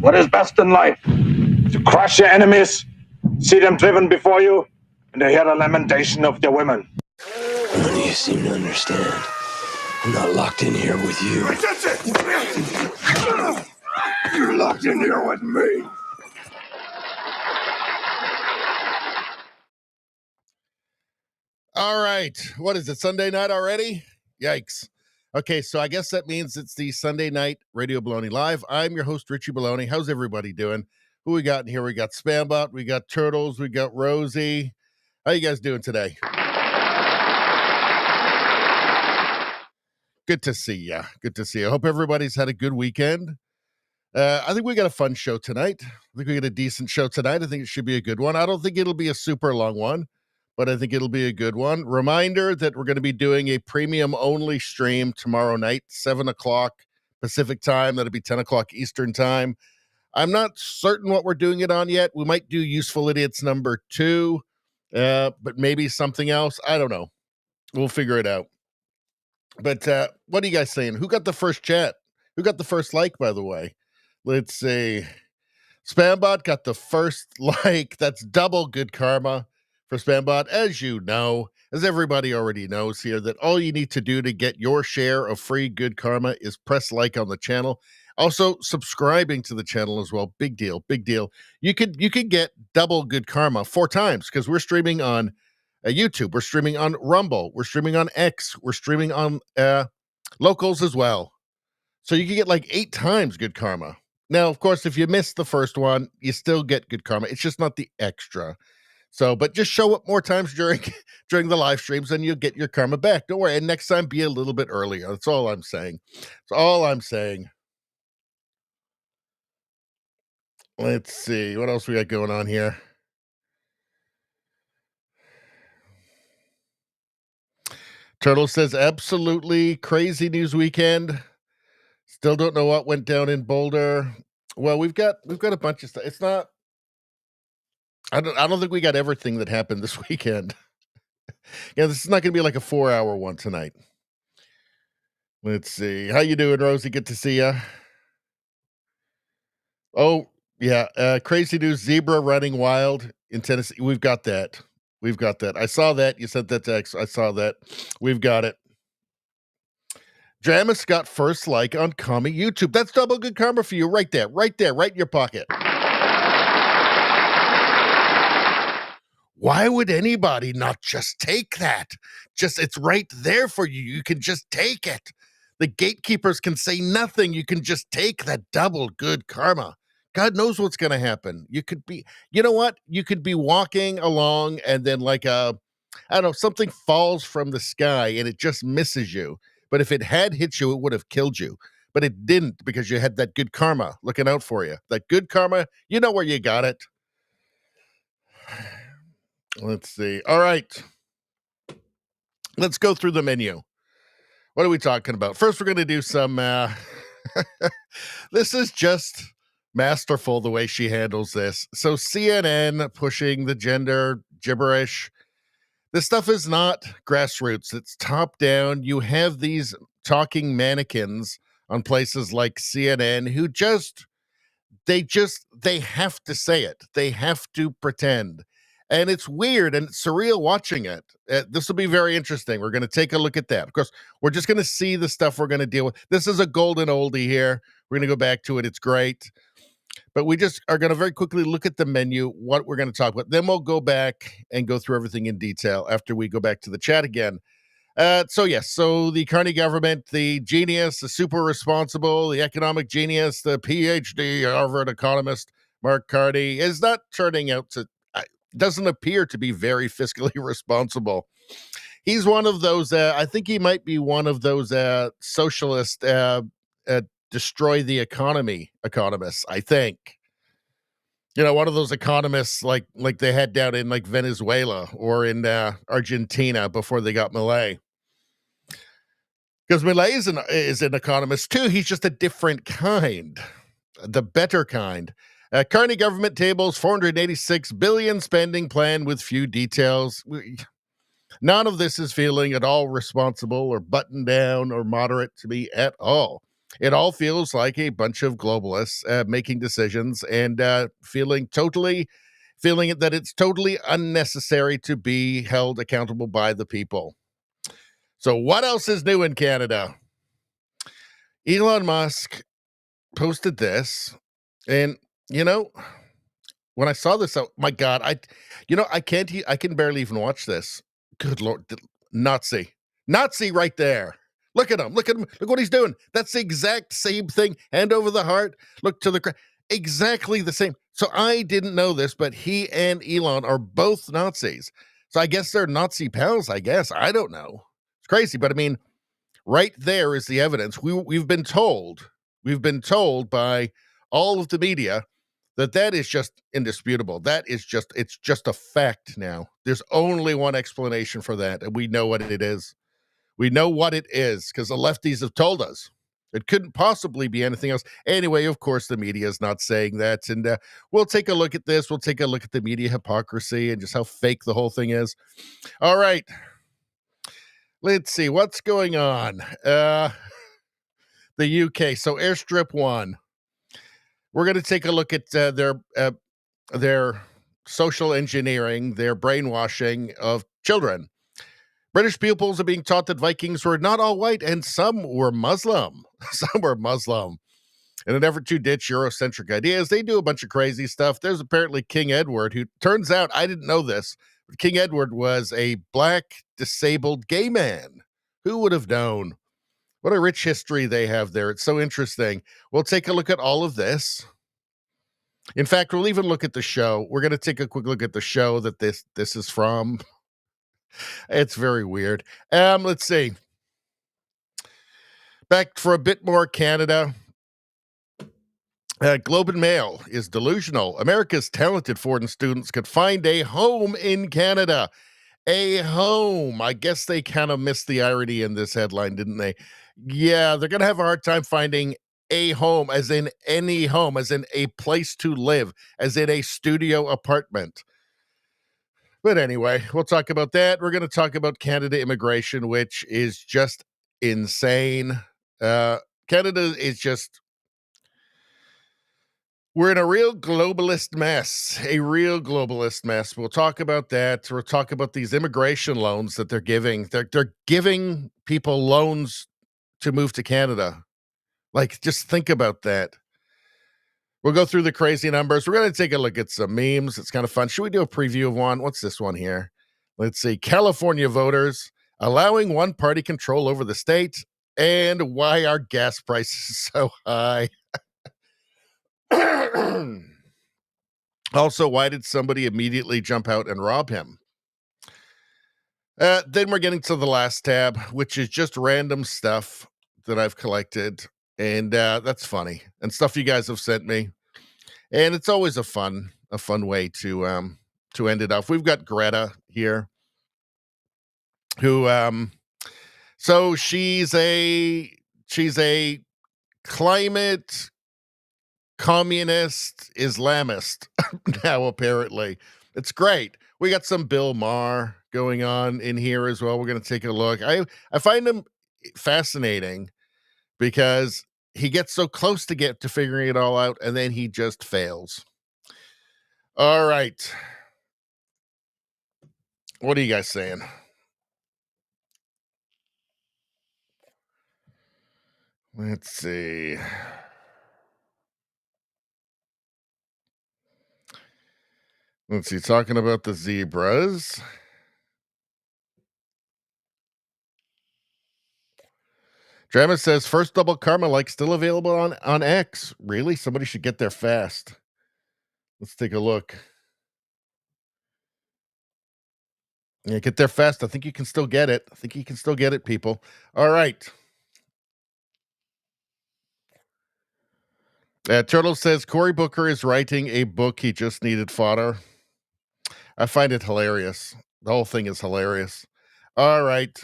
What is best in life? To crush your enemies, see them driven before you, and to hear the lamentation of their women. None of you seem to understand. I'm not locked in here with you. You're locked in here with me. All right. What is it, Sunday night already? Yikes. Okay, so I guess that means it's the Sunday night Radio Baloney Live. I'm your host, Richie Baloney. How's everybody doing? Who we got in here? We got Spambot, we got Turtles, we got Rosie. How you guys doing today? Good to see you. Good to see you. I hope everybody's had a good weekend. I think we got a fun show tonight. I think we got a decent show tonight. I think it should be a good one. I don't think it'll be a super long one, but I think it'll be a good one. Reminder that we're going to be doing a premium-only stream tomorrow night, 7 o'clock Pacific time. That'll be 10 o'clock Eastern time. I'm not certain what we're doing it on yet. We might do Useful Idiots number 2, but maybe something else. I don't know. We'll figure it out. But what are you guys saying? Who got the first chat? Who got the first like, by the way? Let's see. Spambot got the first like. That's double good karma for Spambot. As you know, as everybody already knows here, that all you need to do to get your share of free good karma is press like on the channel. Also, subscribing to the channel as well. Big deal, big deal. You could get double good karma 4 times because we're streaming on YouTube. We're streaming on Rumble. We're streaming on X. We're streaming on Locals as well. So you can get like 8 times good karma. Now, of course, if you missed the first one, you still get good karma. It's just not the extra. So, but just show up more times during the live streams and you'll get your karma back. Don't worry. And next time, be a little bit earlier. That's all I'm saying. That's all I'm saying. Let's see. What else we got going on here? Turtle says, absolutely crazy news weekend. Still don't know what went down in Boulder. Well, we've got a bunch of stuff. It's not. I don't think we got everything that happened this weekend. Yeah, this is not going to be like a 4-hour one tonight. Let's see. How you doing, Rosie? Good to see you. Oh, yeah. Crazy news. Zebra running wild in Tennessee. We've got that. We've got that. I saw that. You sent that text. I saw that. We've got it. Jamis got first like on Commie YouTube. That's double good karma for you right there. Right there. Right in your pocket. Why would anybody not just take that? It's right there for you. You can just take it. The gatekeepers can say nothing. You can just take that double good karma. God knows what's going to happen. You could be, you know what? You could be walking along and then like I don't know, something falls from the sky and it just misses you. But if it had hit you, it would have killed you. But it didn't because you had that good karma looking out for you. That good karma, you know where you got it. Let's see. All right. Let's go through the menu. What are we talking about? First, we're going to do some... this is just masterful the way she handles this. So CNN pushing the gender gibberish. This stuff is not grassroots. It's top down. You have these talking mannequins on places like CNN who they have to say it. They have to pretend. And it's weird and it's surreal watching it. This will be very interesting. We're going to take a look at that. Of course, we're just going to see the stuff we're going to deal with. This is a golden oldie here. We're going to go back to it. It's great. But we just are going to very quickly look at the menu, what we're going to talk about. Then we'll go back and go through everything in detail after we go back to the chat again. So the Carney government, the genius, the super responsible, the economic genius, the PhD Harvard economist, Mark Carney, is not turning out to... doesn't appear to be very fiscally responsible. He's one of those, I think he might be one of those socialist destroy the economy economists, I think. You know, one of those economists like they had down in like Venezuela or in Argentina before they got Milei. Because Milei is an economist too. He's just a different kind, the better kind. Carney government tables $486 billion spending plan with few details. None of this is feeling at all responsible or buttoned down or moderate to me at all. It all feels like a bunch of globalists making decisions and feeling that it's totally unnecessary to be held accountable by the people. So what else is new in Canada? Elon Musk posted this, and when I saw this, my God, I can barely even watch this. Good Lord, Nazi right there. Look at him. Look what he's doing. That's the exact same thing. Hand over the heart. Look to the exactly the same. So I didn't know this, but he and Elon are both Nazis. So I guess they're Nazi pals. I guess I don't know. It's crazy, but I mean, right there is the evidence. We've been told by all of the media that is just indisputable. It's just a fact now. There's only one explanation for that, and we know what it is. We know what it is because the lefties have told us. It couldn't possibly be anything else. Anyway, of course, the media is not saying that, and we'll take a look at this. We'll take a look at the media hypocrisy and just how fake the whole thing is. All right. Let's see what's going on. The UK. So Airstrip 1. We're going to take a look at their social engineering, their brainwashing of children. British pupils are being taught that Vikings were not all white and some were Muslim. Some were Muslim. In an effort to ditch Eurocentric ideas, they do a bunch of crazy stuff. There's apparently King Edward, who turns out, I didn't know this, but King Edward was a black, disabled gay man. Who would have known? What a rich history they have there. It's so interesting. We'll take a look at all of this. In fact, we'll even look at the show. We're going to take a quick look at the show that this is from. It's very weird. Let's see. Back for a bit more Canada. Globe and Mail is delusional. America's talented foreign students could find a home in Canada. A home. I guess they kind of missed the irony in this headline, didn't they? Yeah, they're going to have a hard time finding a home, as in any home, as in a place to live, as in a studio apartment. But anyway, we'll talk about that. We're going to talk about Canada immigration, which is just insane. Canada is just, we're in a real globalist mess, We'll talk about that. We'll talk about these immigration loans that they're giving. They're giving people loans to move to Canada. Like, just think about that. We'll go through the crazy numbers. We're going to take a look at some memes. It's kind of fun. Should we do a preview of one? What's this one here? Let's see. California voters allowing one-party control over the state, and why are gas prices so high? Also, why did somebody immediately jump out and rob him? Then we're getting to the last tab, which is just random stuff that I've collected, and that's funny, and stuff you guys have sent me. And it's always a fun way to end it off. We've got Greta here, who so she's a climate communist Islamist now, apparently. It's great. We got some Bill Maher going on in here as well. We're going to take a look. I find him fascinating because he gets so close to figuring it all out, and then he just fails. All right. What are you guys saying? Let's see. Talking about the zebras. Drama says first double karma like still available on X. Really? Somebody should get there fast. Let's take a look. Yeah, get there fast. I think you can still get it. People. All right. Turtle says Cory Booker is writing a book. He just needed fodder. I find it hilarious. The whole thing is hilarious. All right.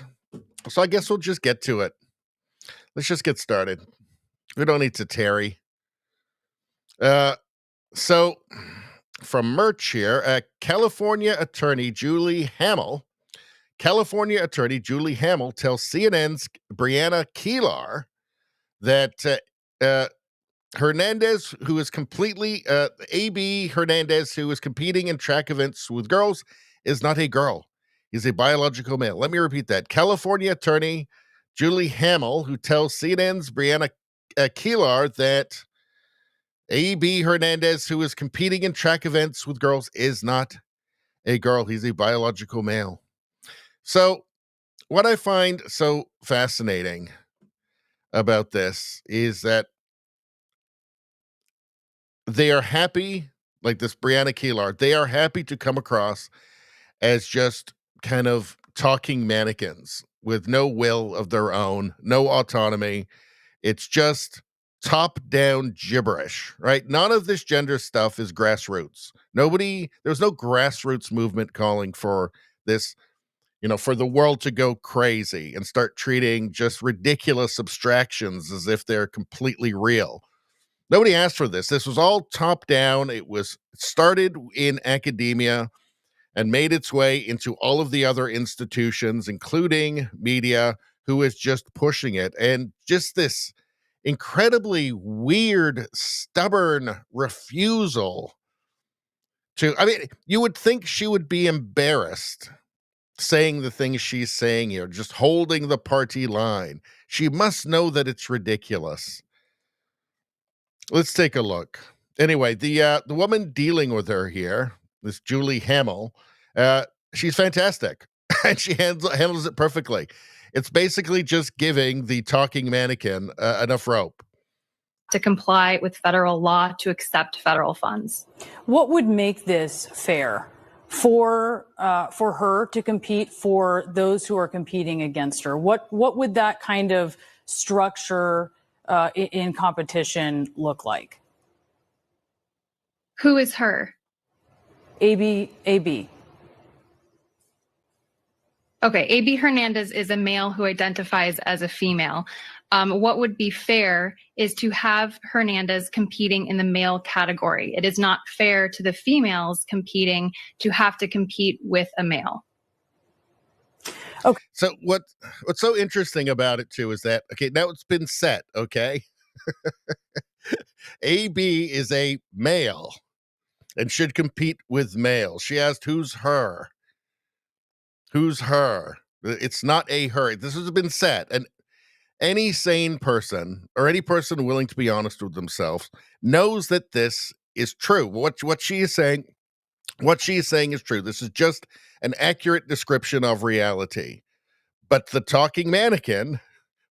So I guess we'll just get to it. Let's just get started. We don't need to tarry. So from merch here, California attorney Julie Hamill tells CNN's Brianna Keilar that Hernandez, who is completely AB Hernandez, who is competing in track events with girls, is not a girl. He's a biological male. Let me repeat that. California attorney Julie Hamill, who tells CNN's Brianna Keelar that AB Hernandez, who is competing in track events with girls, is not a girl. He's a biological male. So what I find so fascinating about this is that they are happy, like this Brianna Keelar, they are happy to come across as just kind of talking mannequins with no will of their own, no autonomy. It's just top-down gibberish, right? None of this gender stuff is grassroots. There's no grassroots movement calling for this, for the world to go crazy and start treating just ridiculous abstractions as if they're completely real. Nobody asked for this. This was all top-down. It started in academia and made its way into all of the other institutions, including media, who is just pushing it. And just this incredibly weird, stubborn refusal you would think she would be embarrassed saying the things she's saying here, just holding the party line. She must know that it's ridiculous. Let's take a look. Anyway, the woman dealing with her here, this Julie Hamill, she's fantastic, and she handles it perfectly. It's basically just giving the talking mannequin enough rope to comply with federal law to accept federal funds. What would make this fair for her to compete for those who are competing against her? What would that kind of structure in competition look like? Who is her? AB. Okay, AB Hernandez is a male who identifies as a female. What would be fair is to have Hernandez competing in the male category. It is not fair to the females competing to have to compete with a male. Okay. So what's so interesting about it too is that, okay, now it's been set, okay? AB is a male and should compete with males. She asked, who's her? Who's her? It's not a her. This has been set. And any sane person or any person willing to be honest with themselves knows that this is true. What she is saying is true. This is just an accurate description of reality. But the talking mannequin,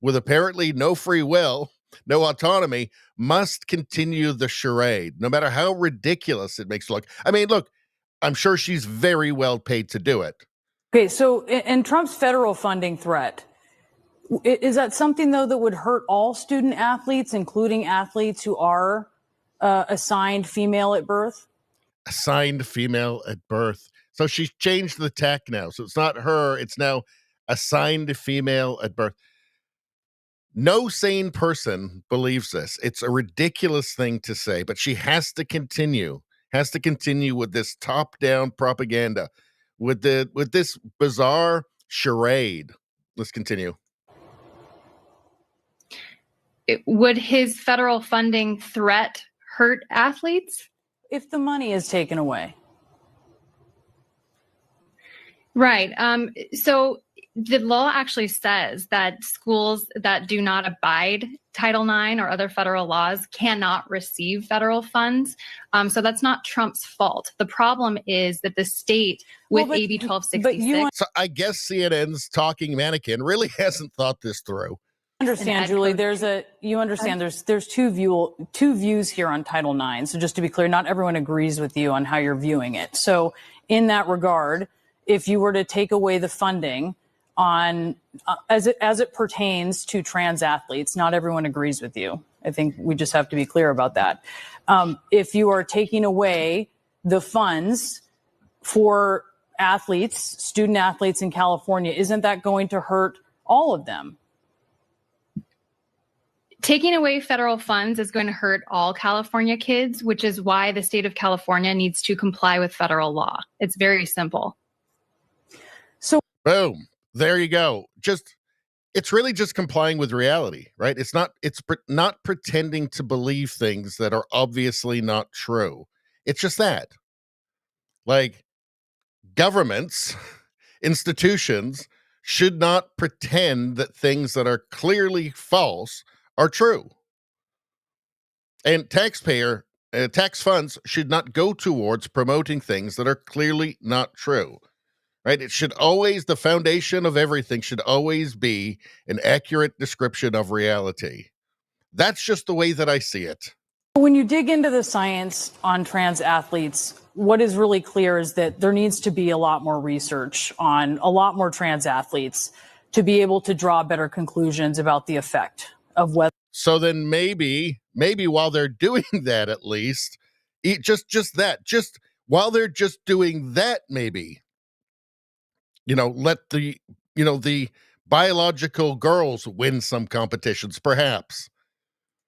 with apparently no free will, no autonomy, must continue the charade, no matter how ridiculous it makes it look. I mean, look, I'm sure she's very well paid to do it. Okay, so in Trump's federal funding threat, is that something, though, that would hurt all student athletes, including athletes who are assigned female at birth? Assigned female at birth. So she's changed the tack now. So it's not her. It's now assigned female at birth. No sane person believes this. It's a ridiculous thing to say, but she has to continue with this top-down propaganda, with this bizarre charade. Let's continue. Would his federal funding threat hurt athletes? If the money is taken away. Right. So the law actually says that schools that do not abide Title IX or other federal laws cannot receive federal funds. So that's not Trump's fault. The problem is that the state with AB 1266. So I guess CNN's talking mannequin really hasn't thought this through. Understand, Julie, there's two views here on Title IX. So just to be clear, not everyone agrees with you on how you're viewing it. So in that regard, if you were to take away the funding on as it pertains to trans athletes, not everyone agrees with you. I think we just have to be clear about that. If you are taking away the funds for athletes, student athletes in California, isn't that going to hurt all of them? Taking away federal funds is going to hurt all California kids, which is why the state of California needs to comply with federal law. It's very simple. So, boom, there you go. Just It's really just complying with reality, right? It's not pretending to believe things that are obviously not true. It's just that. Like, governments, institutions should not pretend that things that are clearly false are true. And tax funds should not go towards promoting things that are clearly not true. Right? It should always, the foundation of everything should always be an accurate description of reality. That's just the way that I see it. When you dig into the science on trans athletes, what is really clear is that there needs to be a lot more research on a lot more trans athletes to be able to draw better conclusions about the effect of whether. So then maybe while they're doing that, at least, just while they're just doing that, maybe, let the biological girls win some competitions, perhaps.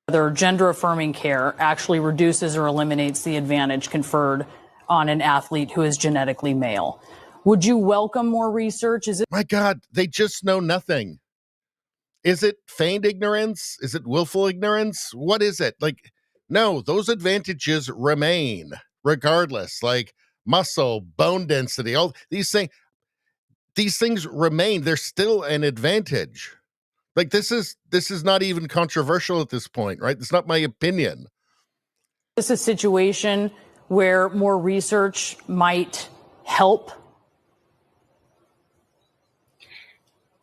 Whether gender affirming care actually reduces or eliminates the advantage conferred on an athlete who is genetically male. Would you welcome more research? My God, they just know nothing. Is it feigned ignorance? Is it willful ignorance? What is it? Like, no, those advantages remain regardless. Like muscle, bone density, all these things remain. They're still an advantage. Like, this is not even controversial at this point, right? It's not my opinion. Is this a situation where more research might help?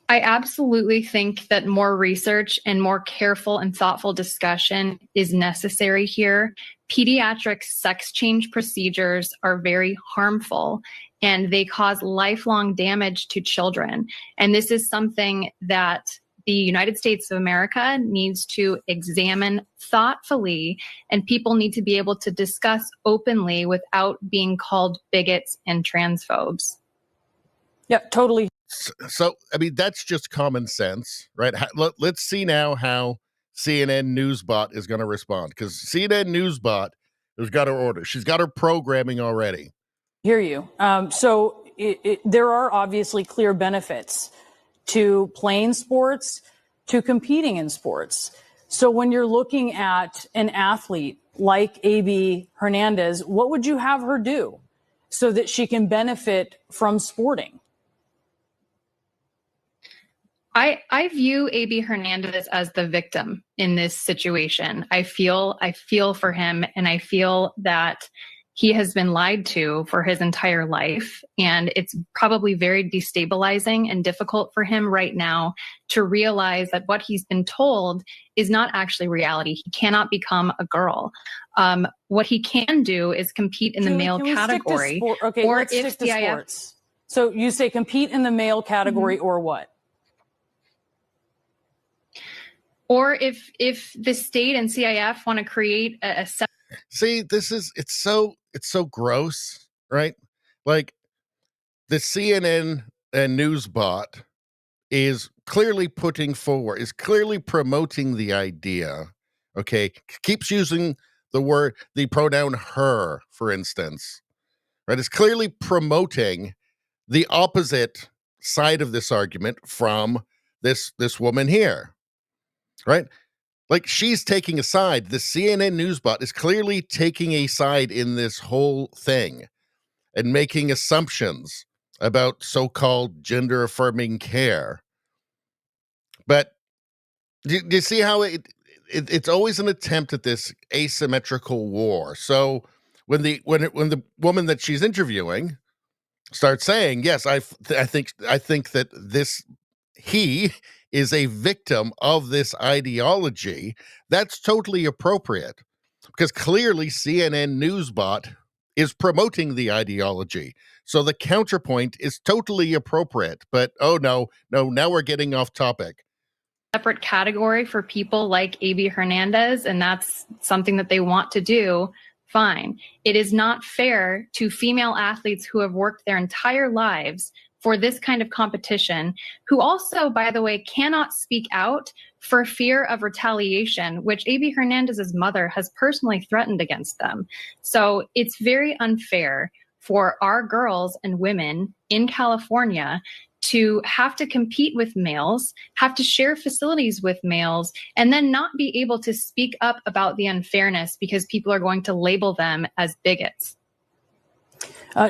I absolutely think that more research and more careful and thoughtful discussion is necessary here. Pediatric sex change procedures are very harmful and they cause lifelong damage to children. And this is something that the United States of America needs to examine thoughtfully, and people need to be able to discuss openly without being called bigots and transphobes. Yeah, totally. So, I mean, that's just common sense, right? Let's see now how CNN Newsbot is going to respond, because CNN Newsbot has got her order. She's got her programming already. Hear you. So there are obviously clear benefits to playing sports, to competing in sports. So when you're looking at an athlete like AB Hernandez, what would you have her do so that she can benefit from sporting? I view AB Hernandez as the victim in this situation. I feel for him, and I feel that he has been lied to for his entire life. And it's probably very destabilizing and difficult for him right now to realize that what he's been told is not actually reality. He cannot become a girl. What he can do is compete in the male category. Okay, or let's stick to sports. So you say compete in the male category, or what? Or if the state and CIF want to create a See, it's so gross, right? Like, the CNN and Newsbot is clearly promoting the idea, okay? Keeps using the pronoun her, for instance, right? It's clearly promoting the opposite side of this argument from this woman here, right? Like, she's taking a side. The CNN Newsbot is clearly taking a side in this whole thing and making assumptions about so-called gender-affirming care. But do you see how it's always an attempt at this asymmetrical war? So when the woman that she's interviewing starts saying, "Yes, I think that he is a victim of this ideology," that's totally appropriate, because clearly CNN Newsbot is promoting the ideology. So the counterpoint is totally appropriate. But no, now we're getting off topic. Separate category for people like AB Hernandez, and that's something that they want to do, fine. It is not fair to female athletes who have worked their entire lives for this kind of competition, who also, by the way, cannot speak out for fear of retaliation, which AB Hernandez's mother has personally threatened against them. So it's very unfair for our girls and women in California to have to compete with males, have to share facilities with males, and then not be able to speak up about the unfairness because people are going to label them as bigots.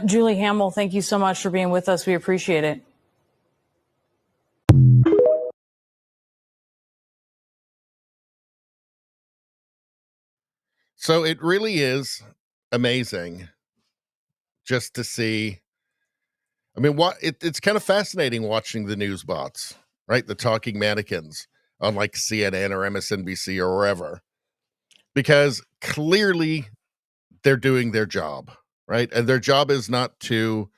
Julie Hamill, thank you so much for being with us. We appreciate it. So it really is amazing just to see. I mean, it's kind of fascinating watching the news bots, right? The talking mannequins on like CNN or MSNBC or wherever, because clearly they're doing their job, right? And their job is not to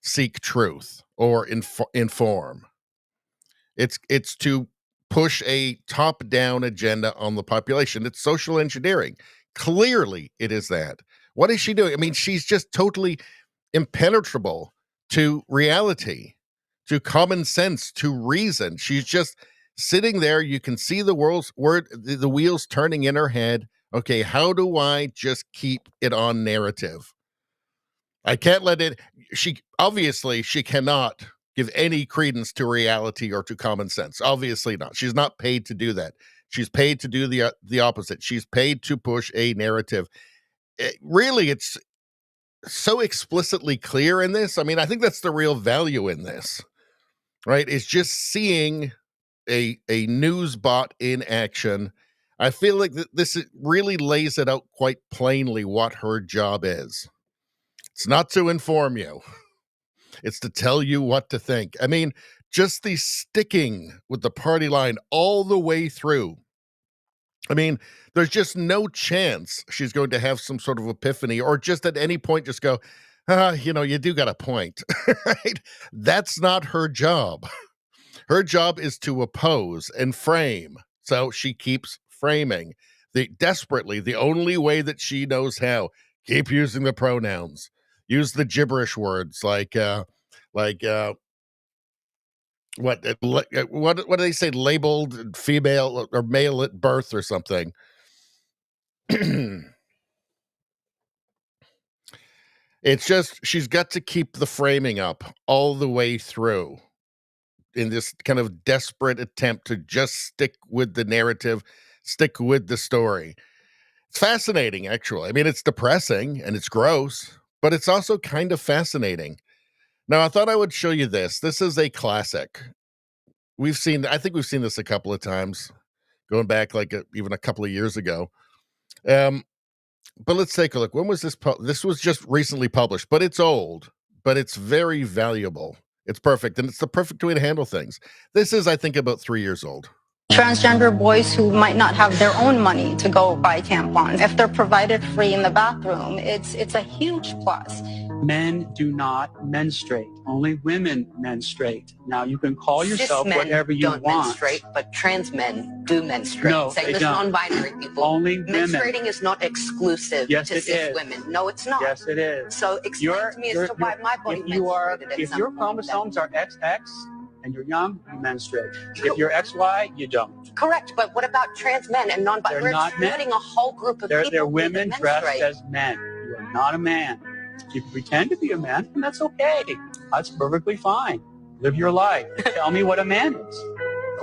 seek truth or inform. It's to push a top-down agenda on the population. It's social engineering. Clearly, it is that. What is she doing? I mean, she's just totally impenetrable to reality, to common sense, to reason. She's just sitting there. You can see the the wheels turning in her head. Okay, how do I just keep it on narrative? I can't let it. She cannot give any credence to reality or to common sense. Obviously not. She's not paid to do that. She's paid to do the opposite. She's paid to push a narrative. It's so explicitly clear in this. I mean, I think that's the real value in this, right? Is just seeing a news bot in action. I feel like this really lays it out quite plainly what her job is. It's not to inform you. It's to tell you what to think. I mean, just the sticking with the party line all the way through. I mean, there's just no chance she's going to have some sort of epiphany or just at any point just go, you do got a point, right? That's not her job. Her job is to oppose and frame. So she keeps framing desperately the only way that she knows how. Keep using the pronouns. Use the gibberish words like what do they say? Labeled female or male at birth or something. It's just she's got to keep the framing up all the way through in this kind of desperate attempt to just stick with the narrative, stick with the story. It's fascinating, actually. I mean, it's depressing and it's gross, but it's also kind of fascinating. Now, I thought I would show you this. This is a classic. I think we've seen this a couple of times, going back even a couple of years ago. But let's take a look. When was this? This was just recently published, but it's old, but it's very valuable. It's perfect, and it's the perfect way to handle things. This is, I think, about 3 years old. Transgender boys who might not have their own money to go buy tampons, if they're provided free in the bathroom, it's a huge plus. Men do not menstruate. Only women menstruate. Now, you can call yourself whatever you want. Don't menstruate, but trans men do menstruate. No, Same they as don't. non-binary people. Only women. Menstruating is not exclusive to cis women. No, it's not. Yes, it is. So explain to me as to why my body menstruated at If some your point chromosomes are XX and you're young, you menstruate. If you're XY, you don't. Correct, but what about trans men and non-binary? We're excluding a whole group of people. They're women that dressed menstruate. as men. You are not a man. You can pretend to be a man, and that's okay. That's perfectly fine. Live your life. Tell me what a man is.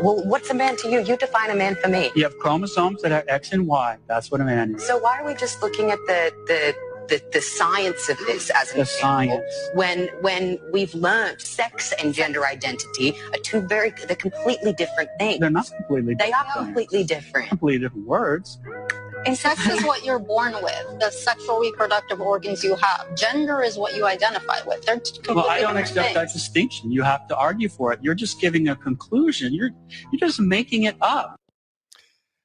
Well, what's a man to you? You define a man for me. You have chromosomes that are X and Y. That's what a man is. So why are we just looking at the science of this as an example? When we've learned sex and gender identity are they're completely different things. They're not completely different. They are completely different. Completely different words. And sex is what you're born with, the sexual reproductive organs you have. Gender is what you identify with. They're completely Well, I don't different accept that things. distinction. You have to argue for it. You're just giving a conclusion. You're just making it up.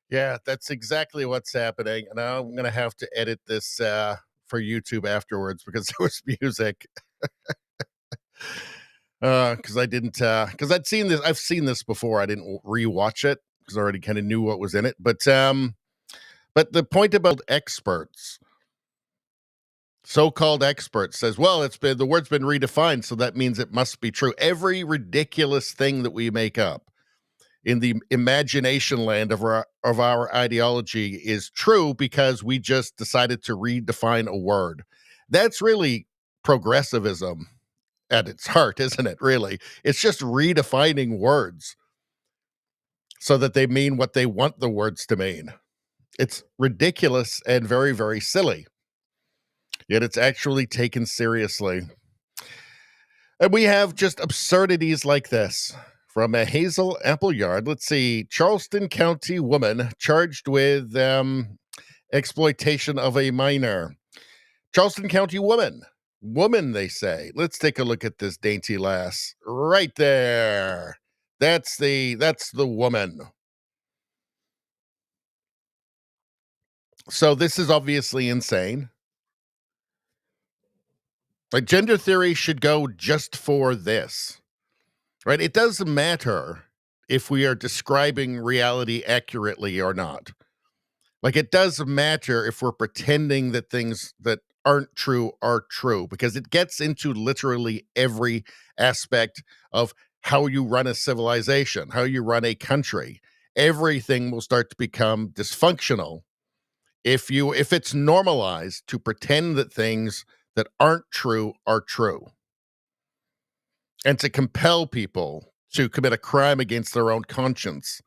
Yeah, that's exactly what's happening. And I'm going to have to edit this for YouTube afterwards because there was music. Because I'd seen this. I've seen this before. I didn't rewatch it because I already kind of knew what was in it. But the point about experts, so-called experts, says, well, the word's been redefined, so that means it must be true. Every ridiculous thing that we make up in the imagination land of our ideology is true because we just decided to redefine a word. That's really progressivism at its heart, isn't it, really? It's just redefining words so that they mean what they want the words to mean. It's ridiculous and very, very silly. Yet it's actually taken seriously. And we have just absurdities like this from a Hazel Appleyard. Let's see. Charleston County woman charged with exploitation of a minor. Charleston County woman. Woman, they say. Let's take a look at this dainty lass. Right there. That's the woman. So this is obviously insane. Like, gender theory should go just for this, right? It doesn't matter if we are describing reality accurately or not. Like, it doesn't matter if we're pretending that things that aren't true are true, because it gets into literally every aspect of how you run a civilization, how you run a country. Everything will start to become dysfunctional if it's normalized to pretend that things that aren't true are true, and to compel people to commit a crime against their own conscience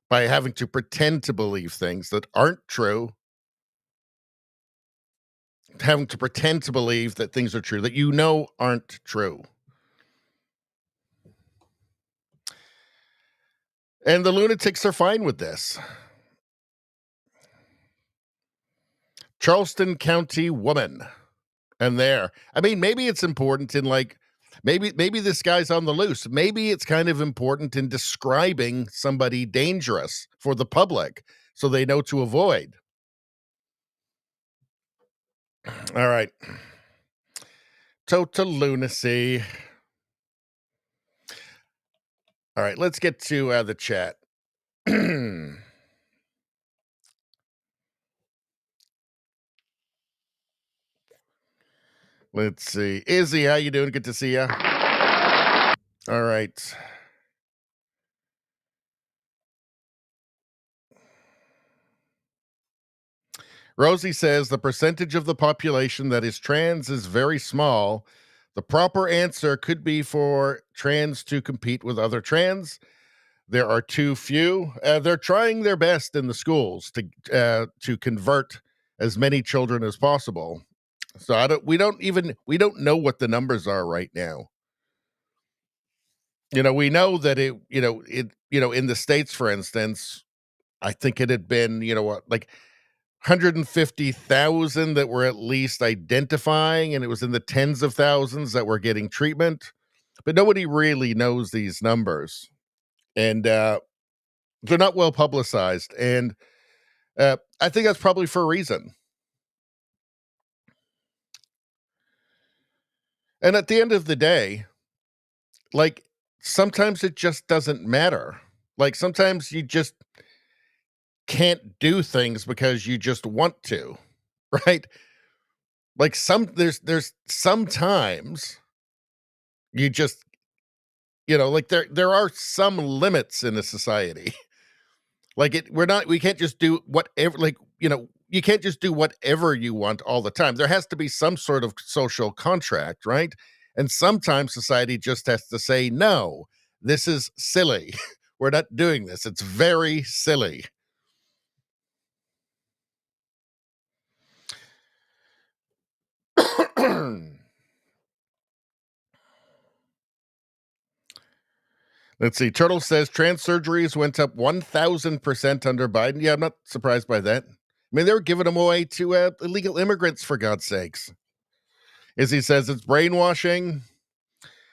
by having to pretend to believe things that aren't true, having to pretend to believe that things are true that aren't true. And the lunatics are fine with this. Charleston County woman. And there. I mean, maybe it's important in, like, maybe this guy's on the loose. Maybe it's kind of important in describing somebody dangerous for the public so they know to avoid. All right. Total lunacy. All right, let's get to the chat. Let's see. Izzy, how you doing? Good to see you. All right. Rosie says the percentage of the population that is trans is very small. The proper answer could be for trans to compete with other trans. There are too few. They're trying their best in the schools to convert as many children as possible. So we don't know what the numbers are right now. We know that in the States, for instance, I think it had been, like 150,000 that were at least identifying, and it was in the tens of thousands that were getting treatment. But nobody really knows these numbers. And they're not well publicized. And I think that's probably for a reason. And at the end of the day, like, sometimes it just doesn't matter. Like, sometimes you just can't do things because you just want to, right? Like, there's sometimes you just, like, there are some limits in a society. Like, we can't just do whatever, like, you can't just do whatever you want all the time. There has to be some sort of social contract, right? And sometimes society just has to say, no, this is silly. We're not doing this. It's very silly. Let's see. Turtle says trans surgeries went up 1,000% under Biden. Yeah, I'm not surprised by that. I mean, they were giving them away to illegal immigrants, for God's sakes. Izzy says it's brainwashing.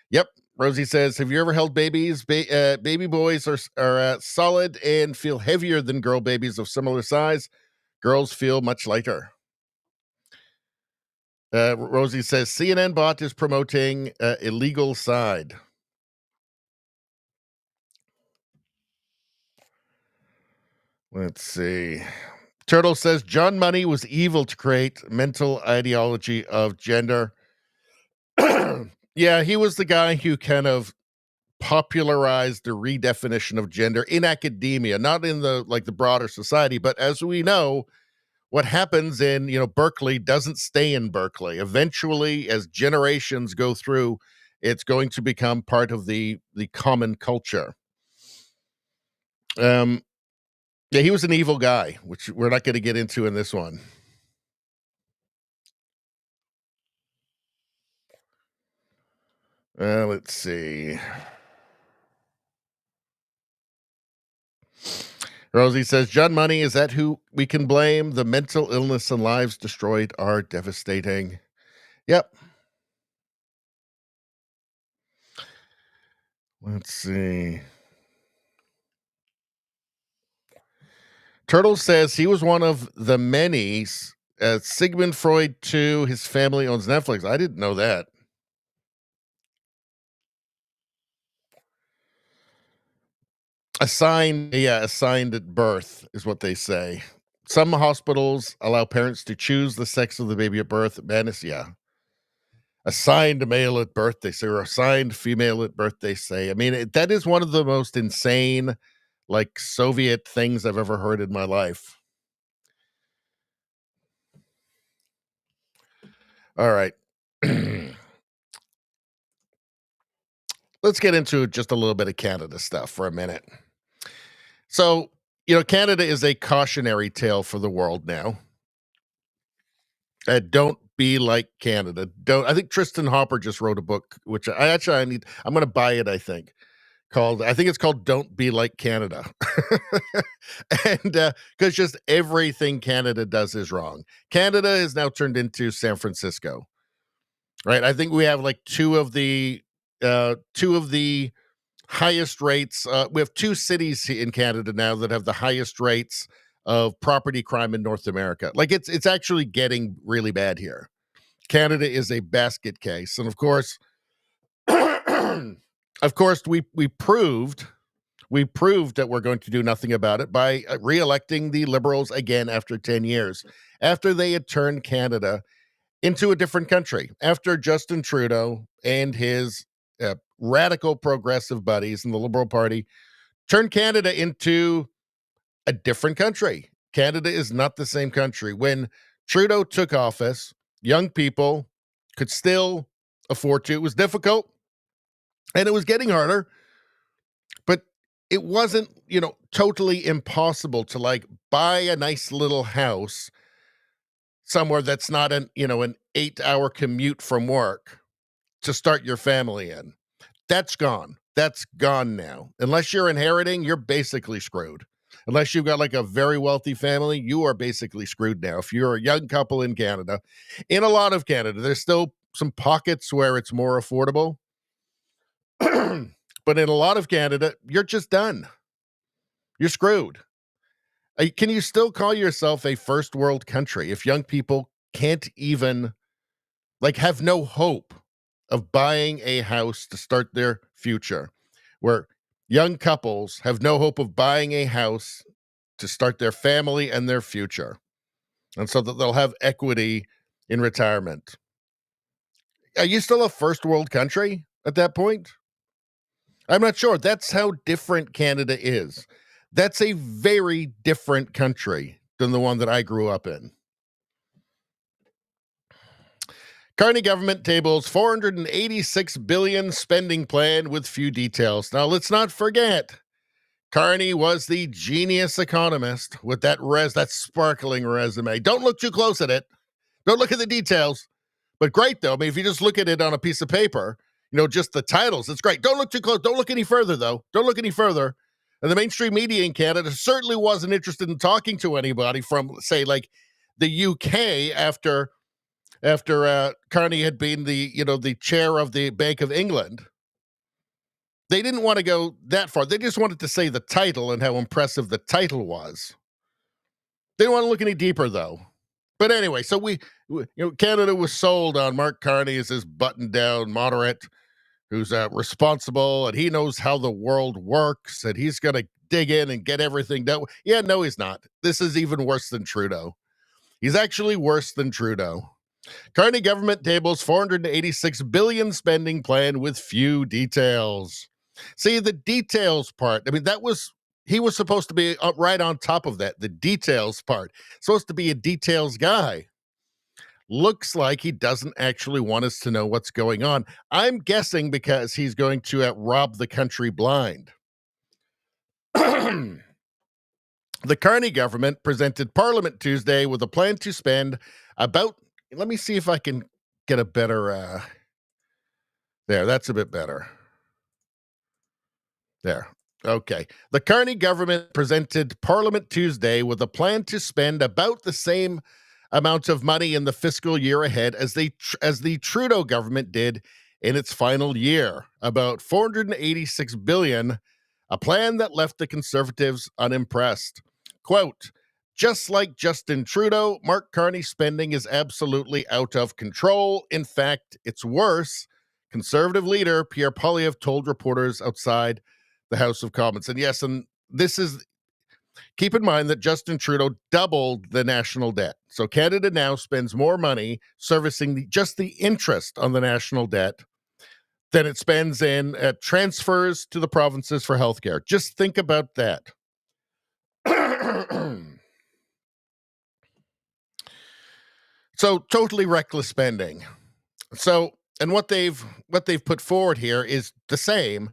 Yep. Rosie says, have you ever held babies? Baby boys are solid and feel heavier than girl babies of similar size. Girls feel much lighter. Rosie says, CNN bot is promoting illegal side. Let's see. Turtle says John Money was evil to create mental ideology of gender. Yeah, he was the guy who kind of popularized the redefinition of gender in academia, not in the broader society. But as we know, what happens in Berkeley doesn't stay in Berkeley. Eventually, as generations go through It's going to become part of the common culture. Yeah, he was an evil guy, which we're not going to get into in this one. Let's see. Rosie says, John Money, is that who we can blame? The mental illness and lives destroyed are devastating. Yep. Let's see. Turtle says he was one of the many. Sigmund Freud, too. His family owns Netflix. I didn't know that. Assigned at birth is what they say. Some hospitals allow parents to choose the sex of the baby at birth. Madness, yeah. Assigned male at birth, they say, or assigned female at birth, they say. I mean, that is one of the most insane, like, Soviet things I've ever heard in my life. All right. Let's get into just a little bit of Canada stuff for a minute. So, Canada is a cautionary tale for the world now. Don't be like Canada. I think Tristan Hopper just wrote a book, which I'm going to buy it, I think. It's called Don't Be Like Canada. And because just everything Canada does is wrong. Canada is now turned into San Francisco, right? I think we have like two of the highest rates. We have two cities in Canada now that have the highest rates of property crime in North America. Like it's actually getting really bad here. Canada is a basket case. And of course, we proved that we're going to do nothing about it by re-electing the Liberals again after 10 years, after they had turned Canada into a different country, after Justin Trudeau and his radical progressive buddies in the Liberal Party turned Canada into a different country. Canada is not the same country. When Trudeau took office, young people could still afford to. It was difficult, and it was getting harder, but it wasn't, totally impossible to like buy a nice little house somewhere that's not an 8-hour commute from work to start your family in. That's gone. That's gone now. Unless you're inheriting, you're basically screwed. Unless you've got like a very wealthy family, you are basically screwed now. If you're a young couple in Canada, in a lot of Canada, there's still some pockets where it's more affordable. But in a lot of Canada, you're just done. You're screwed. Can you still call yourself a first world country if young people can't even have no hope of buying a house to start their future, where young couples have no hope of buying a house to start their family and their future, and so that they'll have equity in retirement? Are you still a first world country at that point? I'm not sure. That's how different Canada is. That's a very different country than the one that I grew up in. Carney government tables $486 billion spending plan with few details. Now, let's not forget, Carney was the genius economist with that sparkling resume. Don't look too close at it. Don't look at the details. But great, though. I mean, if you just look at it on a piece of paper, just the titles, it's great. Don't look too close. Don't look any further, though. Don't look any further. And the mainstream media in Canada certainly wasn't interested in talking to anybody from, say, like the UK after Carney had been the chair of the Bank of England. They didn't want to go that far. They just wanted to say the title and how impressive the title was. They didn't want to look any deeper, though. But anyway, so Canada was sold on Mark Carney as this button-down moderate who's responsible, and he knows how the world works, and he's going to dig in and get everything done. Yeah, no, he's not. This is even worse than Trudeau. He's actually worse than Trudeau. Carney government tables $486 billion spending plan with few details. See, the details part, I mean, he was supposed to be right on top of that, the details part. Supposed to be a details guy. looks like he doesn't actually want us to know what's going on. I'm guessing because he's going to rob the country blind. The Carney government presented Parliament Tuesday with a plan to spend about, let me see if I can get a better, there, that's a bit better. There. Okay. The Carney government presented Parliament Tuesday with a plan to spend about the same amount of money in the fiscal year ahead as the Trudeau government did in its final year, about $486 billion, a plan that left the Conservatives unimpressed. Quote, just like Justin Trudeau, Mark Carney's spending is absolutely out of control. In fact, it's worse, Conservative leader Pierre Poilievre told reporters outside the House of Commons. And yes, and this is, keep in mind that Justin Trudeau doubled the national debt. So Canada now spends more money servicing just the interest on the national debt than it spends in transfers to the provinces for healthcare. Just think about that. So totally reckless spending. So, and what they've put forward here is the same,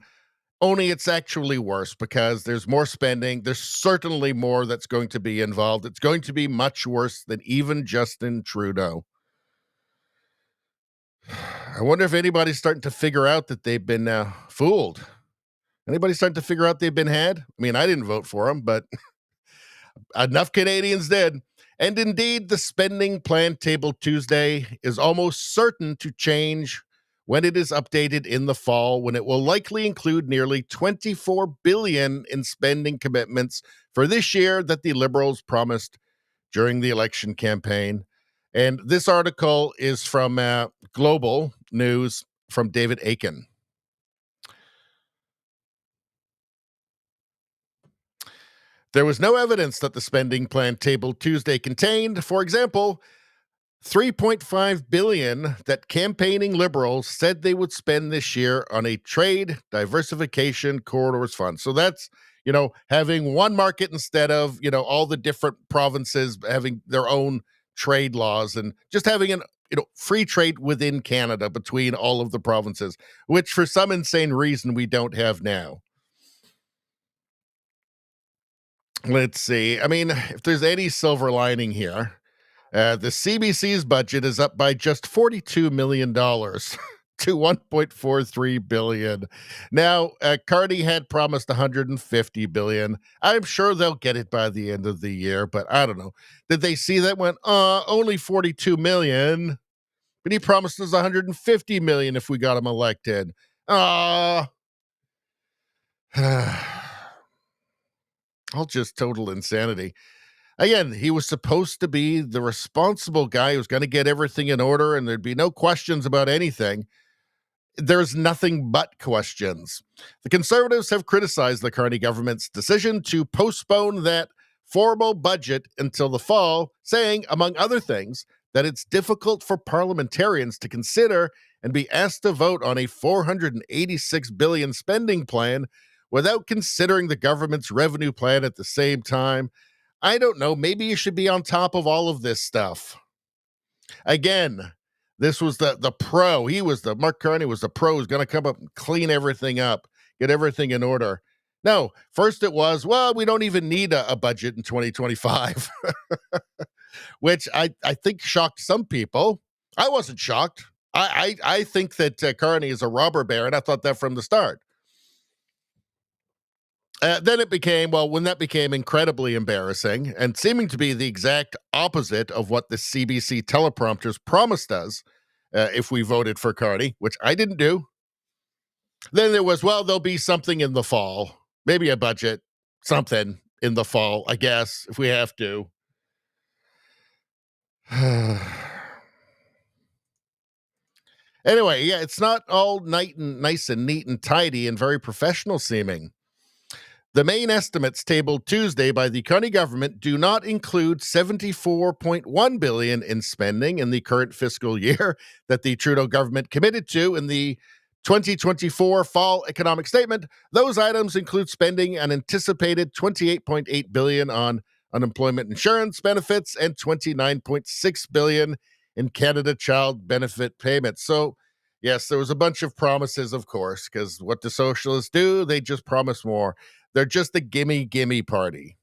only it's actually worse because there's more spending. There's certainly more that's going to be involved. It's going to be much worse than even Justin Trudeau. I wonder if anybody's starting to figure out that they've been fooled. Anybody starting to figure out they've been had? I mean, I didn't vote for them, but enough Canadians did. And indeed, the spending plan tabled Tuesday is almost certain to change when it is updated in the fall, when it will likely include nearly $24 billion in spending commitments for this year that the Liberals promised during the election campaign. And this article is from Global News from David Aiken. There was no evidence that the spending plan tabled Tuesday contained, for example, $3.5 billion that campaigning Liberals said they would spend this year on a trade diversification corridors fund. So that's, having one market instead of, all the different provinces having their own trade laws and just having an, free trade within Canada between all of the provinces, which for some insane reason we don't have now. Let's see. I mean, if there's any silver lining here, the CBC's budget is up by just $42 million to $1.43 billion. Now, Carney had promised $150 billion. I'm sure they'll get it by the end of the year, but I don't know. Did they see that went, only $42 million, but he promised us $150 million if we got him elected. All just total insanity. Again, he was supposed to be the responsible guy who's going to get everything in order and there'd be no questions about anything. There's nothing but questions. The Conservatives have criticized the Carney government's decision to postpone that formal budget until the fall, saying, among other things, that it's difficult for parliamentarians to consider and be asked to vote on a $486 billion spending plan without considering the government's revenue plan at the same time. I don't know. Maybe you should be on top of all of this stuff. Again, this was the pro. Mark Carney was the pro who's going to come up and clean everything up, get everything in order. No, first it was, well, we don't even need a budget in 2025, which I think shocked some people. I wasn't shocked. I think that Carney is a robber baron. I thought that from the start. Then it became, when that became incredibly embarrassing and seeming to be the exact opposite of what the CBC teleprompters promised us if we voted for Carney, which I didn't do. Then there was, there'll be something in the fall, maybe a budget, something in the fall, I guess, if we have to. Anyway, yeah, it's not all nice and neat and tidy and very professional seeming. The main estimates tabled Tuesday by the Carney government do not include $74.1 billion in spending in the current fiscal year that the Trudeau government committed to in the 2024 fall economic statement. Those items include spending an anticipated $28.8 billion on unemployment insurance benefits and $29.6 billion in Canada child benefit payments. So, yes, there was a bunch of promises, of course, because what do socialists do? They just promise more. They're just a gimme party.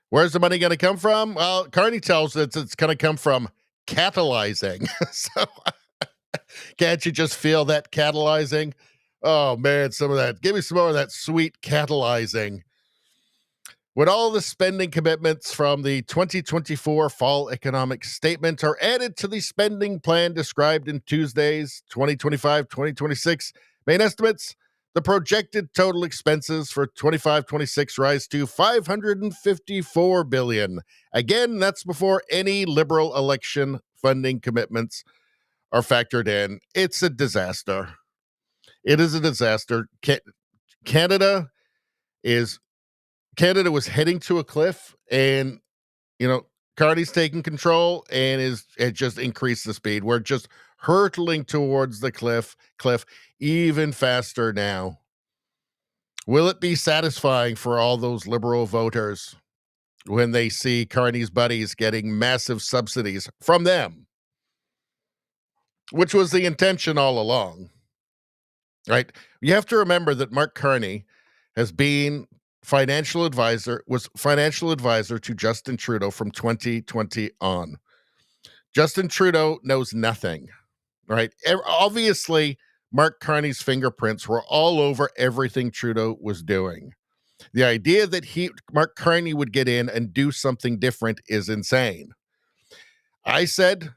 Where's the money going to come from? Well, Carney tells us it's going to come from catalyzing. So can't you just feel that catalyzing? Oh, man, some of that. Give me some more of that sweet catalyzing. When all the spending commitments from the 2024 fall economic statement are added to the spending plan described in Tuesday's 2025-2026 main estimates, the projected total expenses for 25-26 rise to $554 billion. Again, that's before any Liberal election funding commitments are factored in. It's a disaster. It is a disaster. Canada was heading to a cliff, and Carney's taking control and it just increased the speed. We're just hurtling towards the cliff even faster now. Will it be satisfying for all those Liberal voters when they see Carney's buddies getting massive subsidies from them, which was the intention all along, right? You have to remember that Mark Carney was financial advisor to Justin Trudeau from 2020 on. Justin Trudeau knows nothing, right? Obviously, Mark Carney's fingerprints were all over everything Trudeau was doing. The idea that Mark Carney would get in and do something different is insane. I said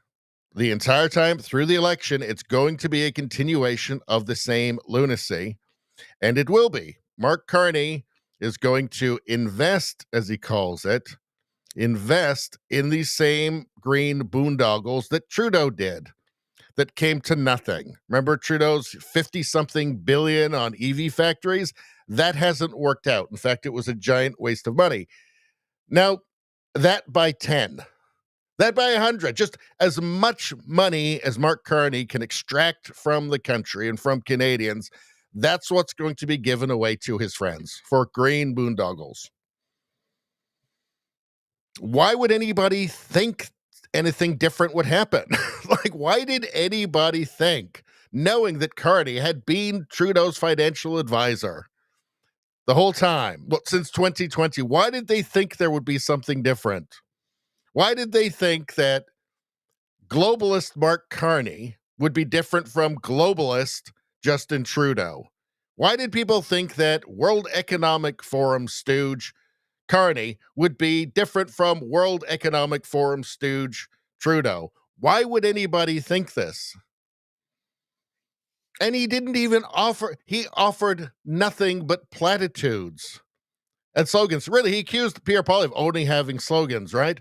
the entire time through the election, it's going to be a continuation of the same lunacy, and it will be. Mark Carney is going to invest, as he calls it, invest in these same green boondoggles that Trudeau did, that came to nothing. Remember Trudeau's 50-something billion on EV factories? That hasn't worked out. In fact, it was a giant waste of money. Now, that by 10, that by 100, just as much money as Mark Carney can extract from the country and from Canadians, that's what's going to be given away to his friends for green boondoggles. Why would anybody think anything different would happen? Like, why did anybody think, knowing that Carney had been Trudeau's financial advisor the whole time, well, since 2020, why did they think there would be something different? Why did they think that globalist Mark Carney would be different from globalist Justin Trudeau? Why did people think that World Economic Forum stooge Carney would be different from World Economic Forum stooge Trudeau? Why would anybody think this? And he didn't even he offered nothing but platitudes and slogans. Really, he accused Pierre Poilievre of only having slogans, right?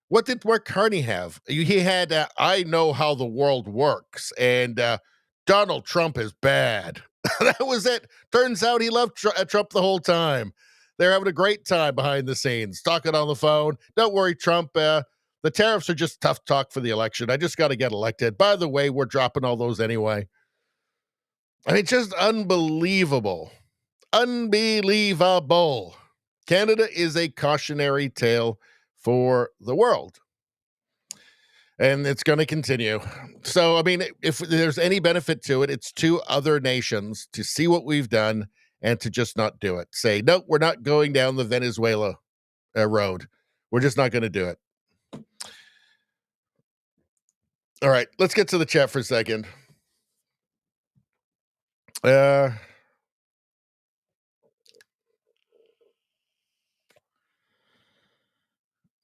What did Mark Carney have? He had, I know how the world works, and Donald Trump is bad. That was it. Turns out he loved Trump the whole time. They're having a great time behind the scenes, talking on the phone. Don't worry, Trump. The tariffs are just tough talk for the election. I just got to get elected. By the way, we're dropping all those anyway. I mean, just unbelievable. Unbelievable. Canada is a cautionary tale for the world. And it's going to continue. So, I mean, if there's any benefit to it, it's to other nations to see what we've done and to just not do it. Say, no, we're not going down the Venezuela road. We're just not going to do it. All right, let's get to the chat for a second.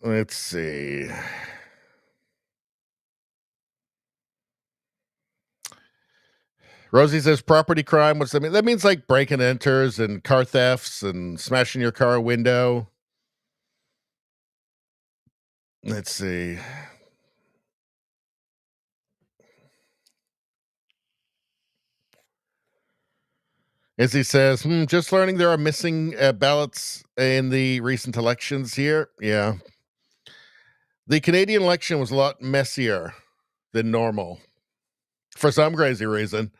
Let's see. Rosie says property crime. What's that mean? That means like break and enters and car thefts and smashing your car window. Let's see. As he says, just learning there are missing ballots in the recent elections here. Yeah. The Canadian election was a lot messier than normal for some crazy reason.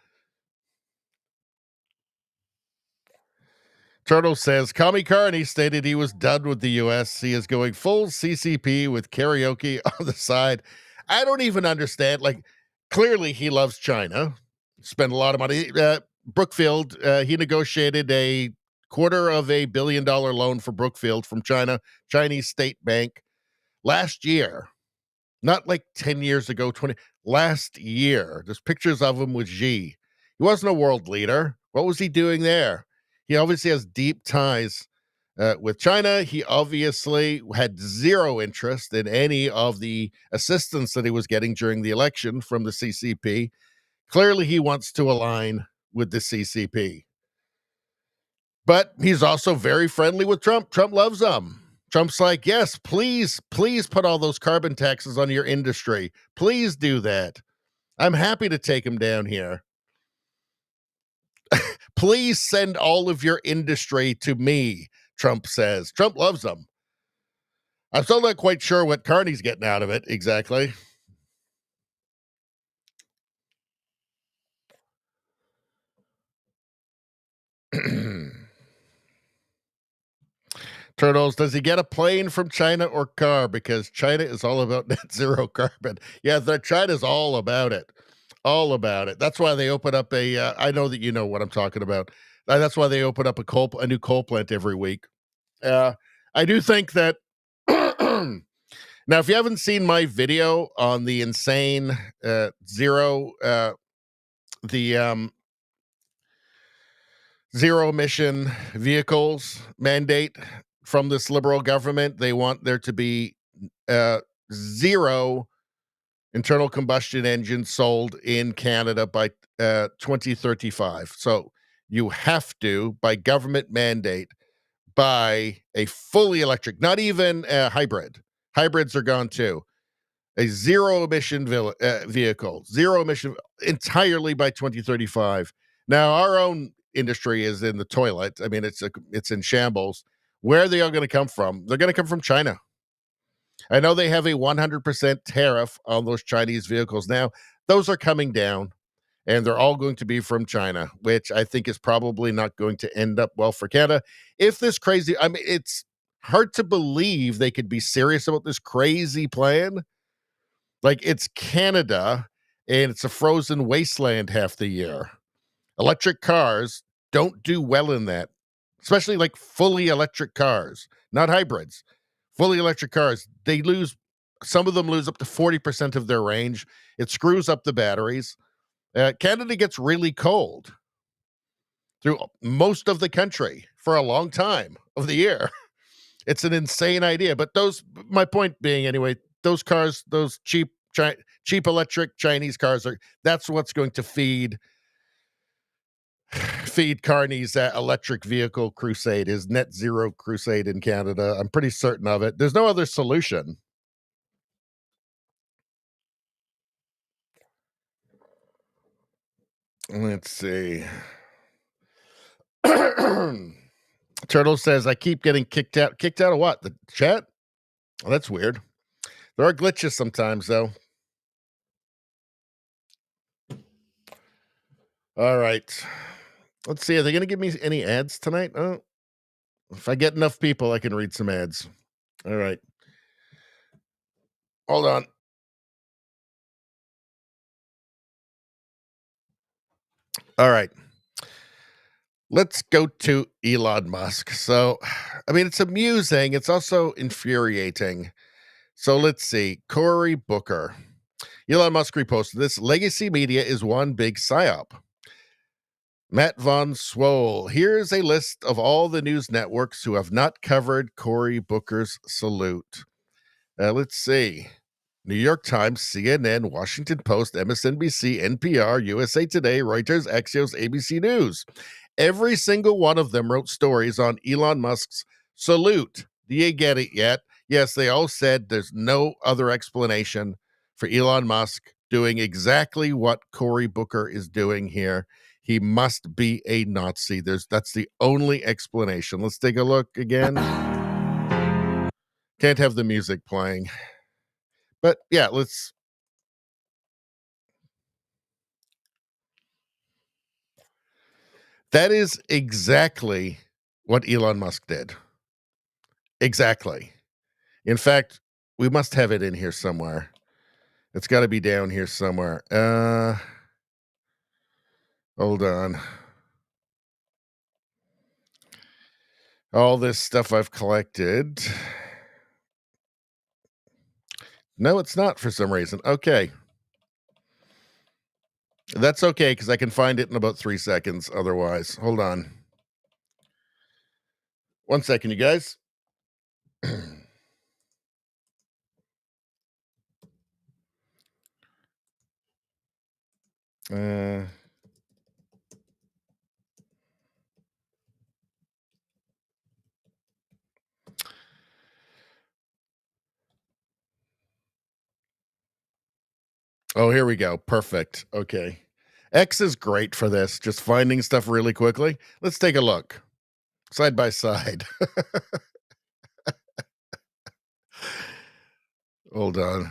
Turtle says, Commie Carney stated he was done with the U.S. He is going full CCP with karaoke on the side. I don't even understand. Like, clearly he loves China. Spent a lot of money. Brookfield, he negotiated a $250 million loan for Brookfield from China, Chinese state bank last year. Not like 10 years ago, last year. There's pictures of him with Xi. He wasn't a world leader. What was he doing there? He obviously has deep ties with China. He obviously had zero interest in any of the assistance that he was getting during the election from the CCP. Clearly, he wants to align with the CCP. But he's also very friendly with Trump. Trump loves him. Trump's like, yes, please put all those carbon taxes on your industry. Please do that. I'm happy to take him down here. Please send all of your industry to me, Trump says. Trump loves them. I'm still not quite sure what Carney's getting out of it exactly. Turtles, does he get a plane from China or car? Because China is all about net zero carbon. Yeah, China's all about it. All about it. That's why they open up I know that you know what I'm talking about. That's why they open up a new coal plant every week. I do think that now, if you haven't seen my video on the insane zero emission vehicles mandate from this liberal government, they want there to be zero internal combustion engines sold in Canada by 2035. So you have to, by government mandate, buy a fully electric, not even a hybrid. Hybrids are gone too. A zero emission vehicle, zero emission entirely by 2035. Now, our own industry is in the toilet. I mean, it's in shambles. Where are they all going to come from? They're going to come from China. I know they have a 100% tariff on those Chinese vehicles now. Those are coming down, and they're all going to be from China, which I think is probably not going to end up well for Canada. If this crazy, I mean, it's hard to believe they could be serious about this crazy plan. Like, it's Canada, and it's a frozen wasteland half the year. Electric cars don't do well in that, especially like fully electric cars, not hybrids. Fully electric cars, some of them lose up to 40% of their range. It screws up the batteries. Canada gets really cold through most of the country for a long time of the year. It's an insane idea. But my point being anyway, those cars, those cheap electric Chinese cars that's what's going to feed Carney's electric vehicle crusade, his net zero crusade in Canada. I'm pretty certain of it. There's no other solution. Let's see. Turtle says, I keep getting kicked out. Kicked out of what? The chat? Oh, that's weird. There are glitches sometimes, though. All right. Let's see. Are they going to give me any ads tonight? Oh, if I get enough people, I can read some ads. All right. Hold on. All right. Let's go to Elon Musk. So, I mean, it's amusing. It's also infuriating. So let's see. Cory Booker. Elon Musk reposted this. Legacy media is one big psyop. Matt Von Swole. Here's a list of all the news networks who have not covered Cory Booker's salute. Let's see. New York Times, CNN, Washington Post, MSNBC, NPR, USA Today, Reuters, Axios, ABC News. Every single one of them wrote stories on Elon Musk's salute. Do you get it yet? Yes, they all said there's no other explanation for Elon Musk doing exactly what Cory Booker is doing here. He must be a Nazi. That's the only explanation. Let's take a look again. Can't have the music playing. But yeah, that is exactly what Elon Musk did. Exactly. In fact, we must have it in here somewhere. It's got to be down here somewhere. Hold on. All this stuff I've collected. No, it's not for some reason. Okay. That's okay, because I can find it in about 3 seconds otherwise. Hold on. 1 second, you guys. Oh, here we go. Perfect. Okay. X is great for this, just finding stuff really quickly. Let's take a look. Side by side. Hold on.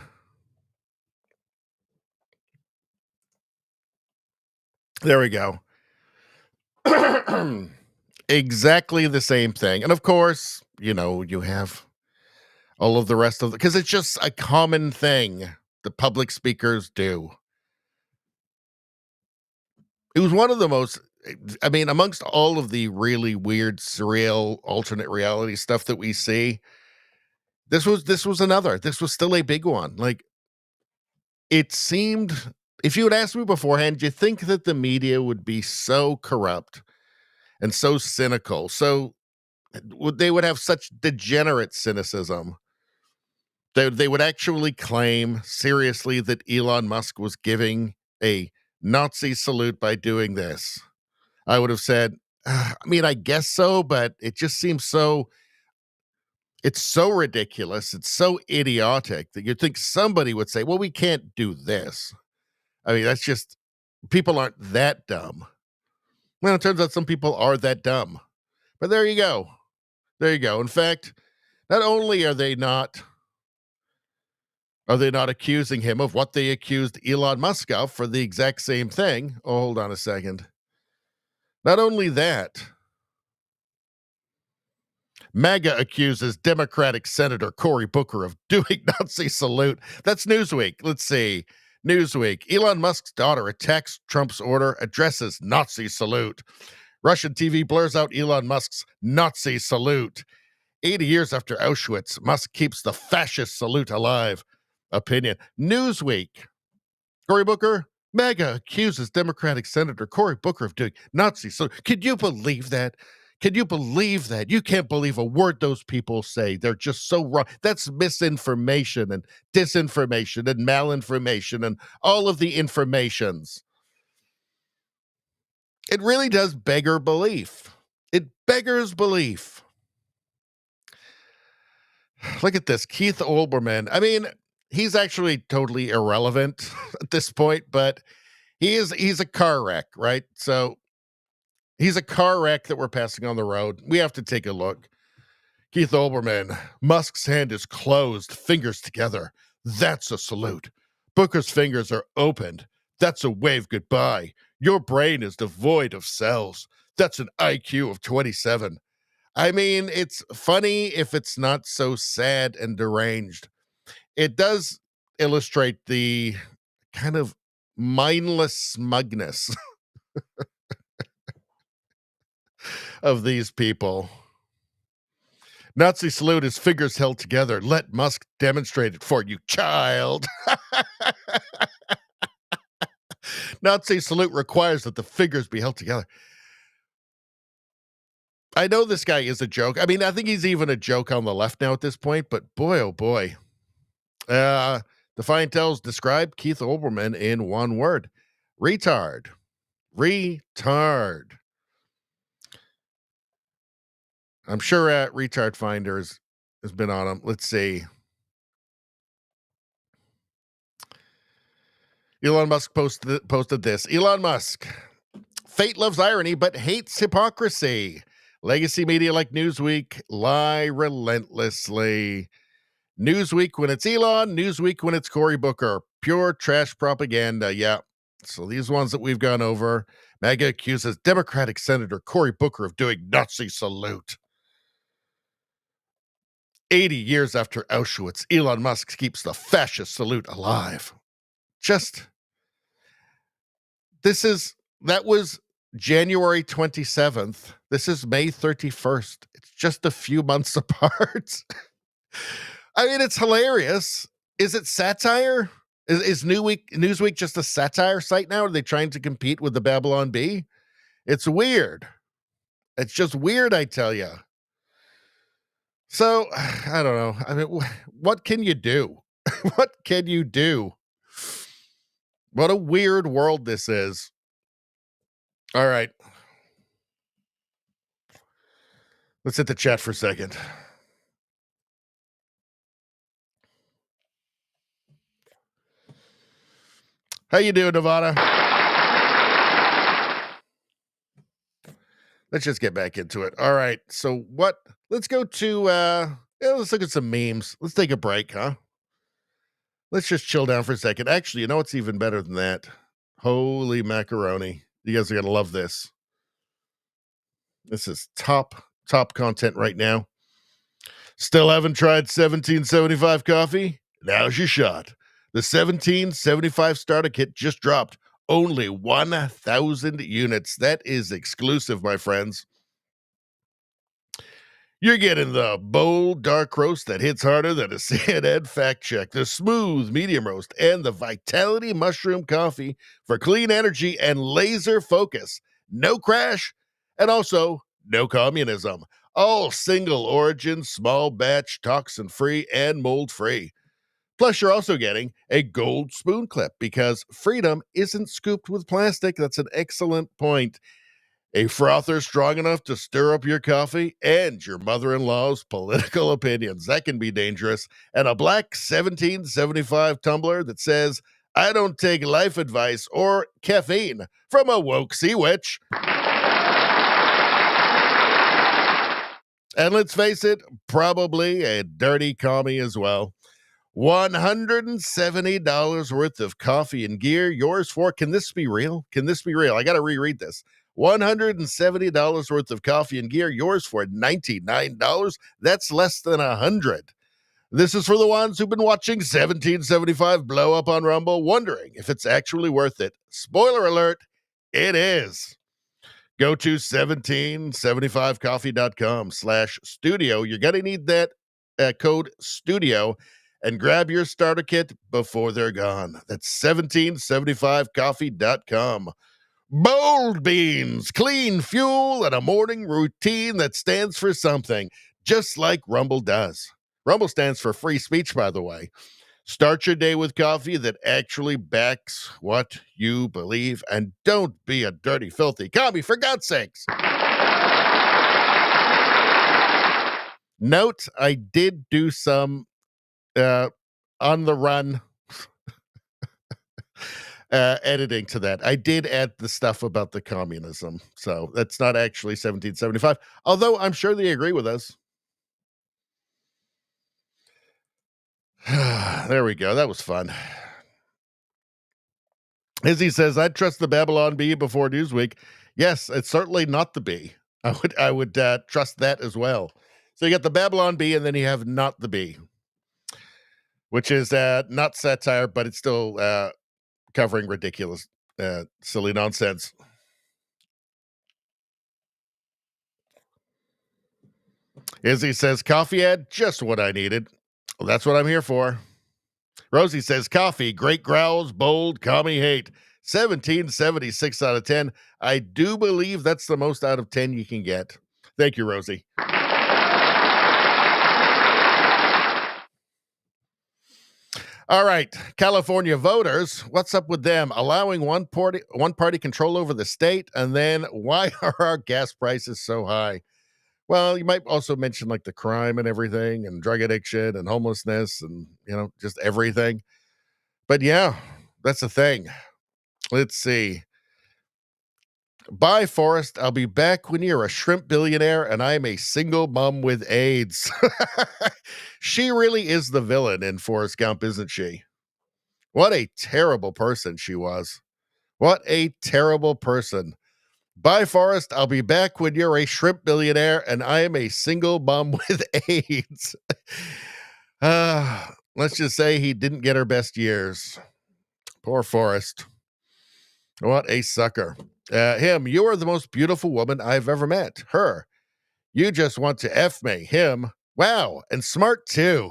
There we go. Exactly the same thing. And of course, you know, you have all of the rest of because it's just a common thing the public speakers do. It was one of the most, I mean, amongst all of the really weird, surreal, alternate reality stuff that we see, this was another. This was still a big one. Like, it seemed, if you had asked me beforehand, do you think that the media would be so corrupt and so cynical, so they would have such degenerate cynicism? They would actually claim seriously that Elon Musk was giving a Nazi salute by doing this. I would have said, I mean, I guess so, but it just seems so, it's so ridiculous. It's so idiotic that you'd think somebody would say, well, we can't do this. I mean, that's just, people aren't that dumb. Well, it turns out some people are that dumb. But there you go. There you go. In fact, not only are they not accusing him of what they accused Elon Musk of for the exact same thing? Oh, hold on a second. Not only that, MAGA accuses Democratic Senator Cory Booker of doing Nazi salute. That's Newsweek. Let's see. Newsweek. Elon Musk's daughter attacks Trump's order, addresses Nazi salute. Russian TV blurs out Elon Musk's Nazi salute. 80 years after Auschwitz, Musk keeps the fascist salute alive. Opinion. Newsweek. Cory Booker, MAGA accuses Democratic Senator Cory Booker of doing Nazi salute. Could you believe that? Can you believe that? You can't believe a word those people say. They're just so wrong. That's misinformation and disinformation and malinformation and all of the informations. It really does beggar belief. It beggars belief. Look at this. Keith Olbermann. I mean, he's actually totally irrelevant at this point, but he's a car wreck, right? So he's a car wreck that we're passing on the road. We have to take a look. Keith Olbermann. Musk's hand is closed, fingers together. That's a salute. Booker's fingers are opened. That's a wave goodbye. Your brain is devoid of cells. That's an IQ of 27. I mean, it's funny if it's not so sad and deranged. It does illustrate the kind of mindless smugness of these people. Nazi salute is fingers held together. Let Musk demonstrate it for you, child. Nazi salute requires that the fingers be held together. I know this guy is a joke. I mean, I think he's even a joke on the left now at this point, but boy, oh boy. Defiant Tells described Keith Olbermann in one word. Retard. Retard. I'm sure Retard Finder has been on him. Let's see. Elon Musk posted this. Elon Musk. Fate loves irony, but hates hypocrisy. Legacy media like Newsweek lie relentlessly. Newsweek when it's Elon, Newsweek when it's Cory Booker. Pure trash propaganda. Yeah, So these ones that we've gone over, MAGA accuses Democratic Senator Cory Booker of doing Nazi salute. 80 years after Auschwitz, Elon Musk keeps the fascist salute alive. That was January 27th. This is May 31st. It's just a few months apart. I mean, it's hilarious. Is it satire? Is Newsweek just a satire site now? Are they trying to compete with the Babylon Bee? It's weird. It's just weird, I tell you. So, I don't know. I mean, what can you do? What can you do? What a weird world this is. All right. Let's hit the chat for a second. How you doing, Nevada? Let's just get back into it. All right. So let's go to let's look at some memes. Let's take a break, huh? Let's just chill down for a second. Actually, you know what's even better than that? Holy macaroni. You guys are going to love this. This is top content right now. Still haven't tried 1775 coffee? Now's your shot. The 1775 starter kit just dropped. Only 1,000 units. That is exclusive, my friends. You're getting the bold dark roast that hits harder than a CNN fact check, the smooth medium roast, and the Vitality Mushroom Coffee for clean energy and laser focus. No crash, and also no communism. All single origin, small batch, toxin-free, and mold-free. Plus, you're also getting a gold spoon clip because freedom isn't scooped with plastic. That's an excellent point. A frother strong enough to stir up your coffee and your mother-in-law's political opinions. That can be dangerous. And a black 1775 tumbler that says, I don't take life advice or caffeine from a woke sea witch. And let's face it, probably a dirty commie as well. $170 worth of coffee and gear. Yours for, can this be real? Can this be real? I got to reread this. $170 worth of coffee and gear. Yours for $99. That's less than $100. This is for the ones who've been watching 1775 blow up on Rumble, wondering if it's actually worth it. Spoiler alert, it is. Go to 1775coffee.com/studio. You're going to need that code studio and grab your starter kit before they're gone. That's 1775coffee.com. Bold beans, clean fuel, and a morning routine that stands for something, just like Rumble does. Rumble stands for free speech, by the way. Start your day with coffee that actually backs what you believe, and don't be a dirty, filthy commie, for God's sakes. Note, I did do some on the run editing to that. I did add the stuff about the communism, so that's not actually 1775, although I'm sure they agree with us. There we go. That was fun. Izzy says, I'd trust the Babylon Bee before Newsweek. Yes, it's certainly not the Bee. I would trust that as well. So you got the Babylon Bee, and then you have not the Bee, which is not satire, but it's still covering ridiculous, silly nonsense. Izzy says, coffee ad, just what I needed. Well, that's what I'm here for. Rosie says, coffee, great growls, bold, commie hate. 1776 out of 10. I do believe that's the most out of 10 you can get. Thank you, Rosie. All right, California voters, what's up with them? Allowing one party control over the state, and then why are our gas prices so high? Well, you might also mention like the crime and everything, and drug addiction and homelessness, and just everything. But yeah, that's the thing. Let's see. Bye, Forrest. I'll be back when you're a shrimp billionaire and I'm a single mom with AIDS. She really is the villain in Forrest Gump, isn't she? What a terrible person she was. What a terrible person. Bye, Forrest. I'll be back when you're a shrimp billionaire and I am a single mom with AIDS. Let's just say he didn't get her best years. Poor Forrest. What a sucker. Him, you are the most beautiful woman I've ever met. Her, you just want to F me. Him, wow, and smart too.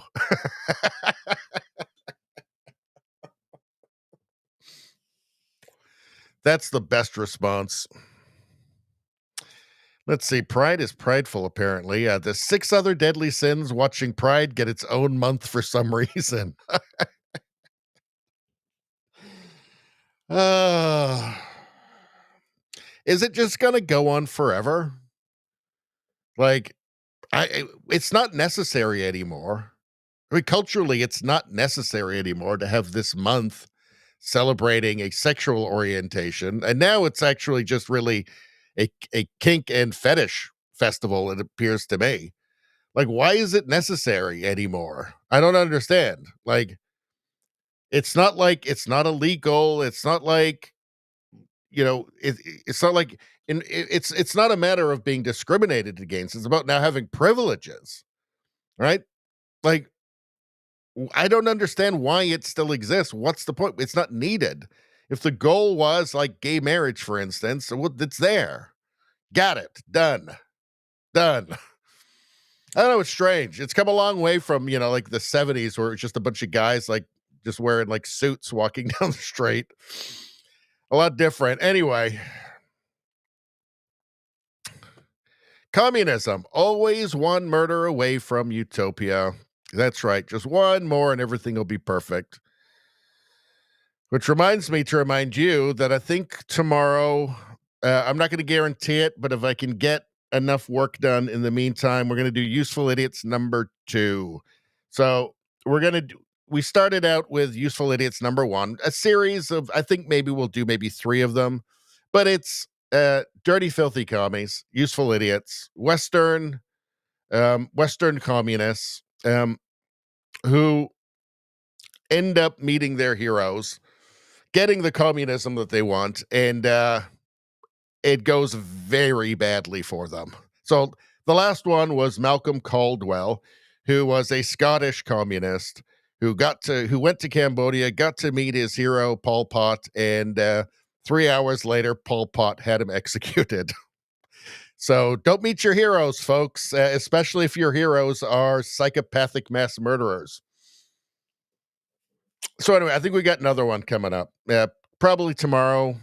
That's the best response. Let's see. Pride is prideful, apparently. The 6 other deadly sins, watching Pride get its own month for some reason. Is it just going to go on forever? Like, it's not necessary anymore. I mean, culturally, it's not necessary anymore to have this month celebrating a sexual orientation. And now it's actually just really a kink and fetish festival, it appears to me. Like, why is it necessary anymore? I don't understand. Like, it's not illegal. It's not like, it's not like it's not a matter of being discriminated against. It's about now having privileges, right? Like, I don't understand why it still exists. What's the point? It's not needed. If the goal was like gay marriage, for instance, well, it's there. Got it. Done. I don't know. It's strange. It's come a long way from, like the 70s where it's just a bunch of guys like just wearing like suits walking down the street. A lot different. Anyway. Communism. Always one murder away from utopia. That's right. Just one more and everything will be perfect. Which reminds me to remind you that I think tomorrow, I'm not going to guarantee it, but if I can get enough work done in the meantime, we're going to do Useful Idiots number 2. So we started out with Useful Idiots number 1, a series of, I think maybe we'll do maybe 3 of them, but it's dirty, filthy commies, useful idiots, Western communists, who end up meeting their heroes, getting the communism that they want, and it goes very badly for them. So the last one was Malcolm Caldwell, who was a Scottish communist who went to Cambodia, got to meet his hero Pol Pot, and 3 hours later, Pol Pot had him executed. So don't meet your heroes, folks, especially if your heroes are psychopathic mass murderers. So anyway, I think we got another one coming up. Probably tomorrow.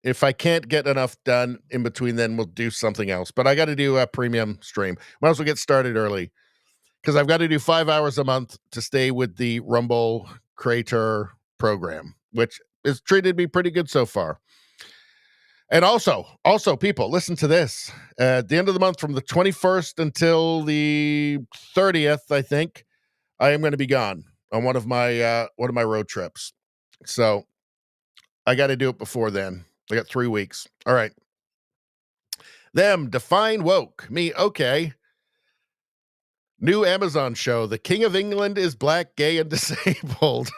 If I can't get enough done in between, then we'll do something else. But I got to do a premium stream. Might as well get started early because I've got to do 5 hours a month to stay with the Rumble Creator program, which has treated me pretty good so far. And also, people, listen to this. At the end of the month, from the 21st until the 30th, I think, I am going to be gone on one of my road trips. So I got to do it before then. I got 3 weeks. All right. Them, define woke. Me, okay. New Amazon show. The King of England is black, gay, and disabled.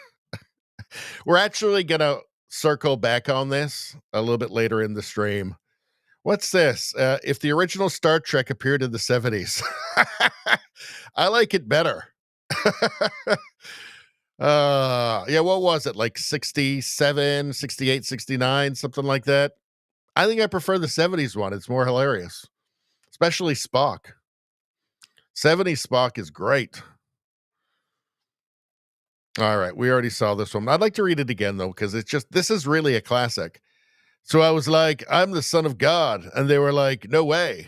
We're actually going to circle back on this a little bit later in the stream. What's this? If the original Star Trek appeared in the 70s. I like it better. Yeah, what was it? Like 67, 68, 69, something like that. I think I prefer the 70s one. It's more hilarious. Especially Spock. 70s Spock is great. All right, we already saw this one. I'd like to read it again, though, because this is really a classic. So I was like, I'm the son of God. And they were like, no way.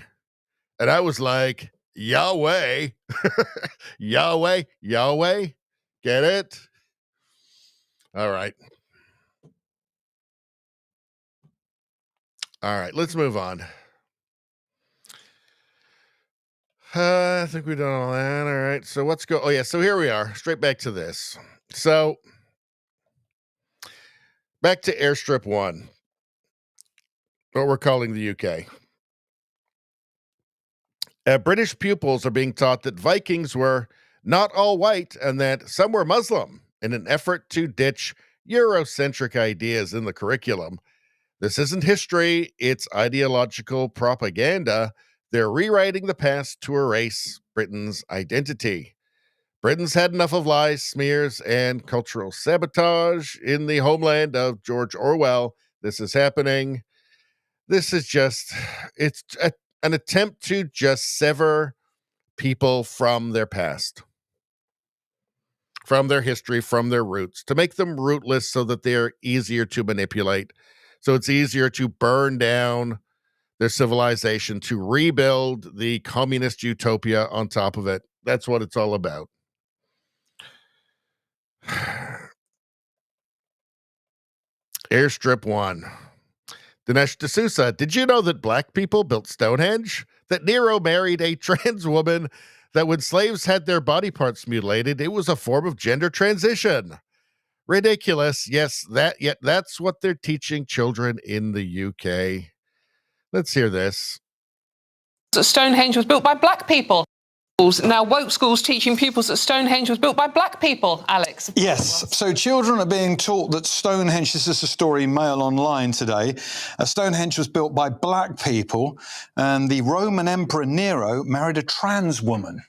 And I was like, Yahweh. Yahweh. Get it? All right. Let's move on. I think we've done all that. All right. So let's go. Oh, yeah. So here we are. Straight back to this. So back to Airstrip 1. What we're calling the UK. British pupils are being taught that Vikings were not all white and that some were Muslim in an effort to ditch Eurocentric ideas in the curriculum. This isn't history, it's ideological propaganda. They're rewriting the past to erase Britain's identity. Britain's had enough of lies, smears, and cultural sabotage in the homeland of George Orwell. This is happening. This is just, an attempt to just sever people from their past, from their history, from their roots, to make them rootless so that they're easier to manipulate. So it's easier to burn down their civilization, to rebuild the communist utopia on top of it. That's what it's all about. Airstrip 1. Dinesh D'Souza, did you know that black people built Stonehenge? That Nero married a trans woman? That when slaves had their body parts mutilated, it was a form of gender transition? Ridiculous. Yes, that's what they're teaching children in the UK. Let's hear this. Stonehenge was built by black people. Now, woke schools teaching pupils that Stonehenge was built by black people, Alex. Yes, so children are being taught that Stonehenge, this is a story Mail Online today, Stonehenge was built by black people, and the Roman Emperor Nero married a trans woman.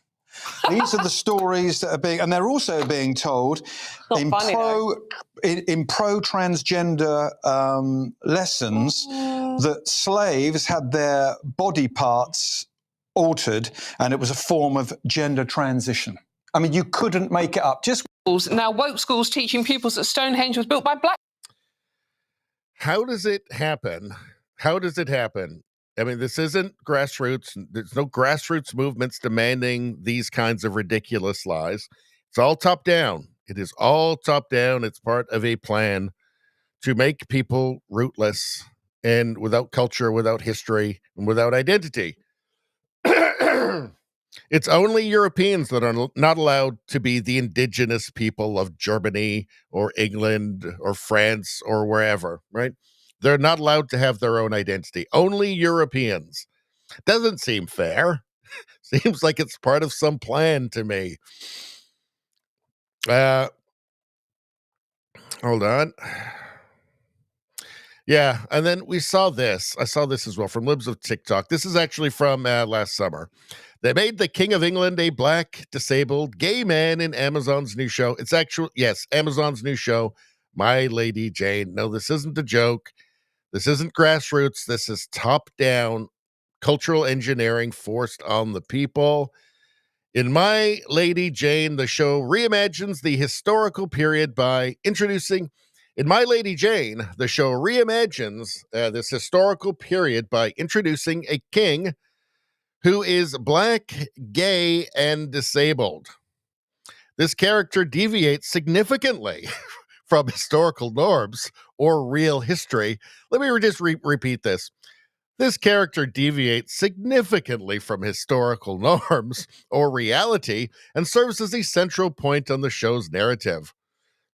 These are the stories that are being, and they're also being told in pro-transgender lessons that slaves had their body parts altered, and it was a form of gender transition. I mean, you couldn't make it up. Now, woke schools teaching pupils that Stonehenge was built by black. How does it happen? How does it happen? I mean, this isn't grassroots. There's no grassroots movements demanding these kinds of ridiculous lies. It's all top down. It is all top down. It's part of a plan to make people rootless and without culture, without history, and without identity. It's only Europeans that are not allowed to be the indigenous people of Germany or England or France or wherever, right? They're not allowed to have their own identity. Only Europeans. Doesn't seem fair. Seems like it's part of some plan to me. Hold on. Yeah, and then we saw this. I saw this as well from Libs of TikTok. This is actually from last summer. They made the King of England a black, disabled, gay man in Amazon's new show. It's actually, yes, Amazon's new show, My Lady Jane. No, this isn't a joke. This isn't grassroots. This is top-down cultural engineering forced on the people. In My Lady Jane, the show reimagines the historical period by introducing... In My Lady Jane, the show reimagines this historical period by introducing a king who is black, gay, and disabled. This character deviates significantly from historical norms or real history. Let me just repeat this. This character deviates significantly from historical norms or reality and serves as a central point on the show's narrative.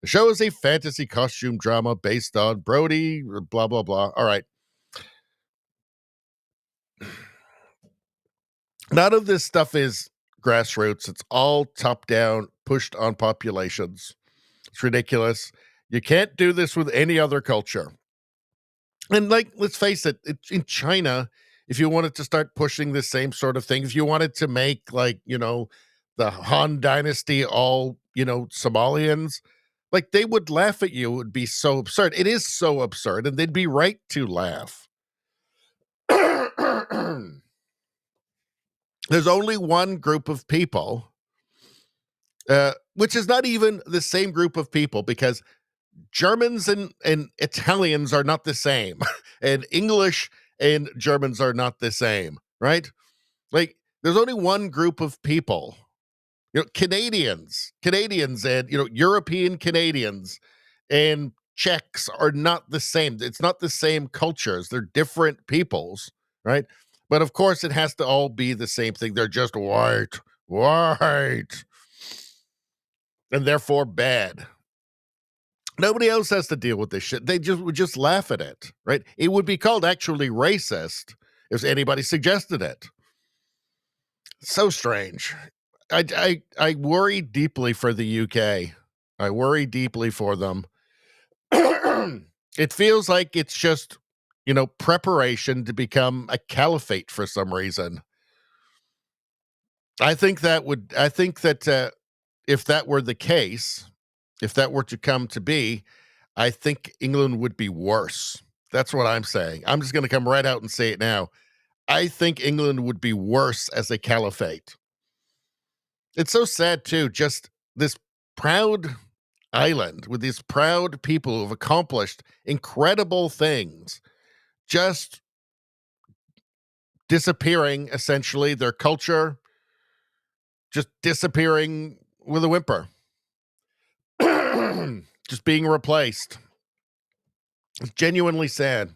The show is a fantasy costume drama based on Brody, blah, blah, blah. All right. None of this stuff is grassroots. It's all top-down, pushed on populations. It's ridiculous. You can't do this with any other culture. And, let's face it, in China, if you wanted to start pushing this same sort of thing, if you wanted to make, the Han Dynasty all, Somalians, they would laugh at you. It would be so absurd. It is so absurd, and they'd be right to laugh. There's only one group of people, which is not even the same group of people, because Germans and Italians are not the same, and English and Germans are not the same, right? There's only one group of people. Canadians and, European Canadians and Czechs are not the same. It's not the same cultures. They're different peoples, right? But of course, it has to all be the same thing. They're just white, and therefore bad. Nobody else has to deal with this shit. They would just laugh at it, right? It would be called actually racist if anybody suggested it. So strange. I worry deeply for the UK. I worry deeply for them. It feels like it's just, preparation to become a caliphate for some reason. I think that if that were the case, if that were to come to be, I think England would be worse. That's what I'm saying. I'm just going to come right out and say it now. I think England would be worse as a caliphate. It's so sad, too, just this proud island with these proud people who've accomplished incredible things, just disappearing, essentially, their culture just disappearing with a whimper. Just being replaced. It's genuinely sad.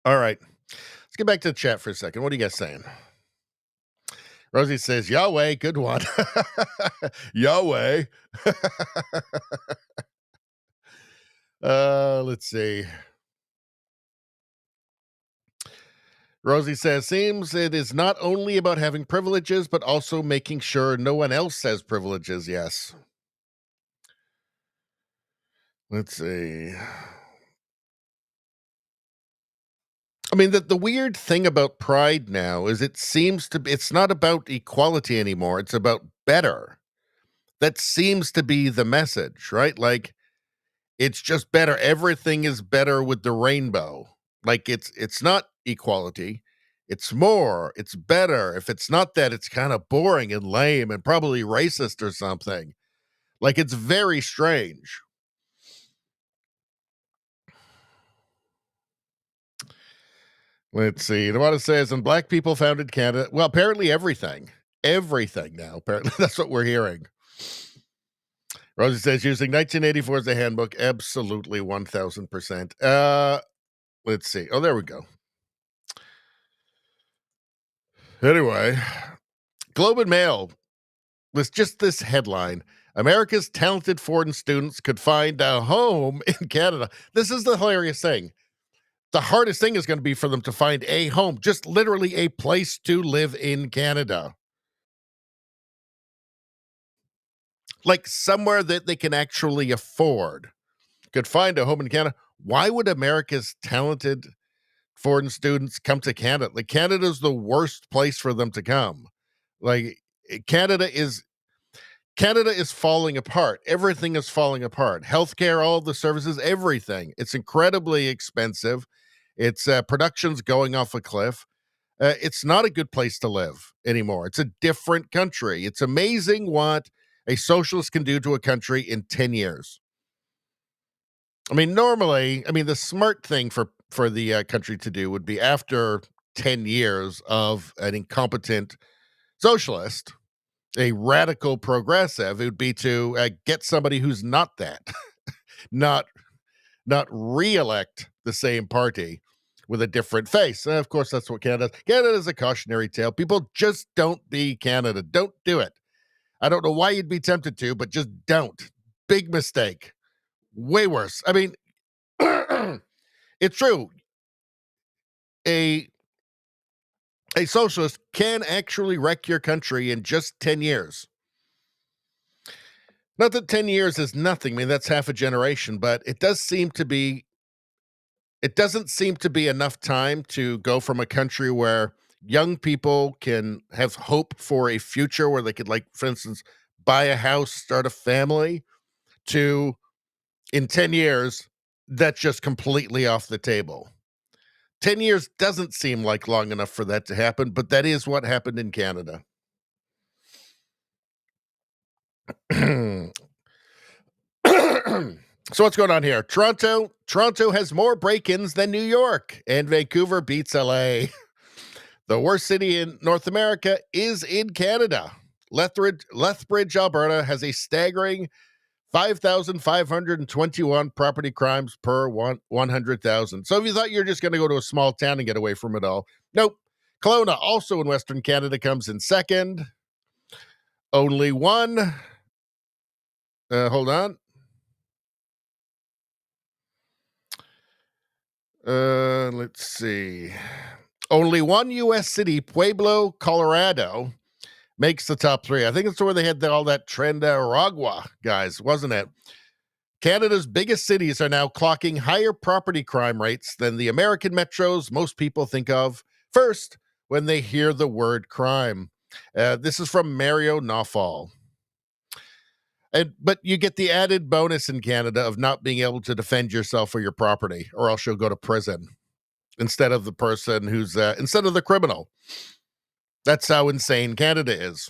All right. Let's get back to the chat for a second. What are you guys saying? Rosie says, Yahweh, good one. Yahweh. Let's see. Rosie says, seems it is not only about having privileges, but also making sure no one else has privileges. Yes. Let's see. I mean, the weird thing about pride now is it's not about equality anymore. It's about better. That seems to be the message, right? Like, it's just better. Everything is better with the rainbow. Like, it's not equality. It's more. It's better. If it's not that, it's kind of boring and lame and probably racist or something. Like, it's very strange. Let's see. What it says, and black people founded Canada. Well, apparently everything. Everything now. Apparently that's what we're hearing. Rosie says, using 1984 as a handbook. Absolutely 1,000%. Let's see. Oh, there we go. Anyway, Globe and Mail was just this headline. America's talented foreign students could find a home in Canada. This is the hilarious thing. The hardest thing is going to be for them to find a home, just literally a place to live in Canada. Like somewhere that they can actually afford. Could find a home in Canada. Why would America's talented foreign students come to Canada? Like, Canada's the worst place for them to come. Like, Canada is falling apart. Everything is falling apart. Healthcare, all the services, everything. It's incredibly expensive. It's production's going off a cliff. It's not a good place to live anymore. It's a different country. It's amazing what a socialist can do to a country in 10 years. I mean, normally, the smart thing for the country to do would be, after 10 years of an incompetent socialist, a radical progressive, it would be to get somebody who's not that, not re-elect the same party with a different face. And of course, that's what Canada is. Canada is a cautionary tale. People just don't be Canada. Don't do it. I don't know why you'd be tempted to, but just don't. Big mistake. Way worse. I mean, it's true. A socialist can actually wreck your country in just 10 years. Not that 10 years is nothing. I mean, that's half a generation, but it doesn't seem to be enough time to go from a country where young people can have hope for a future where they could, like, for instance, buy a house, start a family, to, in 10 years, that's just completely off the table. 10 years doesn't seem like long enough for that to happen, but that is what happened in Canada. So what's going on here? Toronto has more break-ins than New York, and Vancouver beats LA. The worst city in North America is in Canada. Lethbridge, Alberta has a staggering 5,521 property crimes per 100,000. So if you thought you're just going to go to a small town and get away from it all, nope. Kelowna, also in Western Canada, comes in second. Only one. Hold on. Let's see. Only one U.S. city, Pueblo, Colorado, makes the top 3. I think it's where they had all that Trendaragua guys, wasn't it? Canada's biggest cities are now clocking higher property crime rates than the American metros most people think of first when they hear the word crime. This is from Mario Nawfal. But you get the added bonus in Canada of not being able to defend yourself or your property, or else you'll go to prison instead of the person who's instead of the criminal. That's how insane Canada is.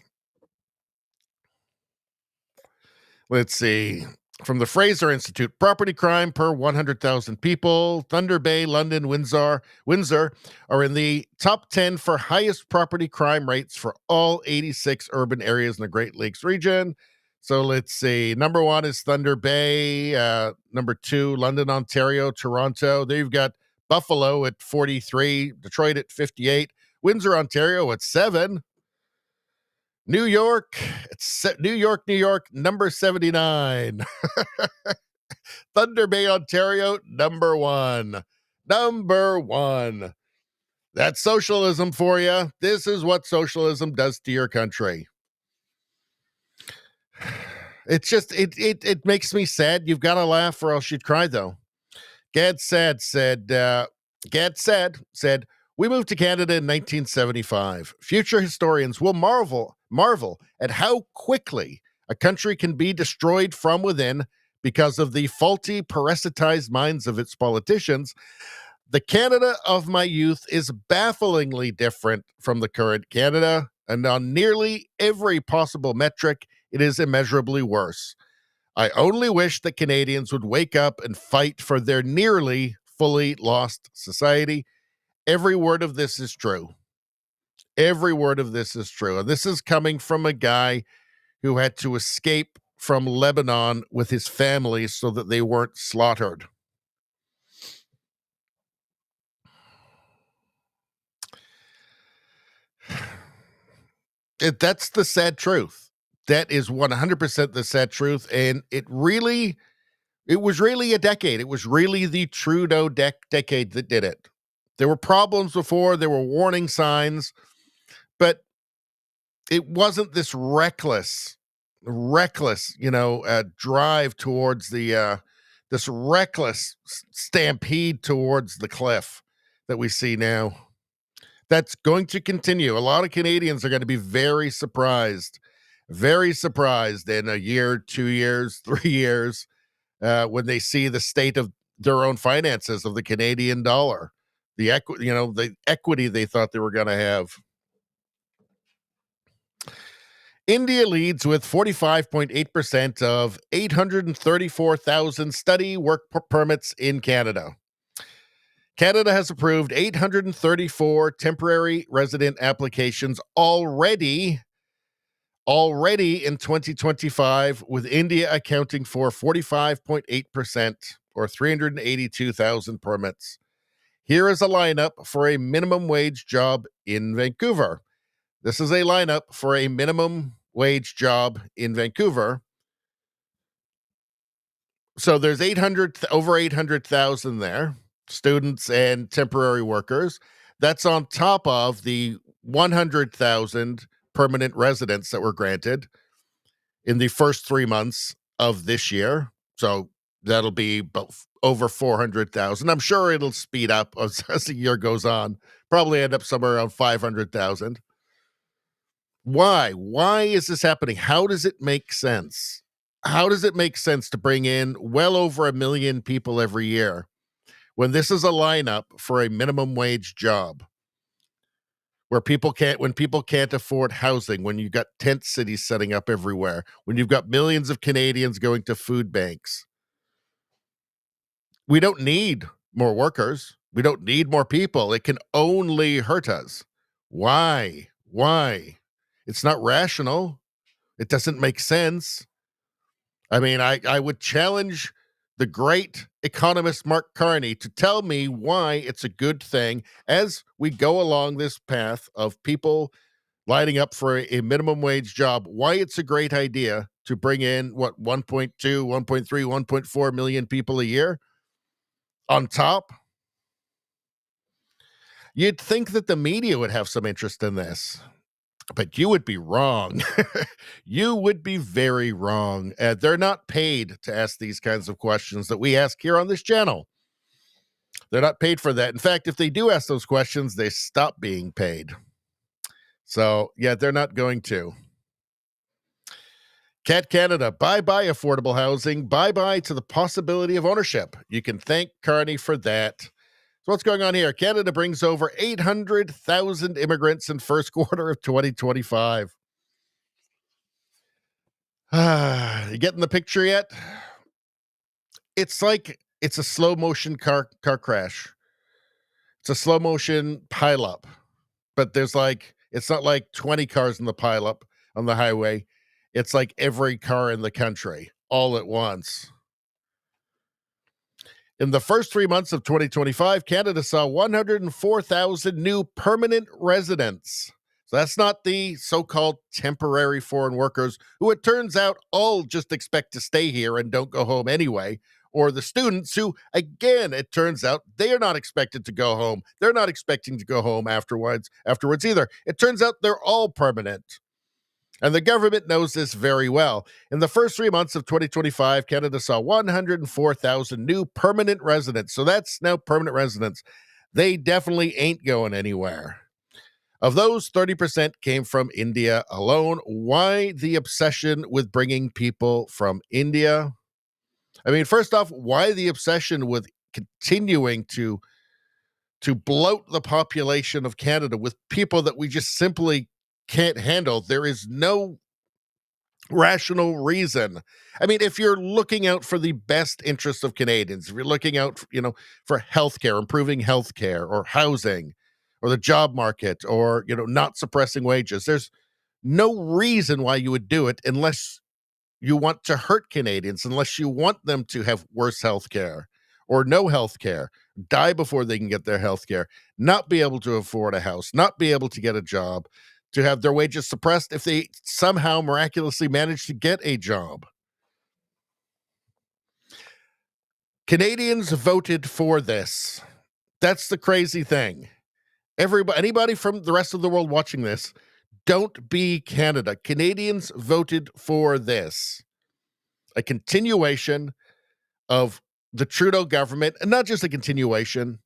Let's see. From the Fraser Institute, property crime per 100,000 people, Thunder Bay, London, Windsor are in the top 10 for highest property crime rates for all 86 urban areas in the Great Lakes region. So let's see. Number 1 is Thunder Bay. Number 2, London, Ontario, Toronto. There you've got Buffalo at 43, Detroit at 58, Windsor, Ontario at 7. New York, New York, number 79. Thunder Bay, Ontario, number 1. Number 1. That's socialism for you. This is what socialism does to your country. It's just, it makes me sad. You've got to laugh or else you'd cry, though. Gad said, we moved to Canada in 1975. Future historians will marvel at how quickly a country can be destroyed from within because of the faulty, parasitized minds of its politicians. The Canada of my youth is bafflingly different from the current Canada, and on nearly every possible metric, it is immeasurably worse. I only wish that Canadians would wake up and fight for their nearly fully lost society. Every word of this is true. Every word of this is true. And this is coming from a guy who had to escape from Lebanon with his family so that they weren't slaughtered. That's the sad truth. That is 100% the sad truth. And it was really a decade. It was really the Trudeau decade that did it. There were problems before, there were warning signs, but it wasn't this reckless, drive towards this reckless stampede towards the cliff that we see now. That's going to continue. A lot of Canadians are going to be very surprised in a year, 2 years, 3 years, when they see the state of their own finances of the Canadian dollar. The equity they thought they were going to have. India leads with 45.8% of 834,000 study work permits in Canada. Canada has approved 834 temporary resident applications already in 2025, with India accounting for 45.8%, or 382,000 permits. Here is a lineup for a minimum wage job in Vancouver. This is a lineup for a minimum wage job in Vancouver. So there's over 800,000 there, students and temporary workers. That's on top of the 100,000 permanent residents that were granted in the first 3 months of this year. So that'll be over 400,000. I'm sure it'll speed up as the year goes on. Probably end up somewhere around 500,000. Why? Why is this happening? How does it make sense? How does it make sense to bring in well over 1 million people every year when this is a lineup for a minimum wage job? When people can't afford housing, when you've got tent cities setting up everywhere, when you've got millions of Canadians going to food banks. We don't need more workers. We don't need more people. It can only hurt us. Why? It's not rational. It doesn't make sense. I mean, I would challenge the great economist Mark Carney to tell me why it's a good thing as we go along this path of people lining up for a minimum wage job, why it's a great idea to bring in, 1.2, 1.3, 1.4 million people a year on top. You'd think that the media would have some interest in this. But you would be wrong. You would be very wrong. They're not paid to ask these kinds of questions that we ask here on this channel. They're not paid for that. In fact, if they do ask those questions, they stop being paid. So, yeah, they're not going to. Cat Canada, bye-bye affordable housing, bye-bye to the possibility of ownership. You can thank Carney for that. So what's going on here? Canada brings over 800,000 immigrants in first quarter of 2025. You getting the picture yet? It's like it's a slow motion car crash. It's a slow motion pileup, but it's not like 20 cars in the pileup on the highway. It's like every car in the country all at once. In the first 3 months of 2025, Canada saw 104,000 new permanent residents. So that's not the so-called temporary foreign workers who it turns out all just expect to stay here and don't go home anyway, or the students who, again, it turns out they are not expected to go home. They're not expecting to go home afterwards either. It turns out they're all permanent. And the government knows this very well. In the first 3 months of 2025, Canada saw 104,000 new permanent residents. So that's now permanent residents. They definitely ain't going anywhere. Of those, 30% came from India alone. Why the obsession with bringing people from India? I mean, first off, why the obsession with continuing to bloat the population of Canada with people that we just simply can't handle? There is no rational reason. I mean, if you're looking out for the best interests of Canadians, if you're looking out, for healthcare, improving healthcare or housing or the job market or, not suppressing wages, there's no reason why you would do it unless you want to hurt Canadians, unless you want them to have worse healthcare or no healthcare, die before they can get their healthcare, not be able to afford a house, not be able to get a job, to have their wages suppressed if they somehow miraculously manage to get a job. Canadians voted for this. That's the crazy thing. Anybody from the rest of the world watching this, don't be Canada. Canadians voted for this. A continuation of the Trudeau government, and not just a continuation,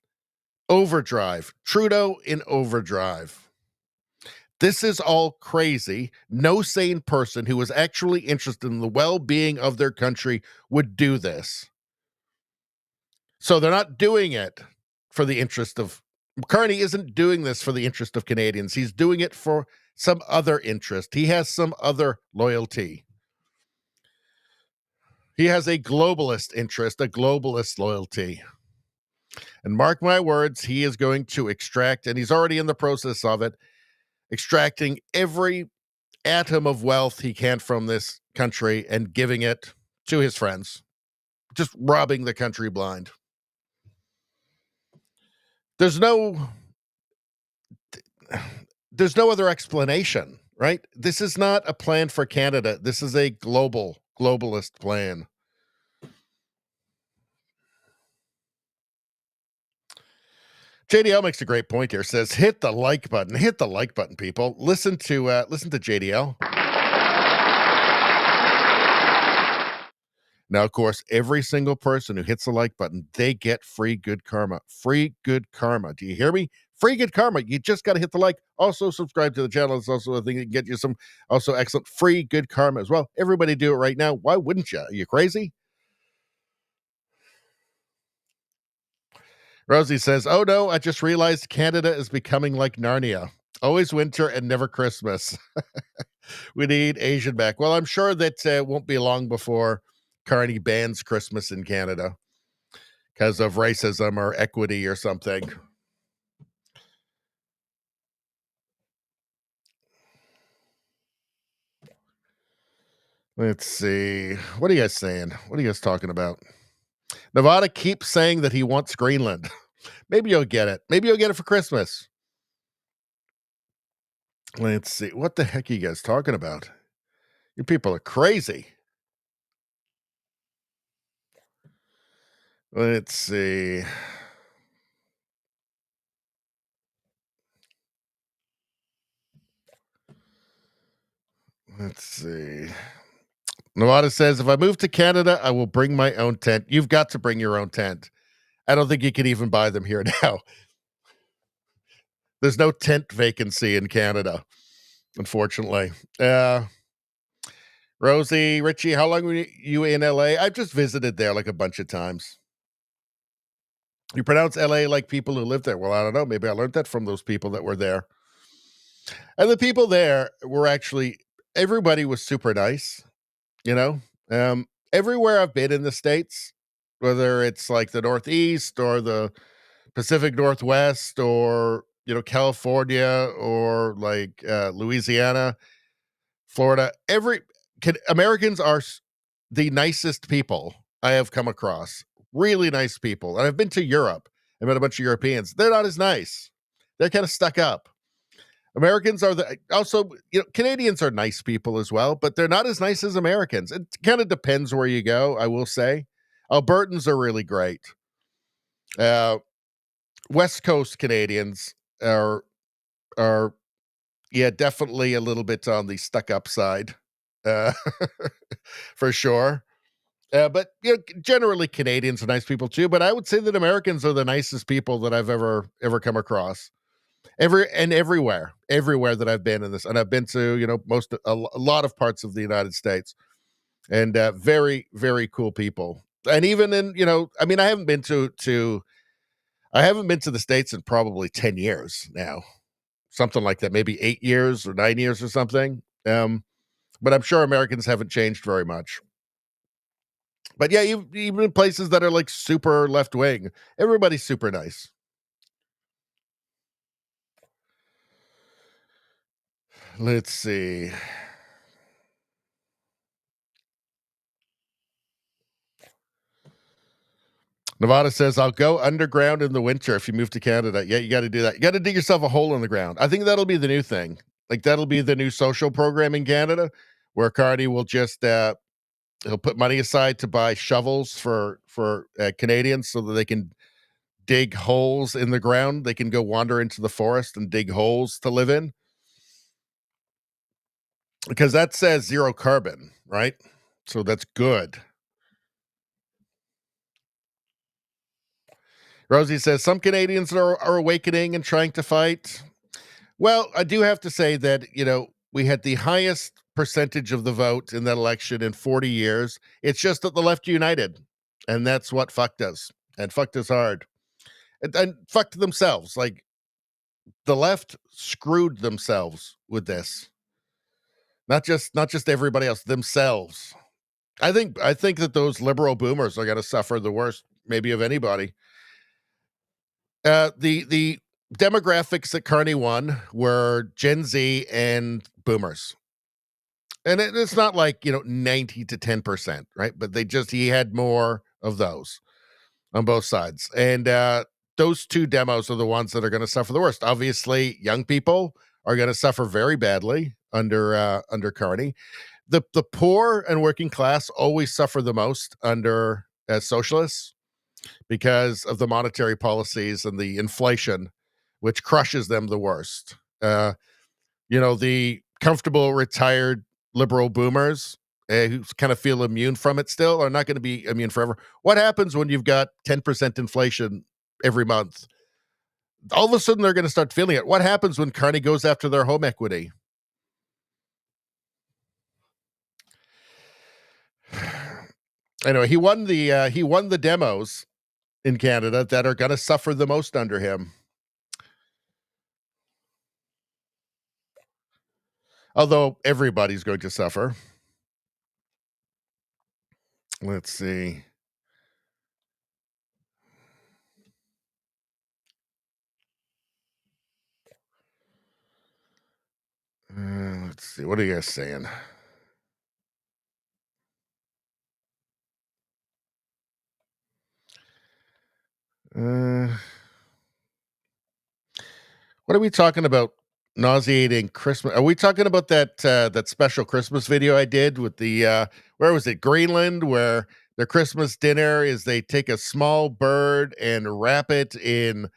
overdrive. Trudeau in overdrive. This is all crazy. No sane person who is actually interested in the well-being of their country would do this. So they're not doing it for the interest of... Carney isn't doing this for the interest of Canadians. He's doing it for some other interest. He has some other loyalty. He has a globalist interest, a globalist loyalty. And mark my words, he is going to extract, and he's already in the process of it, extracting every atom of wealth he can from this country and giving it to his friends, just robbing the country blind. There's no other explanation, right? This is not a plan for Canada. This is a globalist plan. JDL makes a great point here. Says, hit the like button. Hit the like button, people. Listen to JDL. Now, of course, every single person who hits the like button, they get free good karma. Free good karma. Do you hear me? Free good karma. You just got to hit the like. Also, subscribe to the channel. It's also a thing that can get you some also excellent free good karma as well. Everybody do it right now. Why wouldn't you? Are you crazy? Rosie says, oh no, I just realized Canada is becoming like Narnia. Always winter and never Christmas. We need Asian back. Well, I'm sure that won't be long before Carney bans Christmas in Canada because of racism or equity or something. Let's see. What are you guys saying? What are you guys talking about? Nevada keeps saying that he wants Greenland. Maybe you'll get it. Maybe you'll get it for Christmas. Let's see. What the heck are you guys talking about? You people are crazy. Let's see. Let's see. Nevada says, if I move to Canada, I will bring my own tent. You've got to bring your own tent. I don't think you can even buy them here now. There's no tent vacancy in Canada, unfortunately. Rosie, Richie, how long were you in LA? I've just visited there like a bunch of times. You pronounce LA like people who live there. Well, I don't know. Maybe I learned that from those people that were there. And the people there were actually, everybody was super nice, you know? Everywhere I've been in the States, whether it's like the Northeast or the Pacific Northwest or, California or like Louisiana, Florida, Americans are the nicest people I have come across. Really nice people. And I've been to Europe. I met a bunch of Europeans. They're not as nice. They're kind of stuck up. Americans are also, Canadians are nice people as well, but they're not as nice as Americans. It kind of depends where you go, I will say. Albertans are really great. West Coast Canadians are definitely a little bit on the stuck up side, for sure. But generally Canadians are nice people too. But I would say that Americans are the nicest people that I've ever come across. Everywhere that I've been in this, and I've been to a lot of parts of the United States, and very, very cool people. And even in I haven't been to the States in probably 10 years now, something like that, maybe 8 years or 9 years or something. But I'm sure Americans haven't changed very much. But yeah, even in places that are like super left wing, everybody's super nice. Let's see. Nevada says, I'll go underground in the winter if you move to Canada. Yeah, you got to do that. You got to dig yourself a hole in the ground. I think that'll be the new thing. Like, that'll be the new social program in Canada, where Carney will just he'll put money aside to buy shovels for Canadians so that they can dig holes in the ground. They can go wander into the forest and dig holes to live in. Because that says zero carbon, right? So that's good. Rosie says, some Canadians are awakening and trying to fight. Well, I do have to say that, we had the highest percentage of the vote in that election in 40 years. It's just that the left united, and that's what fucked us, and fucked us hard, and fucked themselves. Like, the left screwed themselves with this. Not just everybody else, themselves. I think that those liberal boomers are going to suffer the worst, maybe of anybody. The demographics that Carney won were Gen Z and boomers. And it's not like, 90 to 10%, right? But he had more of those on both sides. And those two demos are the ones that are going to suffer the worst. Obviously, young people are going to suffer very badly under Carney. The poor and working class always suffer the most under socialists because of the monetary policies and the inflation, which crushes them the worst. The comfortable retired liberal boomers who kind of feel immune from it still are not going to be immune forever. What happens when you've got 10% inflation every month? All of a sudden, they're going to start feeling it. What happens when Carney goes after their home equity? Anyway, he won the demos in Canada that are going to suffer the most under him. Although everybody's going to suffer. Let's see. Let's see. What are you guys saying? What are we talking about? Nauseating Christmas. Are we talking about that special Christmas video I did with the where was it? Greenland, where their Christmas dinner is they take a small bird and wrap it in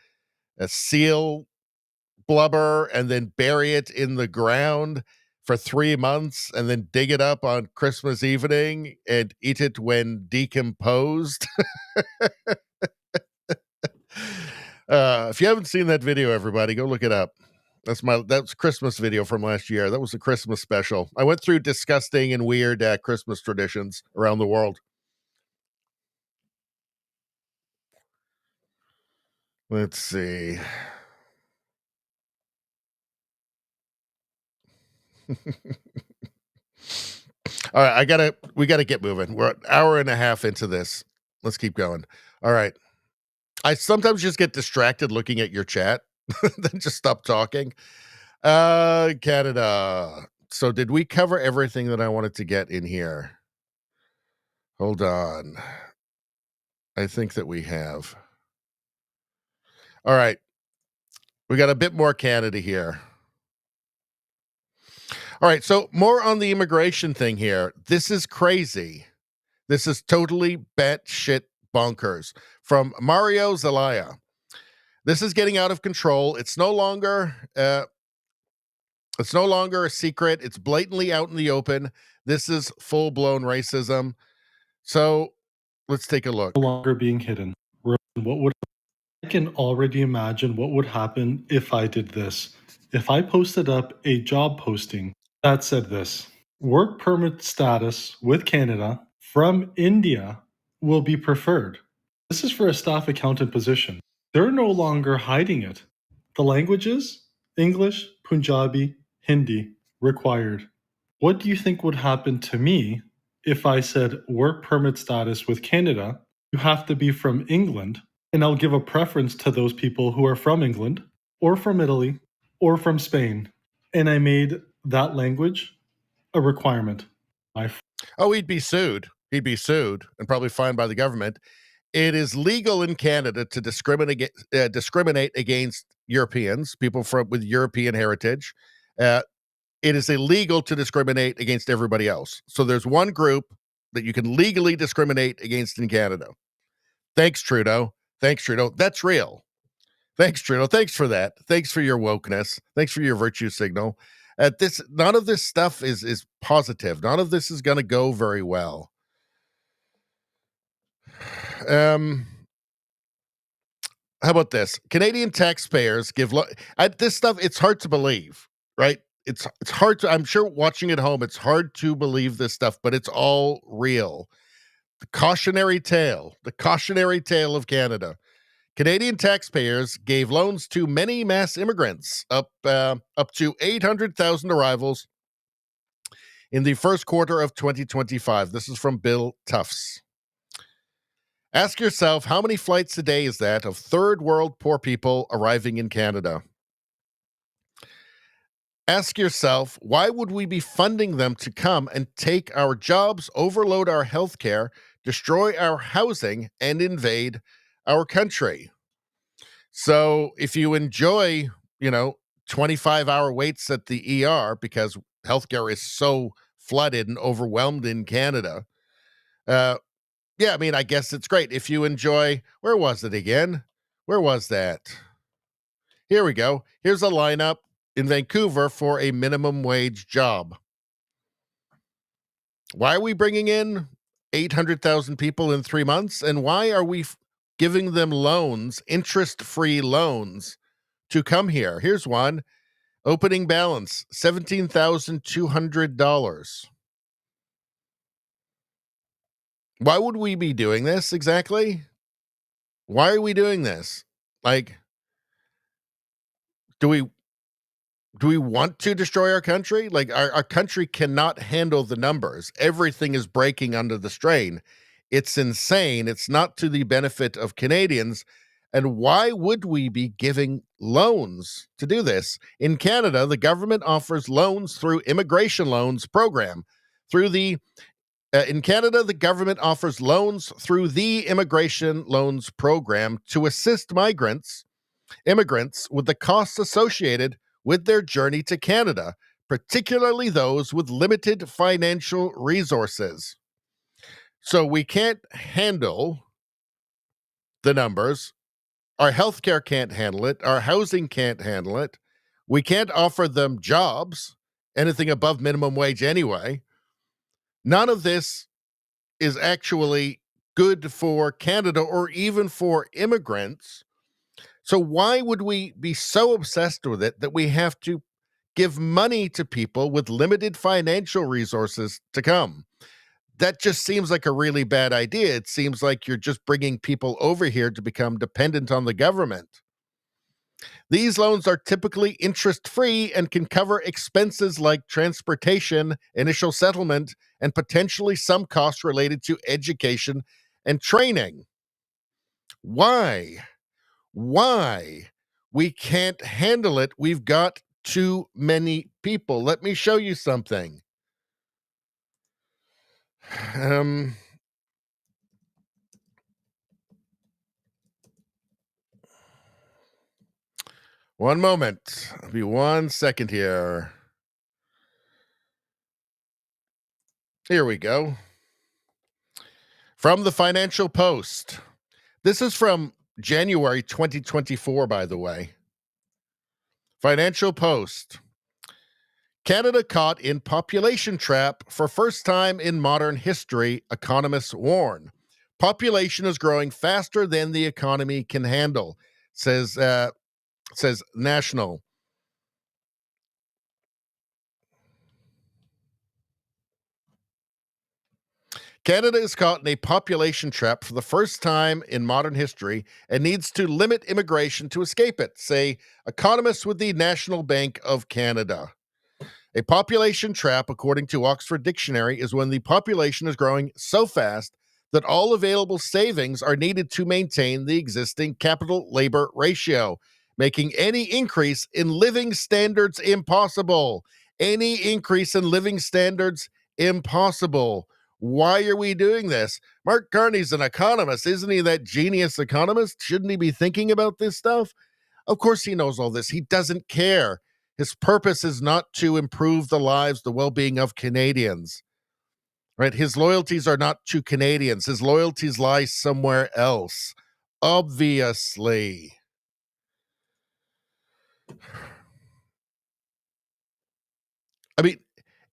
a seal blubber and then bury it in the ground for 3 months and then dig it up on Christmas evening and eat it when decomposed. If you haven't seen that video, everybody, go look it up. That's Christmas video from last year. That was a Christmas special. I went through disgusting and weird Christmas traditions around the world. Let's see. All right, we gotta get moving. We're an hour and a half into this. Let's keep going. All right. I sometimes just get distracted looking at your chat, then just stop talking. Canada. So did we cover everything that I wanted to get in here? Hold on. I think that we have. All right. We got a bit more Canada here. All right. So more on the immigration thing here. This is crazy. This is totally batshit bonkers. From Mario Zelaya. This is getting out of control. It's no longer a secret. It's blatantly out in the open. This is full-blown racism. So let's take a look. No longer being hidden. I can already imagine what would happen if I did this. If I posted up a job posting that said this: work permit status with Canada from India will be preferred. This is for a staff accountant position. They're no longer hiding it. The languages: English, Punjabi, Hindi, required. What do you think would happen to me if I said work permit status with Canada? You have to be from England, and I'll give a preference to those people who are from England, or from Italy, or from Spain. And I made that language a requirement. He'd be sued. He'd be sued and probably fined by the government. It is legal in Canada to discriminate against Europeans, people with European heritage. It is illegal to discriminate against everybody else. So there's one group that you can legally discriminate against in Canada. Thanks, Trudeau. Thanks, Trudeau. That's real. Thanks, Trudeau. Thanks for that. Thanks for your wokeness. Thanks for your virtue signal. None of this stuff is positive. None of this is going to go very well. How about this? Canadian taxpayers give this stuff. It's hard to believe, right? It's hard to. I'm sure watching at home, it's hard to believe this stuff, but it's all real. The cautionary tale of Canada. Canadian taxpayers gave loans to many mass immigrants, up to 800,000 arrivals in the first quarter of 2025. This is from Bill Tufts. Ask yourself, how many flights a day is that of third world poor people arriving in Canada? Ask yourself, why would we be funding them to come and take our jobs, overload our healthcare, destroy our housing, and invade our country? So if you enjoy, 25-hour waits at the ER because healthcare is so flooded and overwhelmed in Canada, I guess it's great. If you enjoy, where was it again? Where was that? Here we go. Here's a lineup in Vancouver for a minimum wage job. Why are we bringing in 800,000 people in 3 months? And why are we giving them loans, interest-free loans, to come here? Here's one. Opening balance, $17,200. Why would we be doing this exactly? Why are we doing this? Like, do we want to destroy our country? Like, our country cannot handle the numbers. Everything is breaking under the strain. It's insane. It's not to the benefit of Canadians. And why would we be giving loans to do this? In Canada, the government offers loans through immigration loans program. In Canada, the government offers loans through the immigration loans program to assist immigrants with the costs associated with their journey to Canada, particularly those with limited financial resources. So we can't handle the numbers. Our healthcare can't handle it. Our housing can't handle it. We can't offer them jobs anything above minimum wage anyway. None of this is actually good for Canada or even for immigrants. So why would we be so obsessed with it that we have to give money to people with limited financial resources to come? That just seems like a really bad idea. It seems like you're just bringing people over here to become dependent on the government. These loans are typically interest-free and can cover expenses like transportation, initial settlement, and potentially some costs related to education and training. Why? Why? We can't handle it. We've got too many people. Let me show you something. One moment. I'll be 1 second here. Here we go. From the Financial Post. This is from January 2024, by the way. Financial Post. Canada caught in population trap for first time in modern history, economists warn. Population is growing faster than the economy can handle, says National. Canada is caught in a population trap for the first time in modern history and needs to limit immigration to escape it, say economists with the National Bank of Canada. A population trap, according to Oxford Dictionary, is when the population is growing so fast that all available savings are needed to maintain the existing capital-labor ratio, making any increase in living standards impossible. Any increase in living standards impossible. Why are we doing this? Mark Carney's an economist. Isn't he that genius economist? Shouldn't he be thinking about this stuff? Of course he knows all this. He doesn't care. His purpose is not to improve the lives, the well-being of Canadians. Right? His loyalties are not to Canadians. His loyalties lie somewhere else. Obviously. I mean,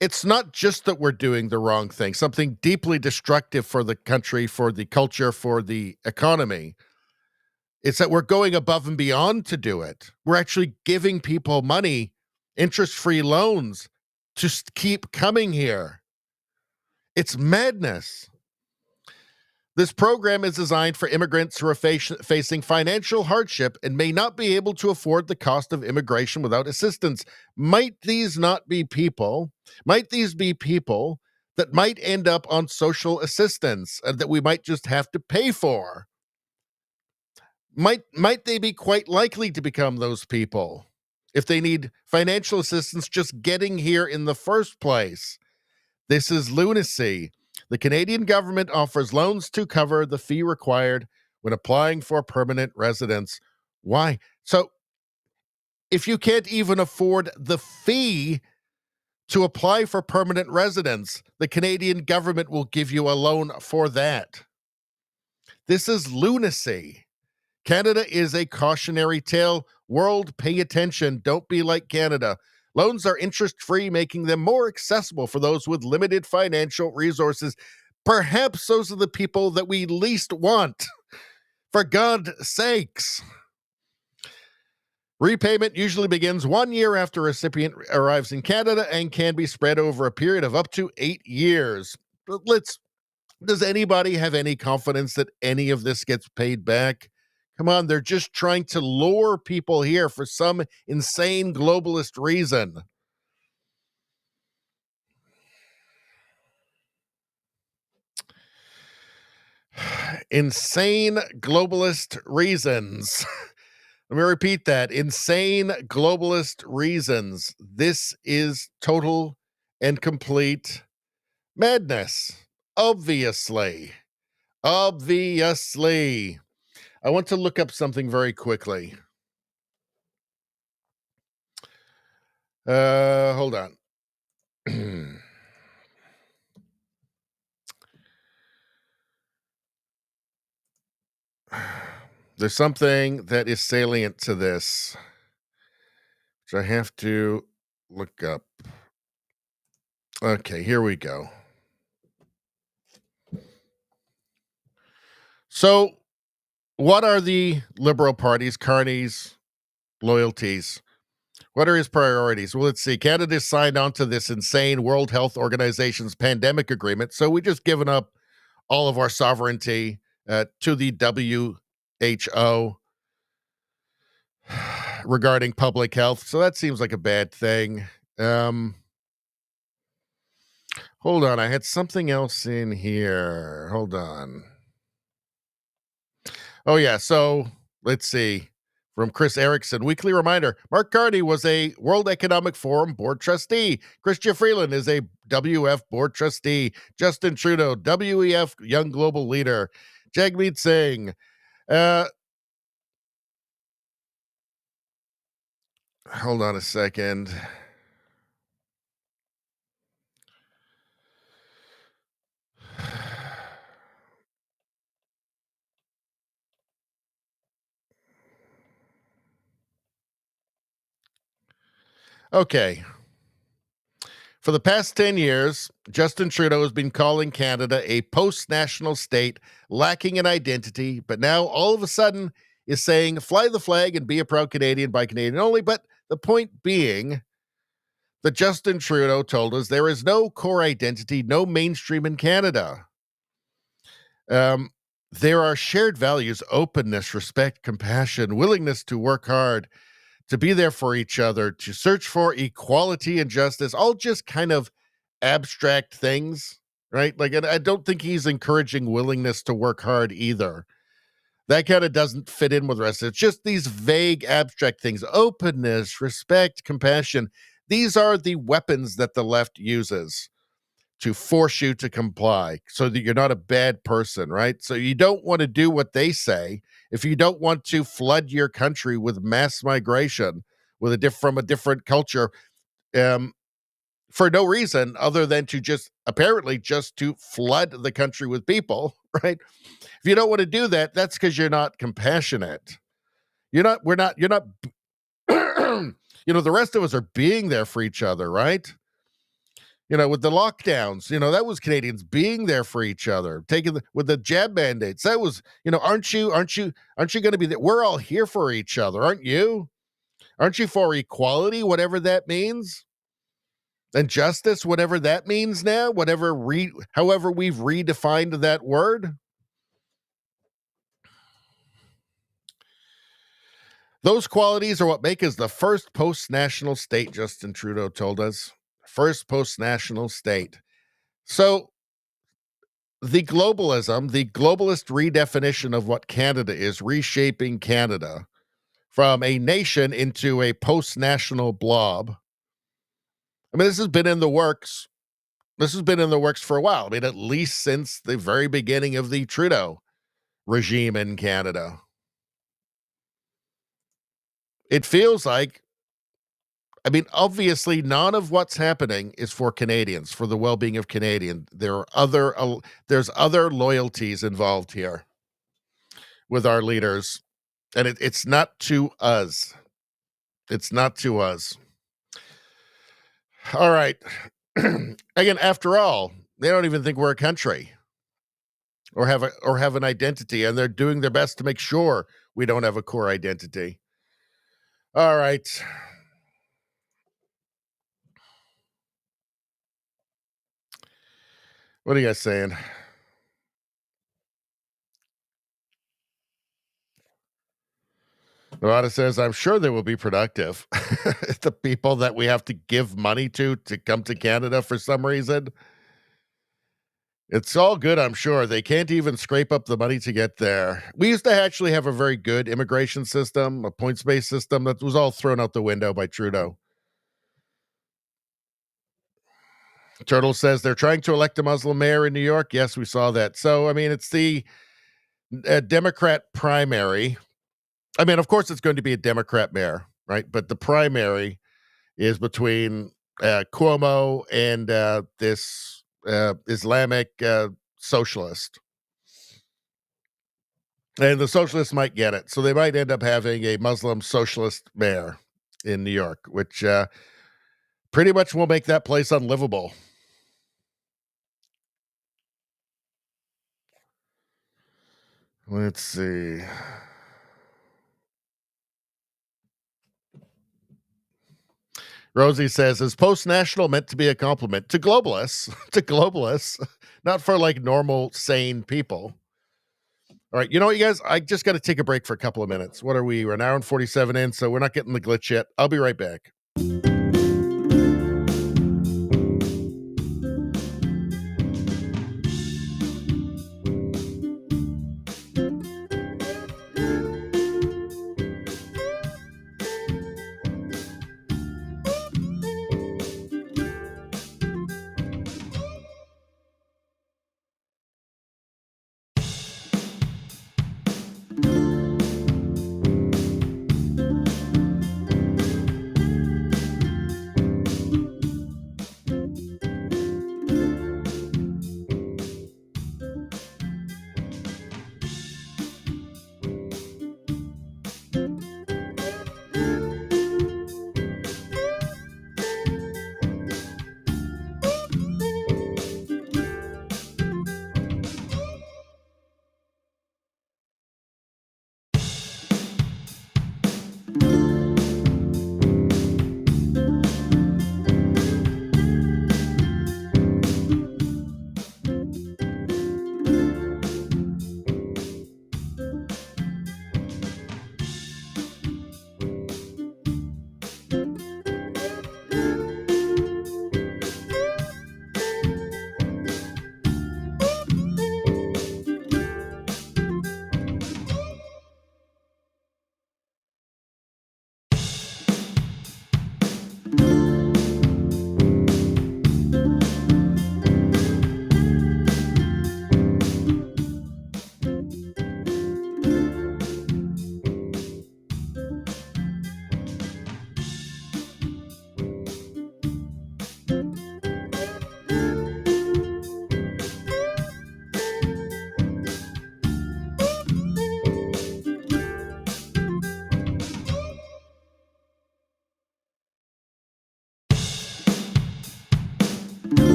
it's not just that we're doing the wrong thing, something deeply destructive for the country, for the culture, for the economy. It's that we're going above and beyond to do it. We're actually giving people money, interest-free loans, to keep coming here. It's madness. This program is designed for immigrants who are facing financial hardship and may not be able to afford the cost of immigration without assistance. Might these be people that might end up on social assistance and that we might just have to pay for? Might they be quite likely to become those people if they need financial assistance just getting here in the first place? This is lunacy. The Canadian government offers loans to cover the fee required when applying for permanent residence. Why? So, if you can't even afford the fee to apply for permanent residence, the Canadian government will give you a loan for that. This is lunacy. Canada is a cautionary tale. World, pay attention. Don't be like Canada. Loans are interest-free, making them more accessible for those with limited financial resources. Perhaps those are the people that we least want. For God's sakes. Repayment usually begins 1 year after a recipient arrives in Canada and can be spread over a period of up to 8 years. Does anybody have any confidence that any of this gets paid back? Come on, they're just trying to lure people here for some insane globalist reason. Insane globalist reasons. Let me repeat that. Insane globalist reasons. This is total and complete madness. Obviously. Obviously. I want to look up something very quickly. Hold on. There's something that is salient to this, which I have to look up. Okay, here we go. So, what are the Liberal Party's, Carney's loyalties? What are his priorities? Well, let's see. Canada signed on to this insane World Health Organization's pandemic agreement. So we just given up all of our sovereignty to the WHO regarding public health. So that seems like a bad thing. Hold on. I had something else in here. Hold on. Oh, yeah. So let's see. From Chris Erickson, weekly reminder. Mark Carney was a World Economic Forum board trustee. Chrystia Freeland is a WF board trustee. Justin Trudeau, WEF Young Global Leader. Jagmeet Singh. Hold on a second. Okay. For the past 10 years, Justin Trudeau has been calling Canada a post-national state lacking an identity, but now all of a sudden is saying fly the flag and be a proud Canadian by Canadian only. But the point being that Justin Trudeau told us there is no core identity, no mainstream in Canada. There are shared values, openness, respect, compassion, willingness to work hard, to be there for each other, to search for equality and justice, all just kind of abstract things, right? Like, and I don't think he's encouraging willingness to work hard either. That kind of doesn't fit in with the rest. It's just these vague, abstract things: openness, respect, compassion. These are the weapons that the left uses to force you to comply so that you're not a bad person, right? So you don't want to do what they say. If you don't want to flood your country with mass migration from a different culture, for no reason other than to just to flood the country with people, right? If you don't want to do that, that's because you're not compassionate. You're not, the rest of us are being there for each other, right? With the lockdowns, that was Canadians being there for each other, with the jab mandates. That was, aren't you going to be there? We're all here for each other, aren't you? Aren't you for equality, whatever that means? And justice, whatever that means now, however we've redefined that word. Those qualities are what make us the first post-national state, Justin Trudeau told us. First post-national state. So the globalist redefinition of what Canada is, reshaping Canada from a nation into a post-national blob. I mean, this has been in the works. This has been in the works for a while. I mean, at least since the very beginning of the Trudeau regime in Canada. It feels like, obviously none of what's happening is for Canadians, for the well-being of Canadians. There's other loyalties involved here with our leaders, and it's not to us. It's not to us. All right. Again, after all, they don't even think we're a country or have an identity, and they're doing their best to make sure we don't have a core identity. All right. What are you guys saying? Nevada says, I'm sure they will be productive. The people that we have to give money to come to Canada for some reason. It's all good, I'm sure. They can't even scrape up the money to get there. We used to actually have a very good immigration system, a points-based system that was all thrown out the window by Trudeau. Turtle says they're trying to elect a Muslim mayor in New York. Yes, we saw that. So, it's the Democrat primary. Of course, it's going to be a Democrat mayor, right? But the primary is between Cuomo and this Islamic socialist. And the socialists might get it. So they might end up having a Muslim socialist mayor in New York, which pretty much will make that place unlivable. Let's see. Rosie says, is post-national meant to be a compliment to globalists? To globalists, not for like normal, sane people. All right, you know what, you guys? I just got to take a break for a couple of minutes. What are we? We're an hour and 47 in, so we're not getting the glitch yet. I'll be right back.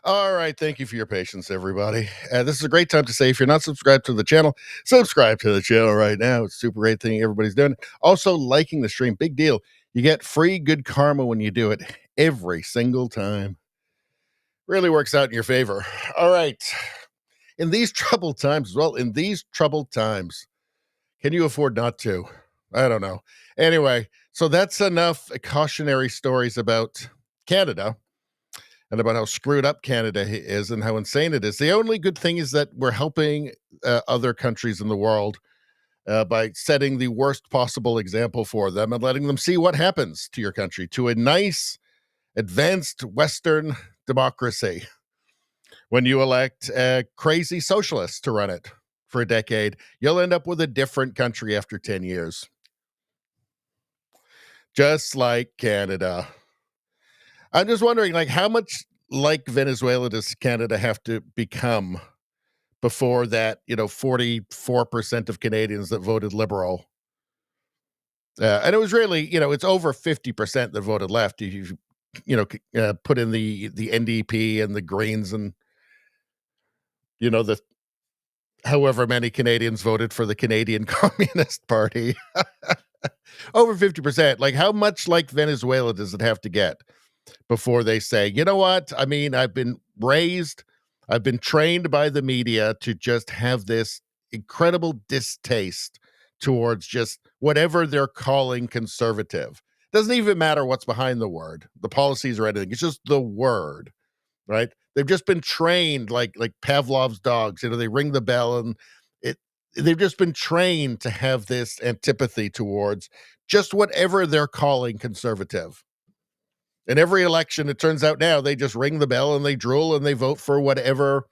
All right. Thank you for your patience, everybody. This is a great time to say, if you're not subscribed to the channel, subscribe to the channel right now. It's a super great thing everybody's doing. Also, liking the stream, big deal. You get free good karma when you do it every single time. Really works out in your favor. All right. In these troubled times, can you afford not to? I don't know. Anyway, so that's enough cautionary stories about Canada and about how screwed up Canada is and how insane it is. The only good thing is that we're helping other countries in the world by setting the worst possible example for them and letting them see what happens to your country, to a nice, advanced Western democracy. When you elect a crazy socialist to run it for a decade, you'll end up with a different country after 10 years. Just like Canada. I'm just wondering, like, how much like Venezuela does Canada have to become before that, 44% of Canadians that voted Liberal? And it was really, it's over 50% that voted left. If you put in the NDP and the Greens and, the however many Canadians voted for the Canadian Communist Party. Over 50%. Like, how much like Venezuela does it have to get before they say, you know what? I mean, I've been trained by the media to just have this incredible distaste towards just whatever they're calling conservative. Doesn't even matter what's behind the word, the policies or anything. It's just the word, right? They've just been trained like Pavlov's dogs. They ring the bell and they've just been trained to have this antipathy towards just whatever they're calling conservative. In every election, it turns out now they just ring the bell and they drool and they vote for whatever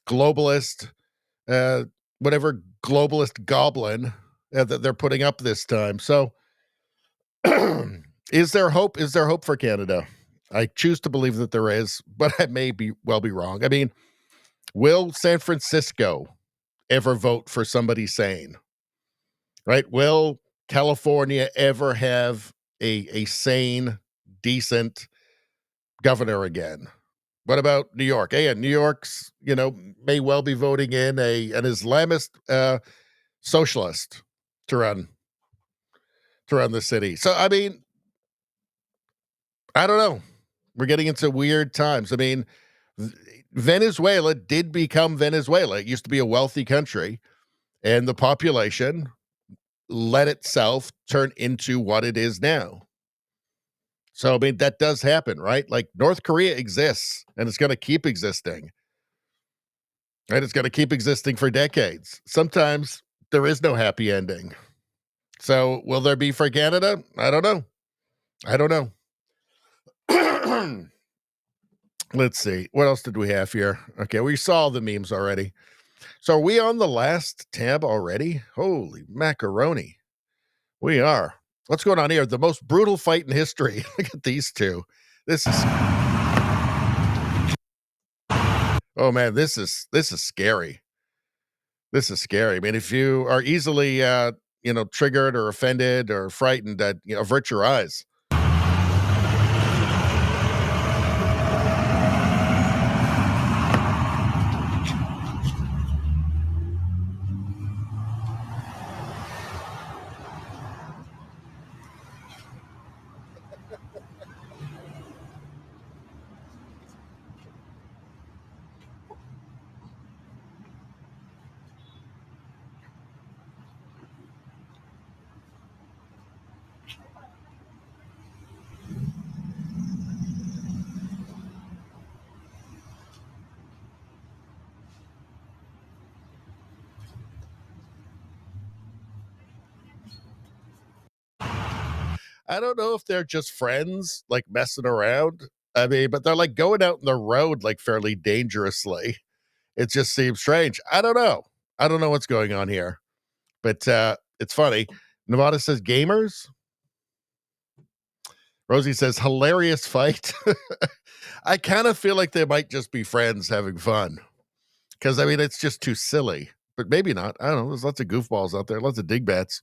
globalist goblin that they're putting up this time. So is there hope? Is there hope for Canada? I choose to believe that there is, but I may be wrong. I mean, will San Francisco ever vote for somebody sane? Right? Will California ever have a sane, decent governor again? What about New York? Yeah, New York's, may well be voting in an Islamist socialist to run the city. So, I mean, I don't know. We're getting into weird times. I mean, Venezuela did become Venezuela. It used to be a wealthy country, and the population let itself turn into what it is now. So, I mean, that does happen, right? Like, North Korea exists, and it's going to keep existing. And it's going to keep existing for decades. Sometimes there is no happy ending. So, will there be for Canada? I don't know. Let's see. What else did we have here? Okay, we saw the memes already. So, are we on the last tab already? Holy macaroni. We are. What's going on here? The most brutal fight in history. Look at these two. This is... Oh, man, this is scary. This is scary. I mean, if you are easily, triggered or offended or frightened, avert your eyes. I don't know if they're just friends, like messing around. I mean, but they're like going out on the road like fairly dangerously. It just seems strange. I don't know. I don't know what's going on here, but it's funny. Nevada says gamers. Rosie says hilarious fight. I kind of feel like they might just be friends having fun because, I mean, it's just too silly, but maybe not. I don't know. There's lots of goofballs out there, lots of dingbats.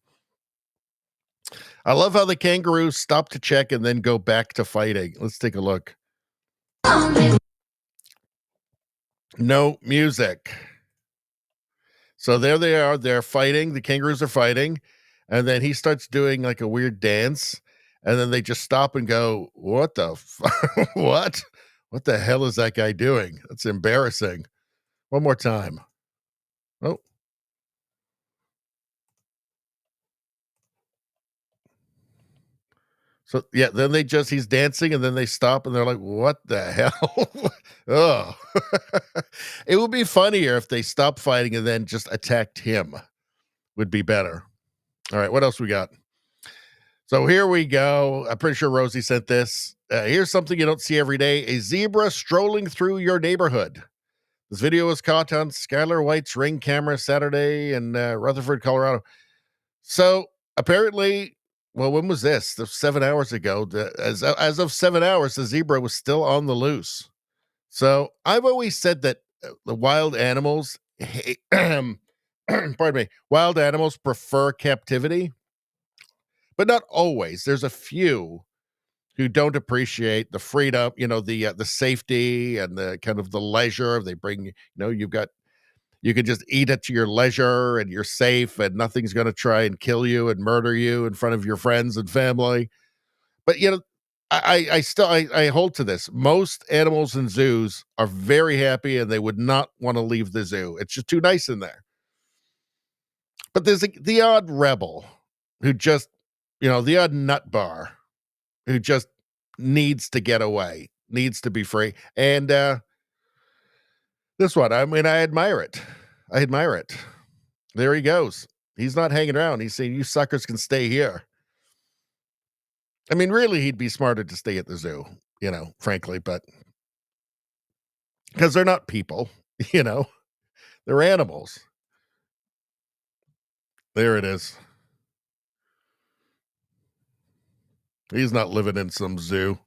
I love how the kangaroos stop to check and then go back to fighting. Let's take a look. No music. So there they are. They're fighting. The kangaroos are fighting. And then he starts doing like a weird dance. And then they just stop and go, what the what? What the hell is that guy doing? That's embarrassing. One more time. Oh. So, yeah, then he's dancing and then they stop and they're like, what the hell? Oh, it would be funnier if they stopped fighting and then just attacked him. Would be better. All right, what else we got? So here we go. I'm pretty sure Rosie sent this. Here's something you don't see every day. A zebra strolling through your neighborhood. This video was caught on Skylar White's Ring camera Saturday in Rutherford, Colorado. So apparently... Well, when was this? 7 hours ago. As of 7 hours, the zebra was still on the loose. So I've always said that the wild animals, pardon me, wild animals prefer captivity, but not always. There's a few who don't appreciate the freedom, the safety and the kind of the leisure they bring. You can just eat at your leisure and you're safe and nothing's going to try and kill you and murder you in front of your friends and family. But I hold to this. Most animals in zoos are very happy and they would not want to leave the zoo. It's just too nice in there. But there's the odd rebel who just, the odd nut bar who just needs to get away, needs to be free. And this one, I admire it. I admire it. There he goes. He's not hanging around. He's saying, you suckers can stay here. Really, he'd be smarter to stay at the zoo, frankly, but because they're not people, they're animals. There it is. He's not living in some zoo.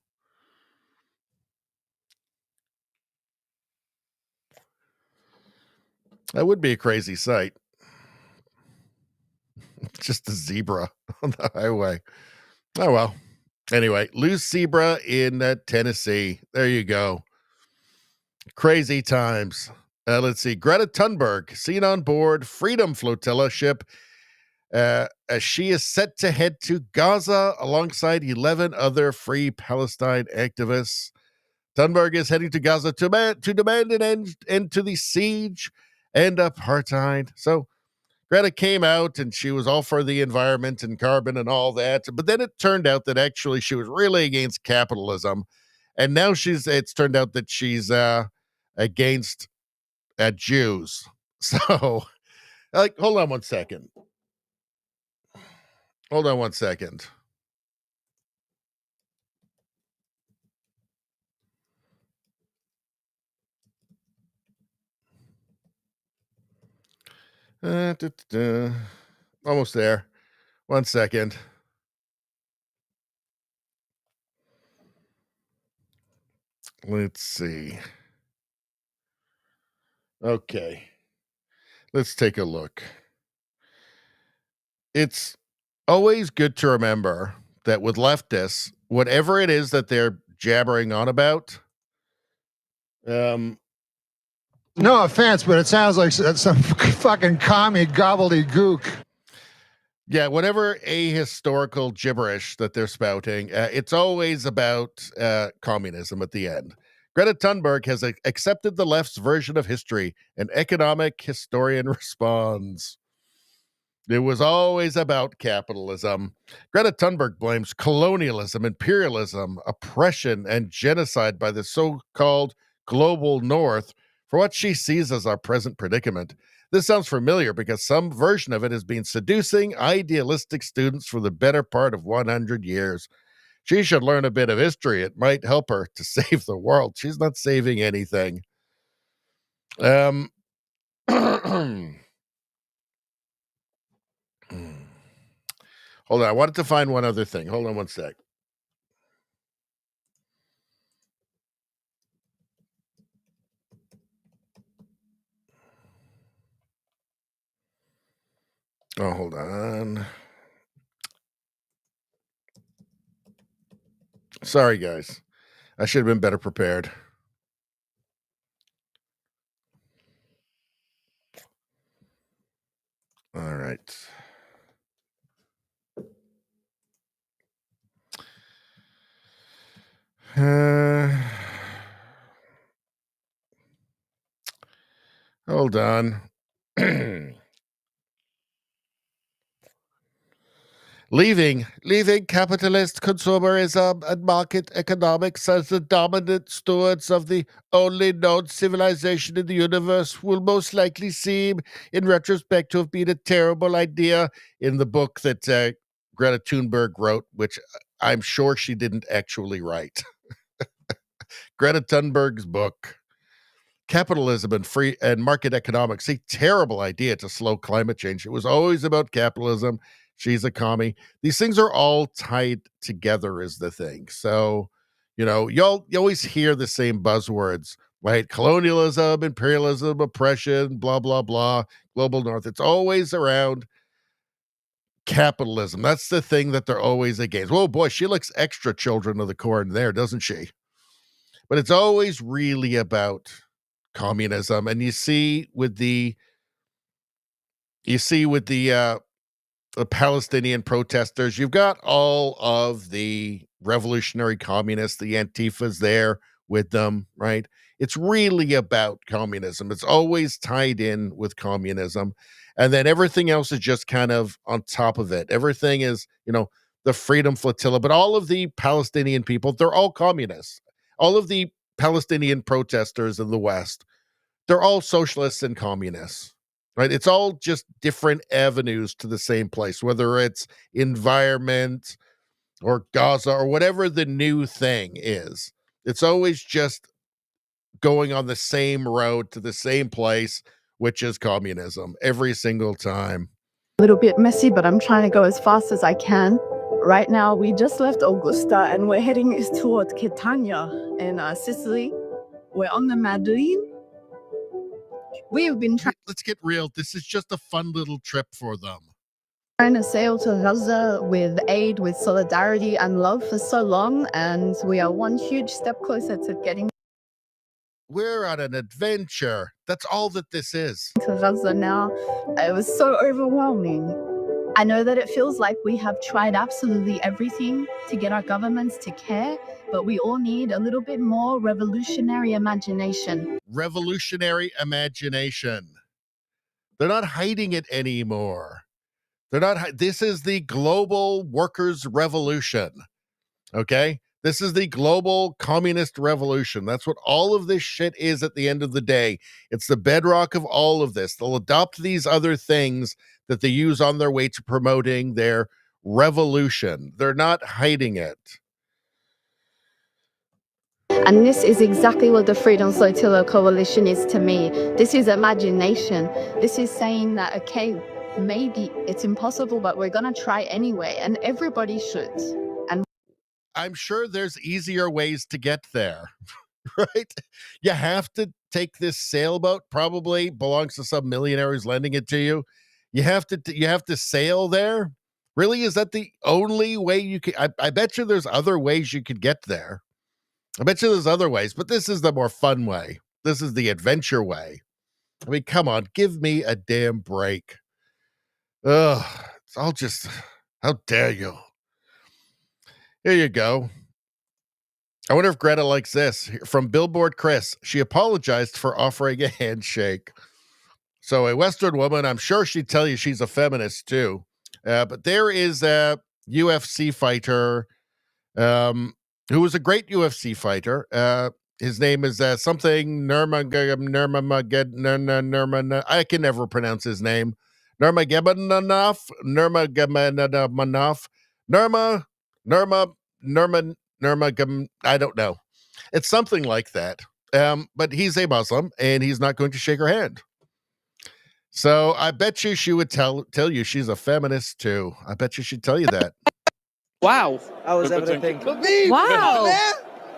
That would be a crazy sight. Just a zebra on the highway. Oh, well. Anyway, loose zebra in Tennessee. There you go. Crazy times. Let's see. Greta Thunberg seen on board Freedom Flotilla ship as she is set to head to Gaza alongside 11 other Free Palestine activists. Thunberg is heading to Gaza to demand an end to the siege and apartheid. So Greta came out and she was all for the environment and carbon and all that. But then it turned out that actually she was really against capitalism. And now it's turned out that she's against Jews. So, hold on one second. Hold on one second. Almost there. 1 second. Let's see. Okay. Let's take a look. It's always good to remember that with leftists, whatever it is that they're jabbering on about, no offense, but it sounds like some fucking commie gobbledygook. Yeah, whatever ahistorical gibberish that they're spouting, it's always about communism at the end. Greta Thunberg has accepted the left's version of history, an economic historian responds. It was always about capitalism. Greta Thunberg blames colonialism, imperialism, oppression, and genocide by the so-called global north for what she sees as our present predicament. This sounds familiar because some version of it has been seducing idealistic students for the better part of 100 years. She should learn a bit of history. It might help her to save the world. She's not saving anything. Hold on. I wanted to find one other thing. Hold on one sec. Oh, hold on. Sorry, guys. I should have been better prepared. All right. Hold on. Leaving capitalist consumerism and market economics as the dominant stewards of the only known civilization in the universe will most likely seem, in retrospect, to have been a terrible idea in the book that Greta Thunberg wrote, which I'm sure she didn't actually write. Greta Thunberg's book, Capitalism and Free and Market Economics, a terrible idea to slow climate change. It was always about capitalism. She's a commie. These things are all tied together is the thing. So, you always hear the same buzzwords, right? Colonialism, imperialism, oppression, blah, blah, blah, global north. It's always around capitalism. That's the thing that they're always against. Whoa, boy, she looks extra children of the corn there, doesn't she? But it's always really about communism. And you see with the Palestinian protesters, you've got all of the revolutionary communists, the Antifas there with them, right? It's really about communism. It's always tied in with communism. And then everything else is just kind of on top of it. Everything is, the Freedom Flotilla. But all of the Palestinian people, they're all communists. All of the Palestinian protesters in the West, they're all socialists and communists. Right? It's all just different avenues to the same place, whether it's environment or Gaza or whatever the new thing is. It's always just going on the same road to the same place, which is communism every single time. A little bit messy, but I'm trying to go as fast as I can. Right now, we just left Augusta and we're heading towards Catania in Sicily. We're on the Madeleine. We've been Let's get real. This is just a fun little trip for them. Trying to sail to Gaza with aid, with solidarity and love for so long, and we are one huge step closer to getting. We're on an adventure. That's all that this is. To Gaza now. It was so overwhelming. I know that it feels like we have tried absolutely everything to get our governments to care, but we all need a little bit more revolutionary imagination. Revolutionary imagination. They're not hiding it anymore. This is the global workers' revolution. Okay? This is the global communist revolution. That's what all of this shit is at the end of the day. It's the bedrock of all of this. They'll adopt these other things that they use on their way to promoting their revolution. They're not hiding it. And this is exactly what the Freedom Flotilla Coalition is to me. This is imagination. This is saying that, okay, maybe it's impossible, but we're going to try anyway. And everybody should. And I'm sure there's easier ways to get there, right? You have to take this sailboat, probably belongs to some millionaire who's lending it to you. You have to sail there. Really? Is that the only way you can? I bet you there's other ways you could get there. I bet you there's other ways, but this is the more fun way. This is the adventure way. I mean, come on, give me a damn break. Ugh, it's all just, how dare you? Here you go. I wonder if Greta likes this. From Billboard Chris, she apologized for offering a handshake. So a Western woman, I'm sure she'd tell you she's a feminist too. But there is a UFC fighter who was a great UFC fighter. His name is something Nurmagomedov. I can never pronounce his name. Nurmagomedov. I don't know. It's something like that. But he's a Muslim and he's not going to shake her hand. So I bet you she would tell you she's a feminist too. I bet you she'd tell you that. Wow. How was everything? Wow.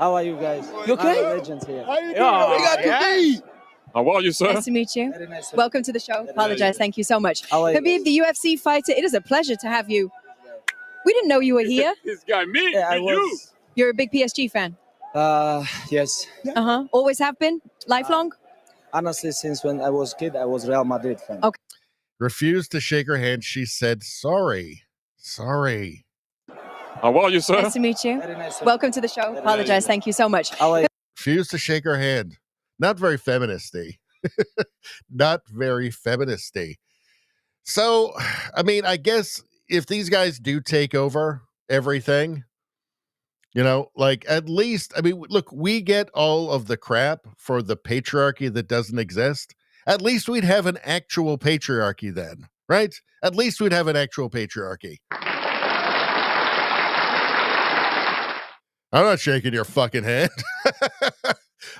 How are you guys? You okay? Legends here. How you doing? We got yes. How are you, sir? Nice to meet you. Very nice. Welcome to the show. Apologize. Thank you so much. How are you? Habib, the UFC fighter, it is a pleasure to have you. We didn't know you were here. This guy, me, Yeah, I me, was. You're a big PSG fan. Yes. Always have been? Lifelong? Honestly, since when I was a kid, I was Real Madrid fan. Okay. Refused to shake her hand. She said, sorry. Sorry. How are you, sir? Nice to meet you. Very nice. Welcome to the show. Apologize. Thank you so much. How are you? Refused to shake her hand. Not very feministy. Not very feministy. So, I mean, I guess if these guys do take over everything, like at least, I mean, look, we get all of the crap for the patriarchy that doesn't exist. At least we'd have an actual patriarchy then, right? At least we'd have an actual patriarchy. I'm not shaking your fucking hand.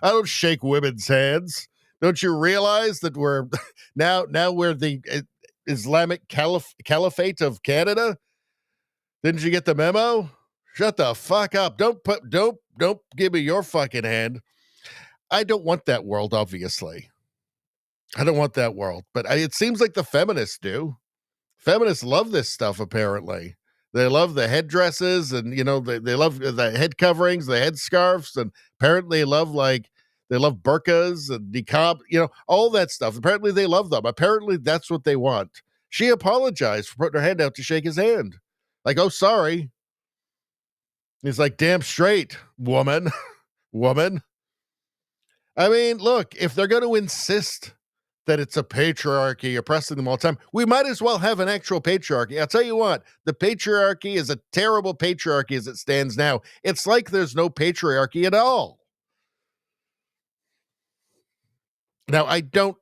I don't shake women's hands. Don't you realize that we're now we're the Islamic Caliphate of Canada? Didn't you get the memo? Shut the fuck up. Don't give me your fucking hand. I don't want that world, obviously. I don't want that world, but it seems like the feminists do. Feminists love this stuff, apparently. They love the headdresses and, they love the head coverings, the head scarves, and apparently they love burqas and niqab, all that stuff. Apparently they love them. Apparently that's what they want. She apologized for putting her hand out to shake his hand. Like, oh, sorry. He's like, damn straight, woman. Woman. I mean, look, if they're going to insist that it's a patriarchy oppressing them all the time, we might as well have an actual patriarchy. I'll tell you what, the patriarchy is a terrible patriarchy as it stands now. It's like there's no patriarchy at all. Now, I don't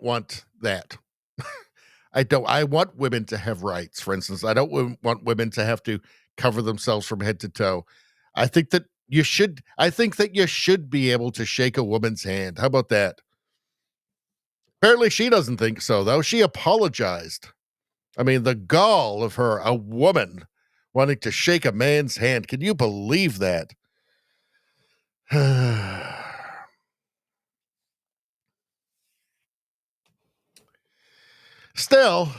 want that. I want women to have rights, for instance. I don't want women to have to cover themselves from head to toe. I think that you should be able to shake a woman's hand. How about that? Apparently she doesn't think so, though. She apologized. I mean, the gall of her, a woman, wanting to shake a man's hand. Can you believe that? Still.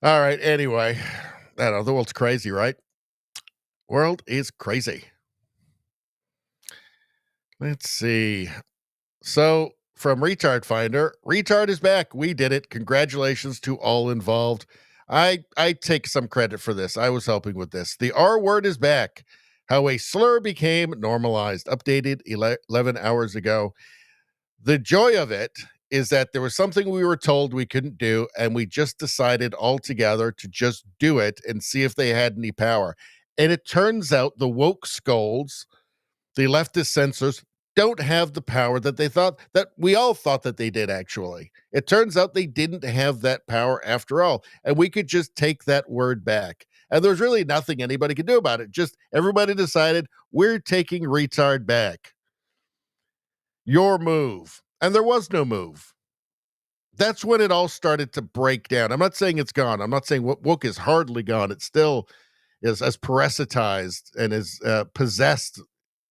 All right. Anyway, I don't know. The world's crazy, right? World is crazy. Let's see. So from Retard Finder, retard is back. We did it. Congratulations to all involved. I take some credit for this. I was helping with this. The R word is back. How a slur became normalized. Updated 11 hours ago. The joy of it is that there was something we were told we couldn't do, and we just decided all together to just do it and see if they had any power. And it turns out the woke scolds, the leftist censors, don't have the power that they thought, that we all thought that they did, actually. It turns out they didn't have that power after all, and we could just take that word back. And there's really nothing anybody could do about it. Just everybody decided, we're taking retard back. Your move. And there was no move. That's when it all started to break down. I'm not saying it's gone. I'm not saying woke is hardly gone. It still is as parasitized and is possessed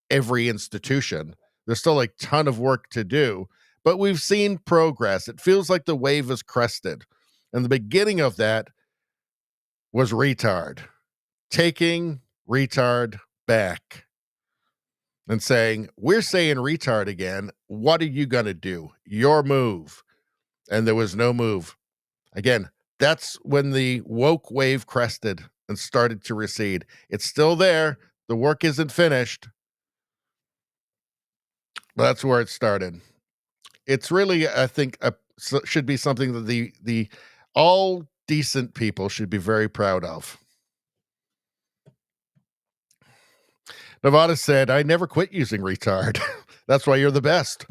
every institution. There's still a ton of work to do, but we've seen progress. It feels like the wave is crested. And the beginning of that was retard. Taking retard back. And saying, we're saying retard again. What are you going to do? Your move. And there was no move. Again, that's when the woke wave crested and started to recede. It's still there. The work isn't finished. But that's where it started. It's really, I think, should be something that the all decent people should be very proud of. Nevada said, I never quit using retard. That's why you're the best.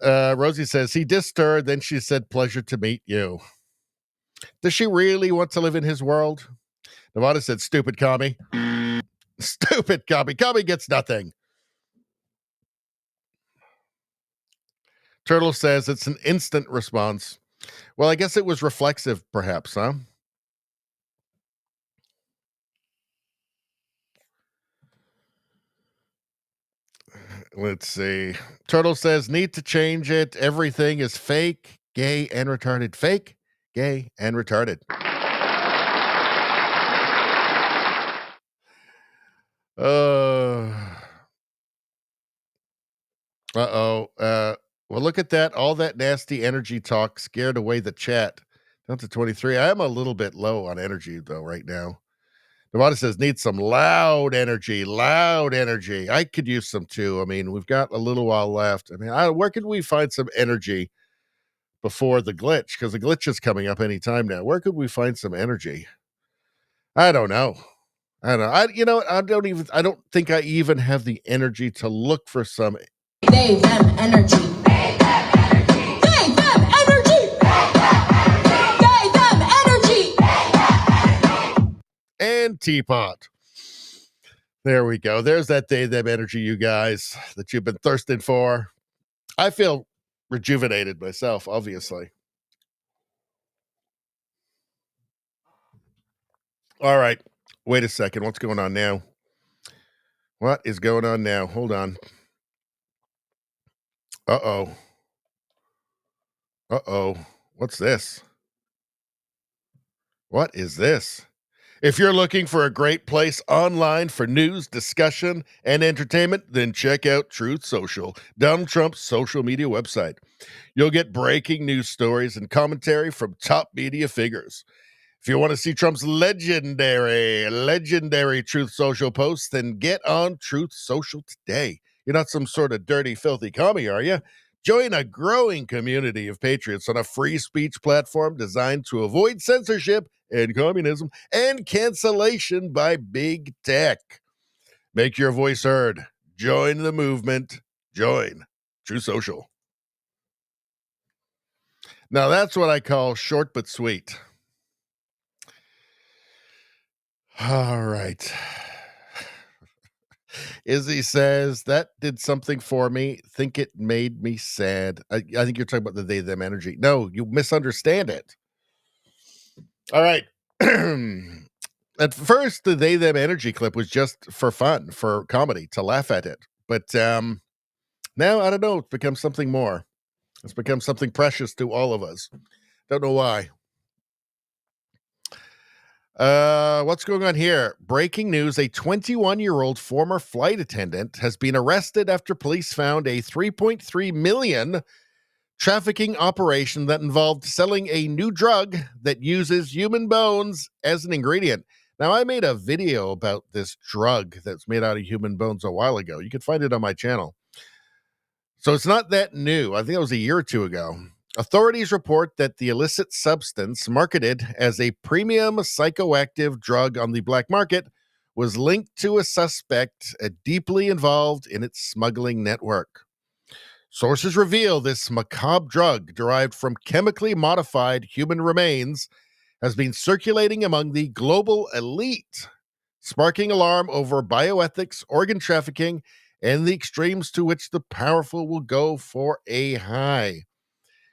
Rosie says, he dissed her, then she said, pleasure to meet you. Does she really want to live in his world? Nevada said, stupid commie. Stupid commie. Commie gets nothing. Turtle says, it's an instant response. Well, I guess it was reflexive, perhaps, huh? Let's see. Turtle says, need to change it. Everything is fake, gay, and retarded. Fake, gay, and retarded. Well, look at that. All that nasty energy talk scared away the chat. Down to 23. I am a little bit low on energy, though, right now. Nevada says, need some loud energy. I could use some, too. I mean, we've got a little while left. I mean, where can we find some energy before the glitch? Because the glitch is coming up anytime now. Where could we find some energy? I don't know. I don't think I even have the energy to look for some. They, them, energy. They, them, energy. They, them, energy. They, them, energy. And teapot. There we go. There's that they, them energy, you guys, that you've been thirsting for. I feel rejuvenated myself, obviously. All right. Wait a second. What's going on now? What is going on now? Hold on. Uh-oh. Uh-oh. What's this? What is this? If you're looking for a great place online for news, discussion, and entertainment, then check out Truth Social, Donald Trump's social media website. You'll get breaking news stories and commentary from top media figures. If you want to see Trump's legendary Truth Social posts, then get on Truth Social today. You're not some sort of dirty, filthy commie, are you? Join a growing community of patriots on a free speech platform designed to avoid censorship and communism and cancellation by big tech. Make your voice heard. Join the movement. Join Truth Social. Now that's what I call short but sweet. All right. Izzy says, that did something for me. Think it made me sad. I think you're talking about the they, them energy. No, you misunderstand it. All right. At first, the they, them energy clip was just for fun, for comedy, to laugh at it. But now, I don't know, it's become something more. It's become something precious to all of us. Don't know why. What's going on here? Breaking news. A 21-year-old former flight attendant has been arrested after police found a $3.3 million trafficking operation that involved selling a new drug that uses human bones as an ingredient. Now, I made a video about this drug that's made out of human bones a while ago. You can find it on my channel. So it's not that new. I think it was a year or two ago. Authorities report that the illicit substance, marketed as a premium psychoactive drug on the black market, was linked to a suspect deeply involved in its smuggling network. Sources reveal this macabre drug, derived from chemically modified human remains, has been circulating among the global elite, sparking alarm over bioethics, organ trafficking, and the extremes to which the powerful will go for a high.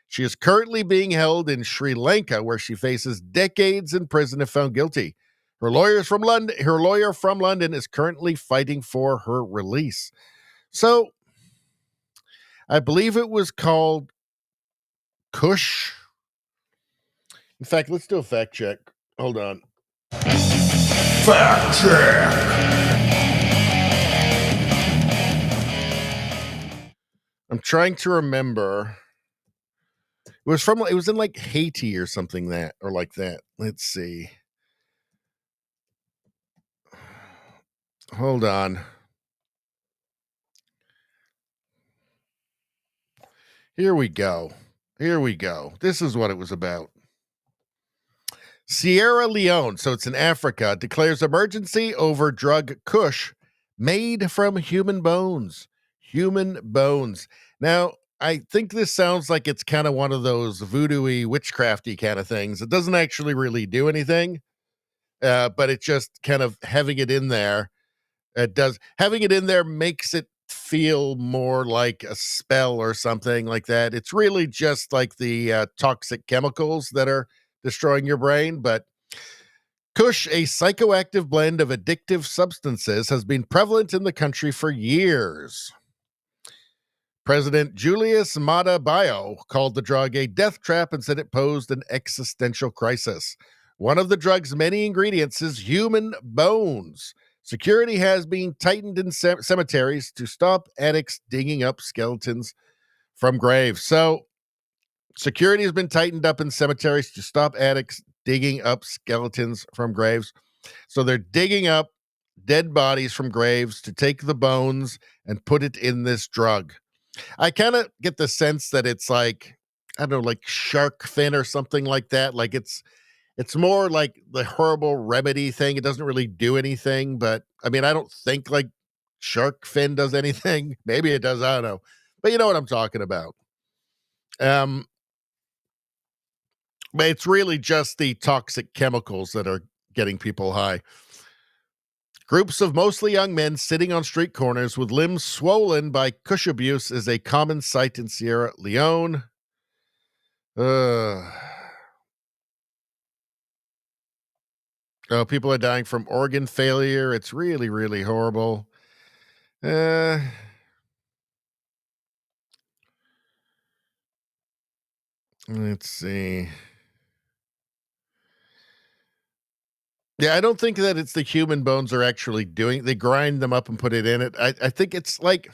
She is currently being held in Sri Lanka, where she faces decades in prison if found guilty. Her lawyer from London is currently fighting for her release. So, I believe it was called Kush. In fact, let's do a fact check. Hold on. Fact check. I'm trying to remember. It was in like Haiti or something like that. Let's see. Hold on. Here we go. This is what it was about. Sierra Leone, so it's in Africa, declares emergency over drug Kush made from human bones. Human bones. Now, I think this sounds like it's kind of one of those voodoo-y, witchcrafty kind of things. It doesn't actually really do anything, but it just kind of having it in there. Having it in there makes it feel more like a spell or something like that. It's really just like the toxic chemicals that are destroying your brain. But Kush, a psychoactive blend of addictive substances, has been prevalent in the country for years. President Julius Maada Bio called the drug a death trap and said it posed an existential crisis. One of the drug's many ingredients is human bones. Security has been tightened in cemeteries to stop addicts digging up skeletons from graves. So, security has been tightened up in cemeteries to stop addicts digging up skeletons from graves. So, they're digging up dead bodies from graves to take the bones and put it in this drug. I kind of get the sense that it's like, I don't know, like shark fin or something like that. Like it's more like the herbal remedy thing. It doesn't really do anything, but I mean, I don't think like shark fin does anything. Maybe it does. I don't know, but you know what I'm talking about. But it's really just the toxic chemicals that are getting people high. Groups of mostly young men sitting on street corners with limbs swollen by Kush abuse is a common sight in Sierra Leone. Oh, people are dying from organ failure. It's really, really horrible. Let's see. Yeah, I don't think that it's the human bones are actually doing. They grind them up and put it in it. I think it's like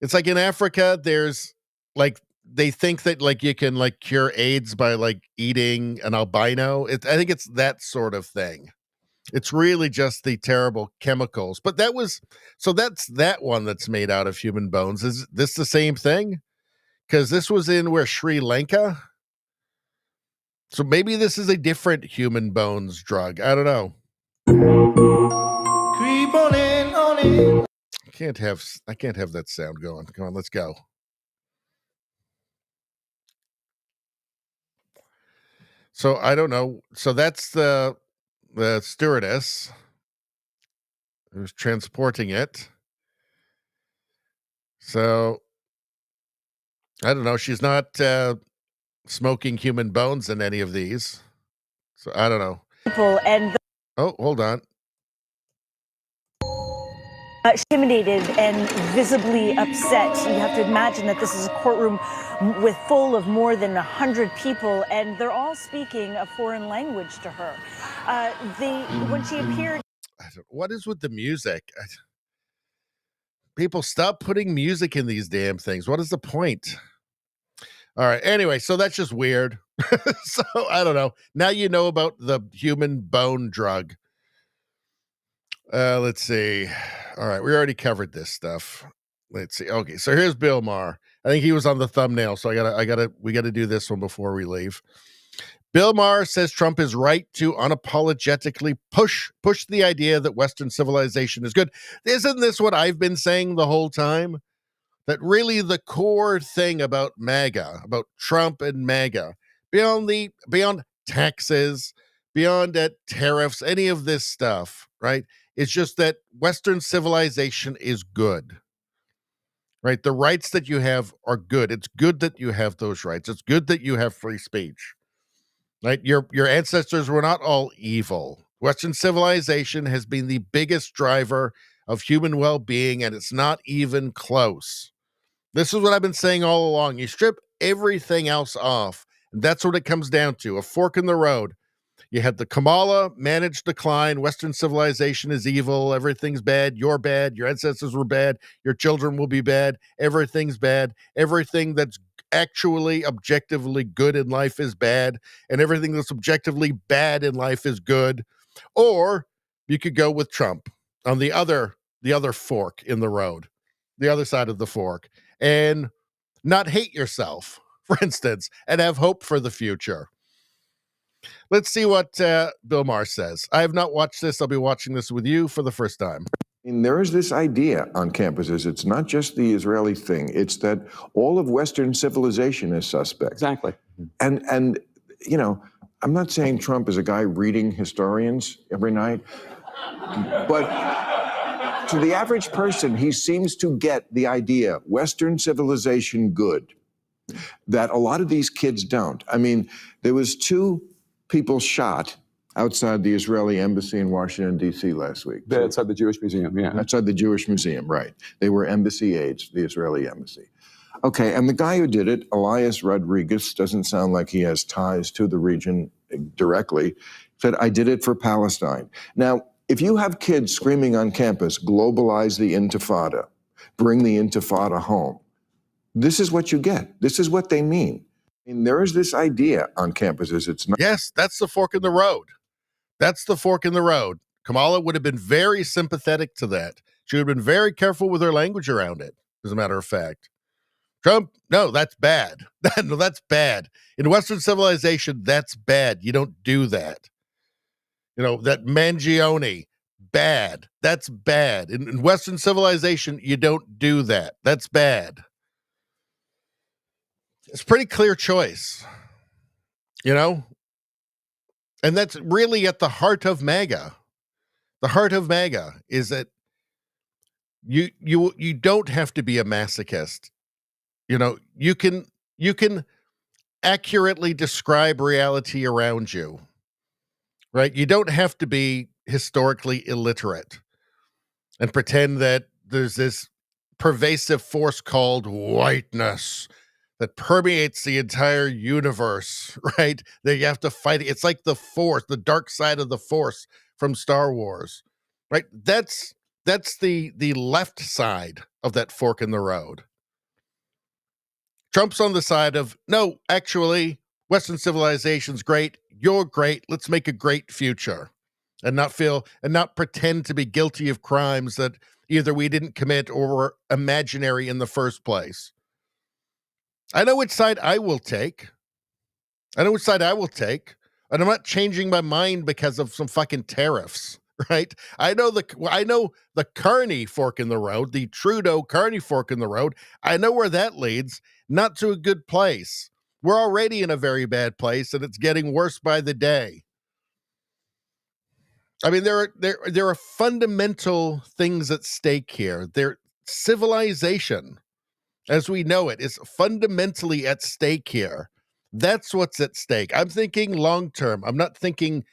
in Africa. There's like they think that like you can like cure AIDS by like eating an albino. I think it's that sort of thing. It's really just the terrible chemicals. But that's that one that's made out of human bones. Is this the same thing? Because this was in Sri Lanka. So maybe this is a different human bones drug. I don't know. Creep on in. I can't have that sound going. Come on, let's go. So I don't know. So that's the stewardess who's transporting it. So I don't know. She's not smoking human bones in any of these. So I don't know. People and Oh, hold on. intimidated and visibly upset. You have to imagine that this is a courtroom full of more than 100 people, and they're all speaking a foreign language to her. When she appeared, What is with the music? People, stop putting music in these damn things. What is the point? All right. Anyway, so that's just weird. So I don't know. Now you know about the human bone drug. Let's see. All right, we already covered this stuff. Let's see. Okay, so here's Bill Maher. I think he was on the thumbnail, so we gotta do this one before we leave. Bill Maher says Trump is right to unapologetically push the idea that Western civilization is good. Isn't this what I've been saying the whole time? That really the core thing about MAGA, about Trump and MAGA, beyond taxes, beyond tariffs, any of this stuff, right? It's just that Western civilization is good, right? The rights that you have are good. It's good that you have those rights. It's good that you have free speech, right? Your ancestors were not all evil. Western civilization has been the biggest driver of human well-being, and it's not even close. This is what I've been saying all along. You strip everything else off, and that's what it comes down to, a fork in the road. You had the Kamala managed decline. Western civilization is evil. Everything's bad. You're bad. Your ancestors were bad. Your children will be bad. Everything's bad. Everything that's actually objectively good in life is bad. And everything that's objectively bad in life is good. Or you could go with Trump on the other fork in the road, the other side of the fork, and not hate yourself, for instance, and have hope for the future. Let's see what Bill Maher says. I have not watched this. I'll be watching this with you for the first time. And there is this idea on campuses. It's not just the Israeli thing. It's that all of Western civilization is suspect. Exactly. And you know, I'm not saying Trump is a guy reading historians every night, but to the average person, he seems to get the idea, Western civilization good, that a lot of these kids don't. I mean, there was 2 people shot outside the Israeli embassy in Washington, D.C. last week. Outside the Jewish Museum, yeah. Outside the Jewish Museum, right. They were embassy aides, the Israeli embassy. Okay, and the guy who did it, Elias Rodriguez, doesn't sound like he has ties to the region directly, said, I did it for Palestine. Now, if you have kids screaming on campus, globalize the Intifada, bring the Intifada home, this is what you get. This is what they mean. And there is this idea on campuses. It's not. Yes, that's the fork in the road. That's the fork in the road. Kamala would have been very sympathetic to that. She would have been very careful with her language around it, as a matter of fact. Trump, no, that's bad. No, that's bad. In Western civilization, that's bad. You don't do that. You know, that Mangione, bad. That's bad. In Western civilization, you don't do that. That's bad. It's a pretty clear choice, you know? And that's really at the heart of MAGA. The heart of MAGA is that you don't have to be a masochist. You know, you can accurately describe reality around you. right? You don't have to be historically illiterate and pretend that there's this pervasive force called whiteness that permeates the entire universe, right? That you have to fight. It's like the Force, the dark side of the Force from Star Wars, right? That's the left side of that fork in the road. Trump's on the side of, no, actually, Western civilization's great. You're great. Let's make a great future, and not pretend to be guilty of crimes that either we didn't commit or were imaginary in the first place. I know which side I will take. And I'm not changing my mind because of some fucking tariffs, right? I know the Carney fork in the road, the Trudeau Carney fork in the road. I know where that leads, not to a good place. We're already in a very bad place, and it's getting worse by the day. I mean, there are fundamental things at stake here. Civilization, as we know it, is fundamentally at stake here. That's what's at stake. I'm thinking long term. I'm not thinking,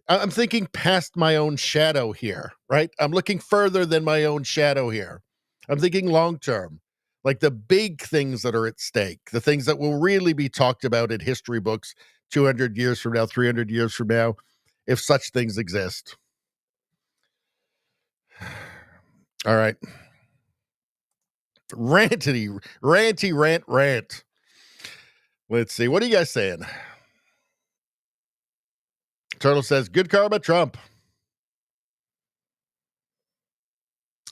I'm thinking past my own shadow here, right? I'm looking further than my own shadow here. I'm thinking long term, like the big things that are at stake, the things that will really be talked about in history books 200 years from now, 300 years from now, if such things exist. All right. Rant. Let's see. What are you guys saying? Turtle says, good karma, Trump.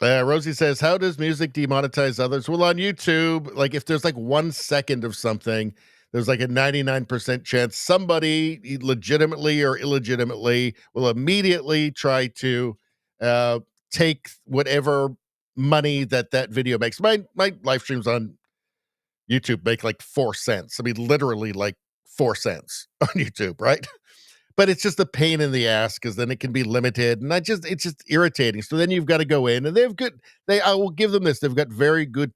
Rosie says, how does music demonetize others? Well, on YouTube, like if there's like 1 second of something, there's like a 99% chance somebody legitimately or illegitimately will immediately try to take whatever money that video makes. My live streams on YouTube make like 4 cents. I mean, literally like 4 cents on YouTube, right? But it's just a pain in the ass because then it can be limited, and it's just irritating. So then you've got to go in, and I will give them this. They've got very good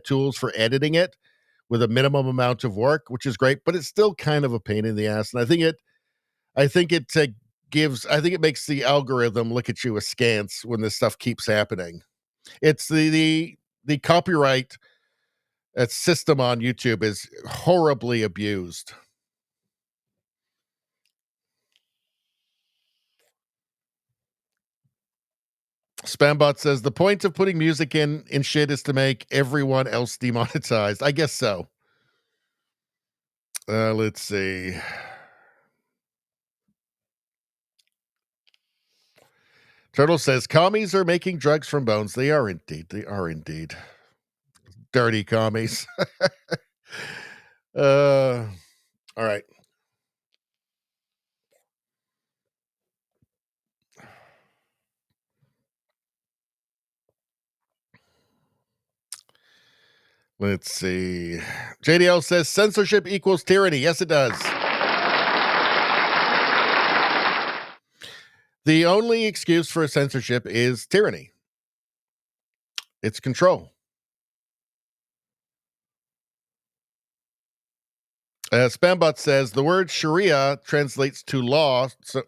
tools for editing it with a minimum amount of work, which is great, but it's still kind of a pain in the ass. And I think it makes the algorithm look at you askance when this stuff keeps happening. It's the copyright system on YouTube is horribly abused. Spambot says the point of putting music in shit is to make everyone else demonetized. I guess so. Let's see. Turtle says commies are making drugs from bones. They are indeed. Dirty commies. All right. Let's see. JDL says censorship equals tyranny. Yes, it does. The only excuse for censorship is tyranny. It's control. Spambot says the word Sharia translates to law. So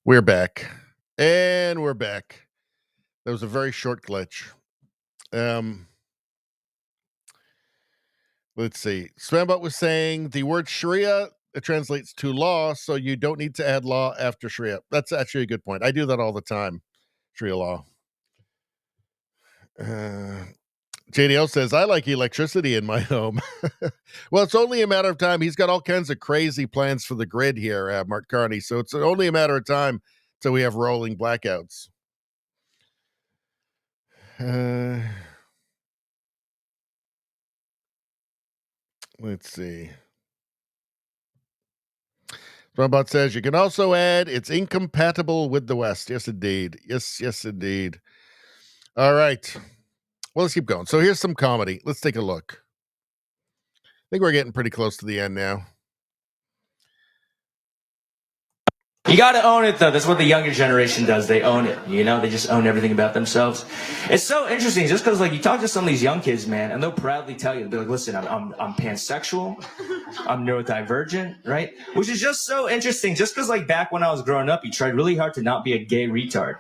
we're back. And we're back. That was a very short glitch. Let's see. Spambot was saying the word Sharia, it translates to law, so you don't need to add law after Sharia. That's actually a good point. I do that all the time. Sharia law. JDL says, I like electricity in my home. Well, it's only a matter of time. He's got all kinds of crazy plans for the grid here, Mark Carney. So it's only a matter of time till we have rolling blackouts. Let's see. Robot says you can also add it's incompatible with the West. Yes, indeed. Yes, indeed. All right. Well, let's keep going. So here's some comedy. Let's take a look. I think we're getting pretty close to the end now. You got to own it, though. That's what the younger generation does. They own it. You know, they just own everything about themselves. It's so interesting, just because, like, you talk to some of these young kids, man, and they'll proudly tell you, they're like, listen, I'm pansexual, I'm neurodivergent, right? Which is just so interesting, just because, like, back when I was growing up, you tried really hard to not be a gay retard.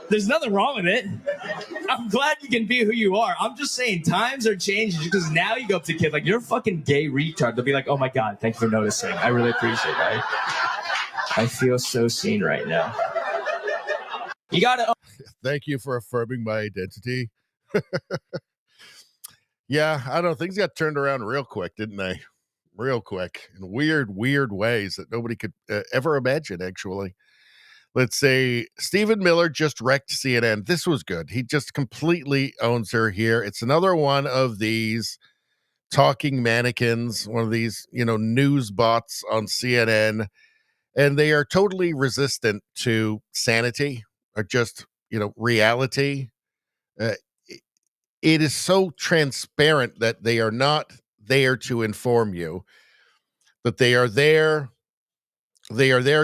There's nothing wrong with it. I'm glad you can be who you are. I'm just saying times are changing because now you go up to kids like, you're a fucking gay retard. They'll be like, oh my God, thank you for noticing. I really appreciate it. I feel so seen right now. You gotta. Thank you for affirming my identity. Yeah, I don't know. Things got turned around real quick, didn't they? Real quick in weird ways that nobody could ever imagine, actually. Let's say Stephen Miller just wrecked CNN. This was good. He just completely owns her here. It's another one of these talking mannequins, one of these, news bots on CNN. And they are totally resistant to sanity or just, reality. It is so transparent that they are not there to inform you, but they are there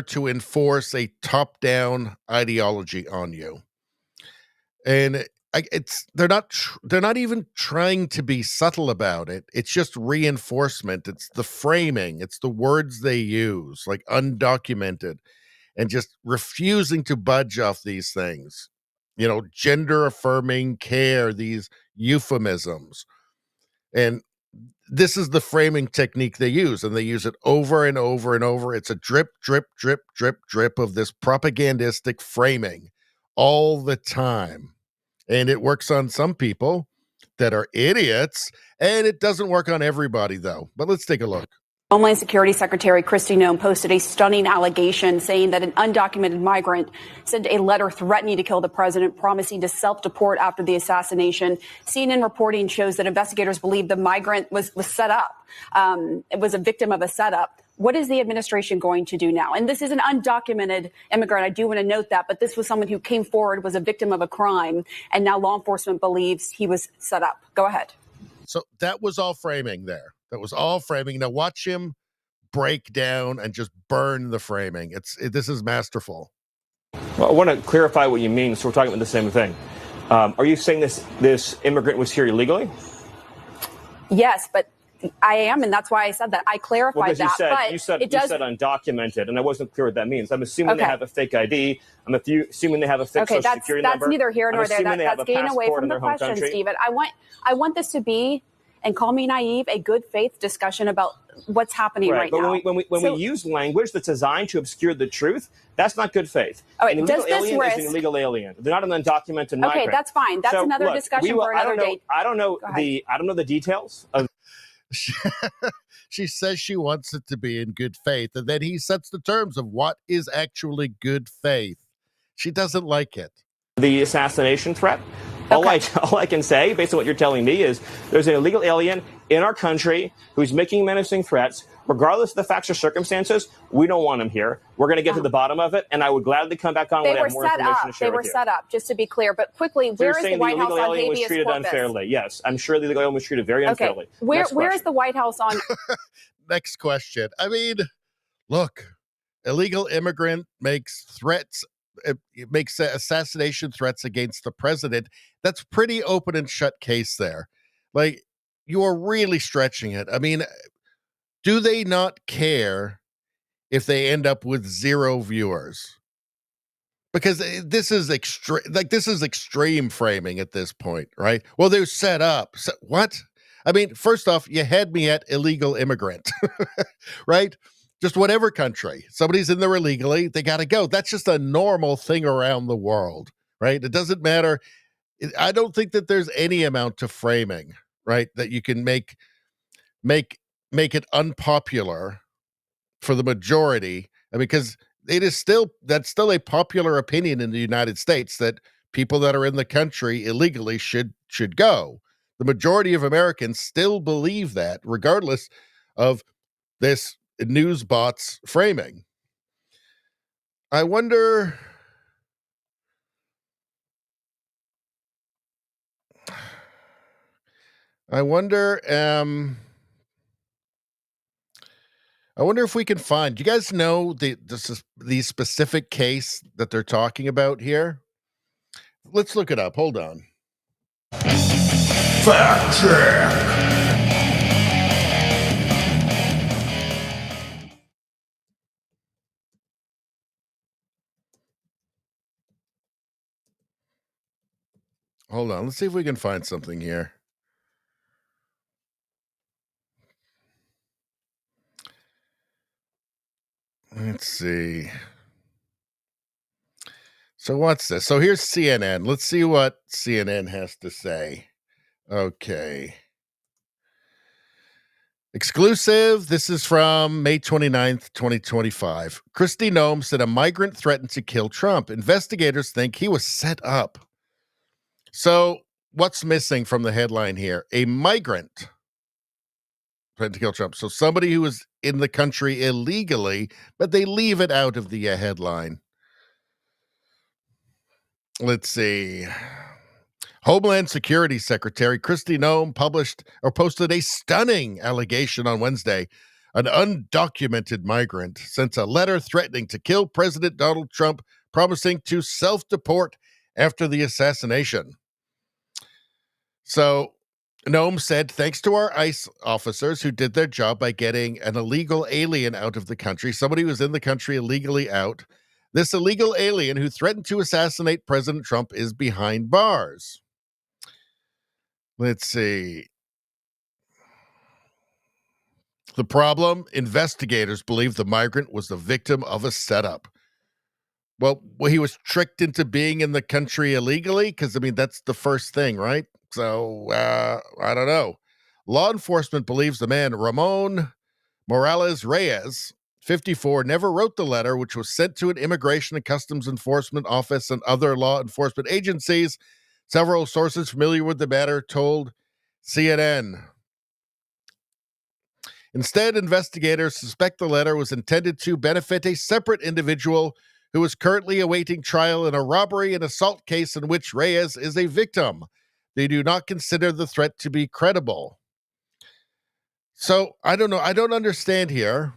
to enforce a top-down ideology on you. And they're not even trying to be subtle about it. It's just reinforcement. It's the framing. It's the words they use, like undocumented, and just refusing to budge off these things. Gender affirming care, these euphemisms. And this is the framing technique they use, and they use it over and over and over. It's a drip, drip, drip, drip, drip of this propagandistic framing all the time. And it works on some people that are idiots, and it doesn't work on everybody, though. But let's take a look. Homeland Security Secretary Kristi Noem posted a stunning allegation saying that an undocumented migrant sent a letter threatening to kill the president, promising to self-deport after the assassination. CNN reporting shows that investigators believe the migrant was set up. It was a victim of a setup. What is the administration going to do now? And this is an undocumented immigrant. I do want to note that, but this was someone who came forward, was a victim of a crime, and now law enforcement believes he was set up. Go ahead. So that was all framing there. That was all framing. Now watch him break down and just burn the framing. This is masterful. Well, I want to clarify what you mean. So we're talking about the same thing. Are you saying this immigrant was here illegally? Yes, but I am, and that's why I said that. I clarified that. You said undocumented, and I wasn't clear what that means. I'm assuming they have a fake ID. I'm assuming they have a fake social security number. That's neither here nor there. That's getting away from the question, Stephen. I want this to be, and call me naive, a good faith discussion about what's happening right now. But when we use language that's designed to obscure the truth, that's not good faith. Oh, wait, an illegal alien is an illegal alien. They're not an undocumented migrant. Okay, that's fine. That's another discussion for another date. I don't know the details of. She says she wants it to be in good faith, and then he sets the terms of what is actually good faith. She doesn't like it. The assassination threat. All I can say, based on what you're telling me, is there's an illegal alien in our country who's making menacing threats. Regardless of the facts or circumstances, we don't want him here. We're going to get to the bottom of it, and I would gladly come back on when I have more information to share with you. They were set up, just to be clear. But quickly, where is the White House on habeas corpus? Was treated unfairly. Yes, I'm sure the illegal alien was treated very unfairly. Where is the White House on? Next question. I mean, look, illegal immigrant makes threats. It makes assassination threats against the president. That's pretty open and shut case there. Like, you are really stretching it. I mean, do they not care if they end up with 0 viewers? Because this is extreme framing at this point, right? Well, they're set up. So, what? I mean, first off, you had me at illegal immigrant, right? Just whatever country, somebody's in there illegally, they got to go. That's just a normal thing around the world, right? It doesn't matter. I don't think that there's any amount of framing, right, that you can make it unpopular for the majority. I mean, because that's still a popular opinion in the United States that people that are in the country illegally should go. The majority of Americans still believe that, regardless of this news bots framing. I wonder I wonder if we can find. Do you guys know the specific case that they're talking about here? Let's look it up. Hold on. Fact check. Hold on. Let's see if we can find something here. Let's see. So what's this? So here's CNN. Let's see what CNN has to say. Okay. Exclusive. This is from May 29th, 2025. Kristi Noem said a migrant threatened to kill Trump. Investigators think he was set up. So what's missing from the headline here? A migrant threatened to kill Trump. So somebody who was in the country illegally, but they leave it out of the headline. Let's see. Homeland Security Secretary Kristi Noem posted a stunning allegation on Wednesday. An undocumented migrant sent a letter threatening to kill President Donald Trump, promising to self-deport after the assassination. So Noem said, thanks to our ICE officers who did their job by getting an illegal alien out of the country, somebody who was in the country illegally out, this illegal alien who threatened to assassinate President Trump is behind bars. Let's see. The problem, investigators believe the migrant was the victim of a setup. Well, he was tricked into being in the country illegally? Because, I mean, that's the first thing, right? So, I don't know. Law enforcement believes the man, Ramon Morales Reyes, 54, never wrote the letter, which was sent to an Immigration and Customs Enforcement Office and other law enforcement agencies. Several sources familiar with the matter told CNN. Instead, investigators suspect the letter was intended to benefit a separate individual who is currently awaiting trial in a robbery and assault case in which Reyes is a victim. They do not consider the threat to be credible. So, I don't know. I don't understand here.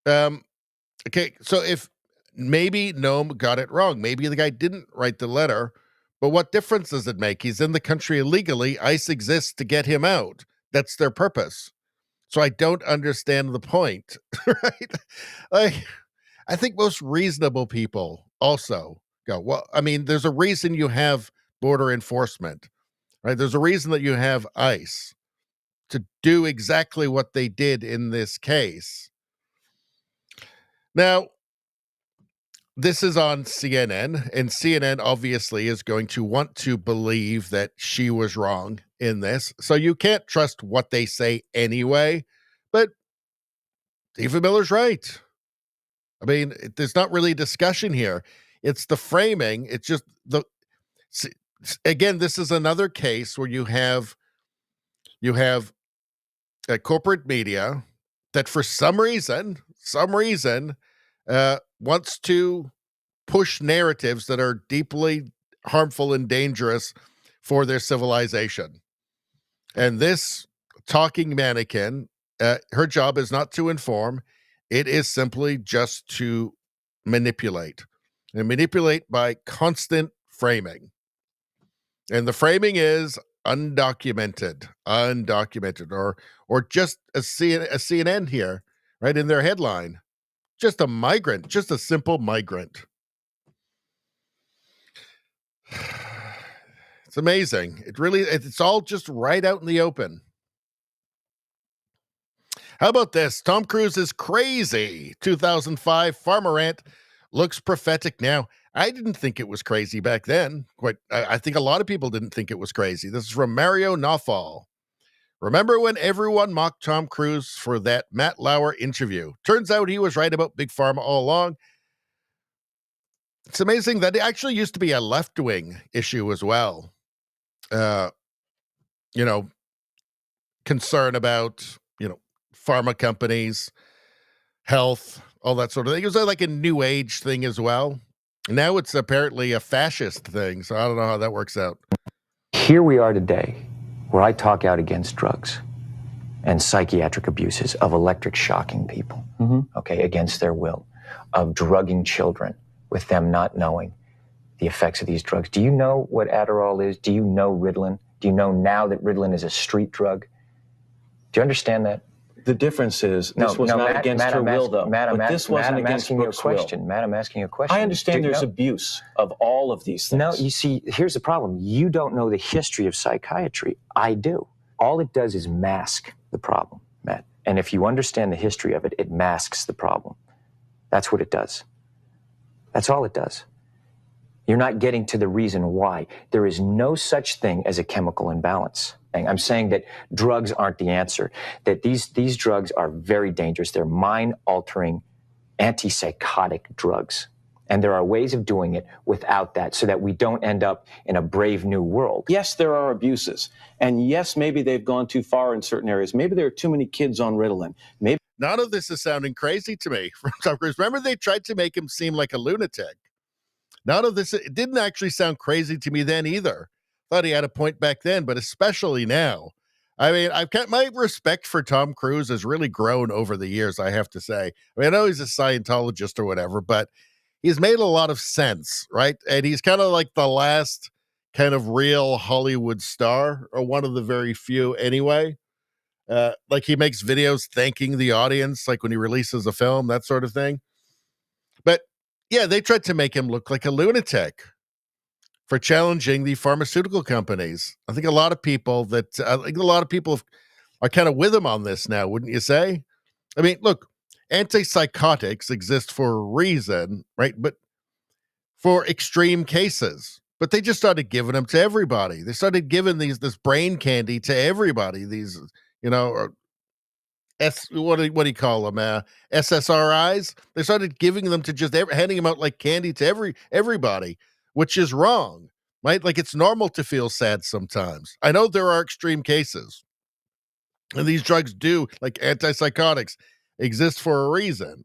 Okay, so if maybe Noem got it wrong. Maybe the guy didn't write the letter, but what difference does it make? He's in the country illegally. ICE exists to get him out. That's their purpose. So I don't understand the point, right? Like, I think most reasonable people also go, well, I mean, there's a reason you have border enforcement, right? There's a reason that you have ICE to do exactly what they did in this case. Now, this is on CNN, and CNN obviously is going to want to believe that she was wrong in this. So you can't trust what they say anyway, but Stephen Miller's right. I mean, there's not really a discussion here. It's the framing. It's just again, this is another case where you have a corporate media that for some reason wants to push narratives that are deeply harmful and dangerous for their civilization. And this talking mannequin, her job is not to inform. It is simply just to manipulate, and manipulate by constant framing. And the framing is undocumented, or just a CNN here, right, in their headline. Just a migrant, just a simple migrant. It's amazing. It's all just right out in the open. How about this? Tom Cruise is crazy. 2005 farmer rant looks prophetic now. I didn't think it was crazy back then. I think a lot of people didn't think it was crazy. This is from Mario Nawfal. Remember when everyone mocked Tom Cruise for that Matt Lauer interview? Turns out he was right about Big Pharma all along. It's amazing that it actually used to be a left-wing issue as well. Concern about, pharma companies, health, all that sort of thing. It was like a new age thing as well. Now it's apparently a fascist thing, so I don't know how that works out. Here we are today, where I talk out against drugs. and psychiatric abuses, of electric shocking people, okay, against their will, of drugging children with them not knowing the effects of these drugs. Do you know what Adderall is? Do you know Ritalin? Do you know now that Ritalin is a street drug? Do you understand that? The difference is this was not against her will, though. But this wasn't against Brooke's will. Matt, I'm asking you a question. I understand there's abuse of all of these things. No, you see, here's the problem. You don't know the history of psychiatry. I do. All it does is mask the problem, Matt. And if you understand the history of it, it masks the problem. That's what it does. That's all it does. You're not getting to the reason why. There is no such thing as a chemical imbalance. I'm saying that drugs aren't the answer, that these drugs are very dangerous. They're mind-altering, antipsychotic drugs. And there are ways of doing it without that so that we don't end up in a brave new world. Yes, there are abuses. And yes, maybe they've gone too far in certain areas. Maybe there are too many kids on Ritalin. Maybe None of this is sounding crazy to me from Tom Cruise. Remember, they tried to make him seem like a lunatic. None of this, it didn't actually sound crazy to me then either. Thought he had a point back then, but especially now. I mean, I've kept my respect for Tom Cruise has really grown over the years, I have to say. I mean, I know he's a Scientologist or whatever, but he's made a lot of sense, right? And he's kind of like the last kind of real Hollywood star, or one of the very few anyway. Like he makes videos thanking the audience, like when he releases a film, that sort of thing. But yeah, they tried to make him look like a lunatic for challenging the pharmaceutical companies. I think a lot of people are kind of with him on this now, wouldn't you say? I mean, look, antipsychotics exist for a reason, right? But for extreme cases. But they just started giving them to everybody. They started giving this brain candy to everybody. These, or what do you call them? SSRIs. They started giving them to just handing them out like candy to everybody, which is wrong, right? Like it's normal to feel sad sometimes. I know there are extreme cases, and these drugs do, like antipsychotics, exist for a reason.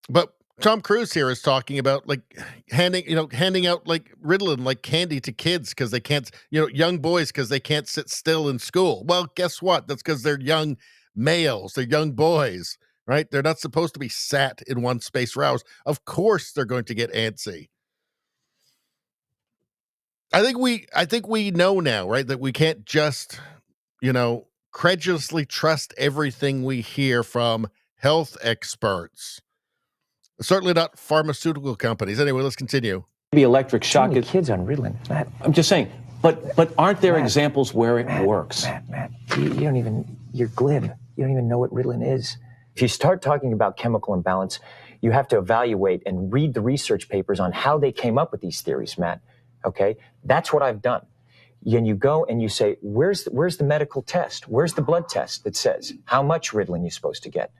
But Tom Cruise here is talking about like handing out like Ritalin like candy to kids because they can't, young boys because they can't sit still in school. Well, guess what? That's because they're young males, they're young boys, right? They're not supposed to be sat in one space for hours. Of course, they're going to get antsy. I think we know now, right, that we can't just, credulously trust everything we hear from health experts. Certainly not pharmaceutical companies. Anyway, let's continue. maybe electric shock. Kids on Ritalin. Matt, I'm just saying, but aren't there examples where it works? Matt, you don't even, you're glib. You don't even know what Ritalin is. If you start talking about chemical imbalance, you have to evaluate and read the research papers on how they came up with these theories, Matt. Okay? That's what I've done. And you go and you say, where's the medical test? Where's the blood test that says how much Ritalin you're supposed to get?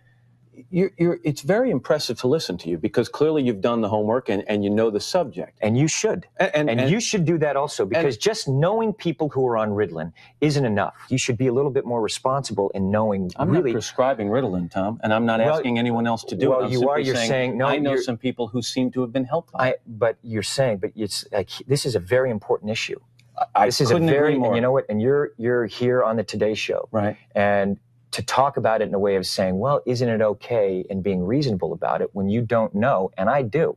It's very impressive to listen to you because clearly you've done the homework and you know the subject. And you should. And you should do that also because just knowing people who are on Ritalin isn't enough. You should be a little bit more responsible in knowing I'm not prescribing Ritalin, Tom, and I'm not asking anyone else to do it. You're saying no. I know some people who seem to have been helped by it. But it's like this is a very important issue. This is a very, and you know what? And you're here on the Today Show. Right. And to talk about it in a way of saying, well, isn't it okay, and being reasonable about it when you don't know, and I do.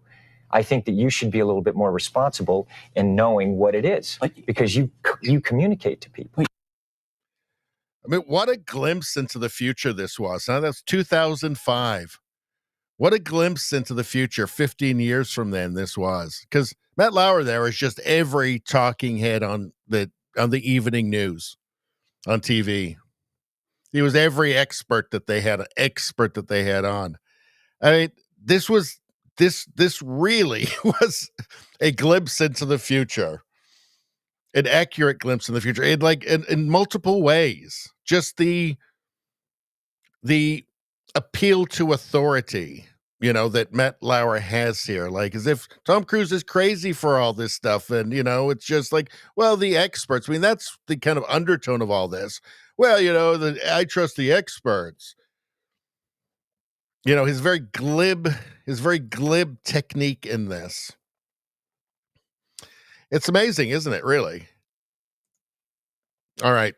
I think that you should be a little bit more responsible in knowing what it is because you communicate to people. I mean, what a glimpse into the future this was. Huh? That's 2005. What a glimpse into the future 15 years from then this was. Because Matt Lauer there is just every talking head on the evening news on TV. He was every expert that they had on. I mean, this really was a glimpse into the future, an accurate glimpse in the future, in multiple ways. Just the appeal to authority, that Matt Lauer has here, like as if Tom Cruise is crazy for all this stuff, and it's just like, well, the experts. I mean, that's the kind of undertone of all this. Well, I trust the experts. His very glib technique in this. It's amazing, isn't it, really? All right.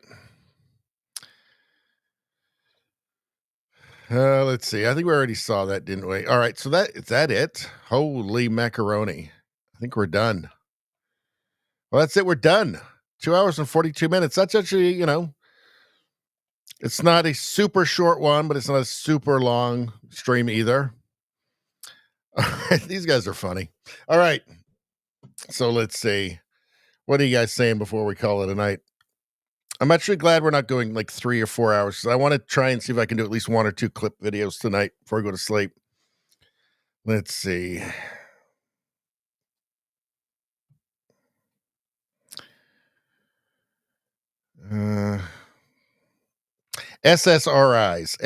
Let's see. I think we already saw that, didn't we? All right. So is that it? Holy macaroni. I think we're done. Well, that's it. We're done. 2 hours and 42 minutes. That's actually, it's not a super short one, but it's not a super long stream either. These guys are funny. All right. So let's see. What are you guys saying before we call it a night? I'm actually glad we're not going like 3 or 4 hours, because I want to try and see if I can do at least 1 or 2 clip videos tonight before I go to sleep. Let's see. SSRIs.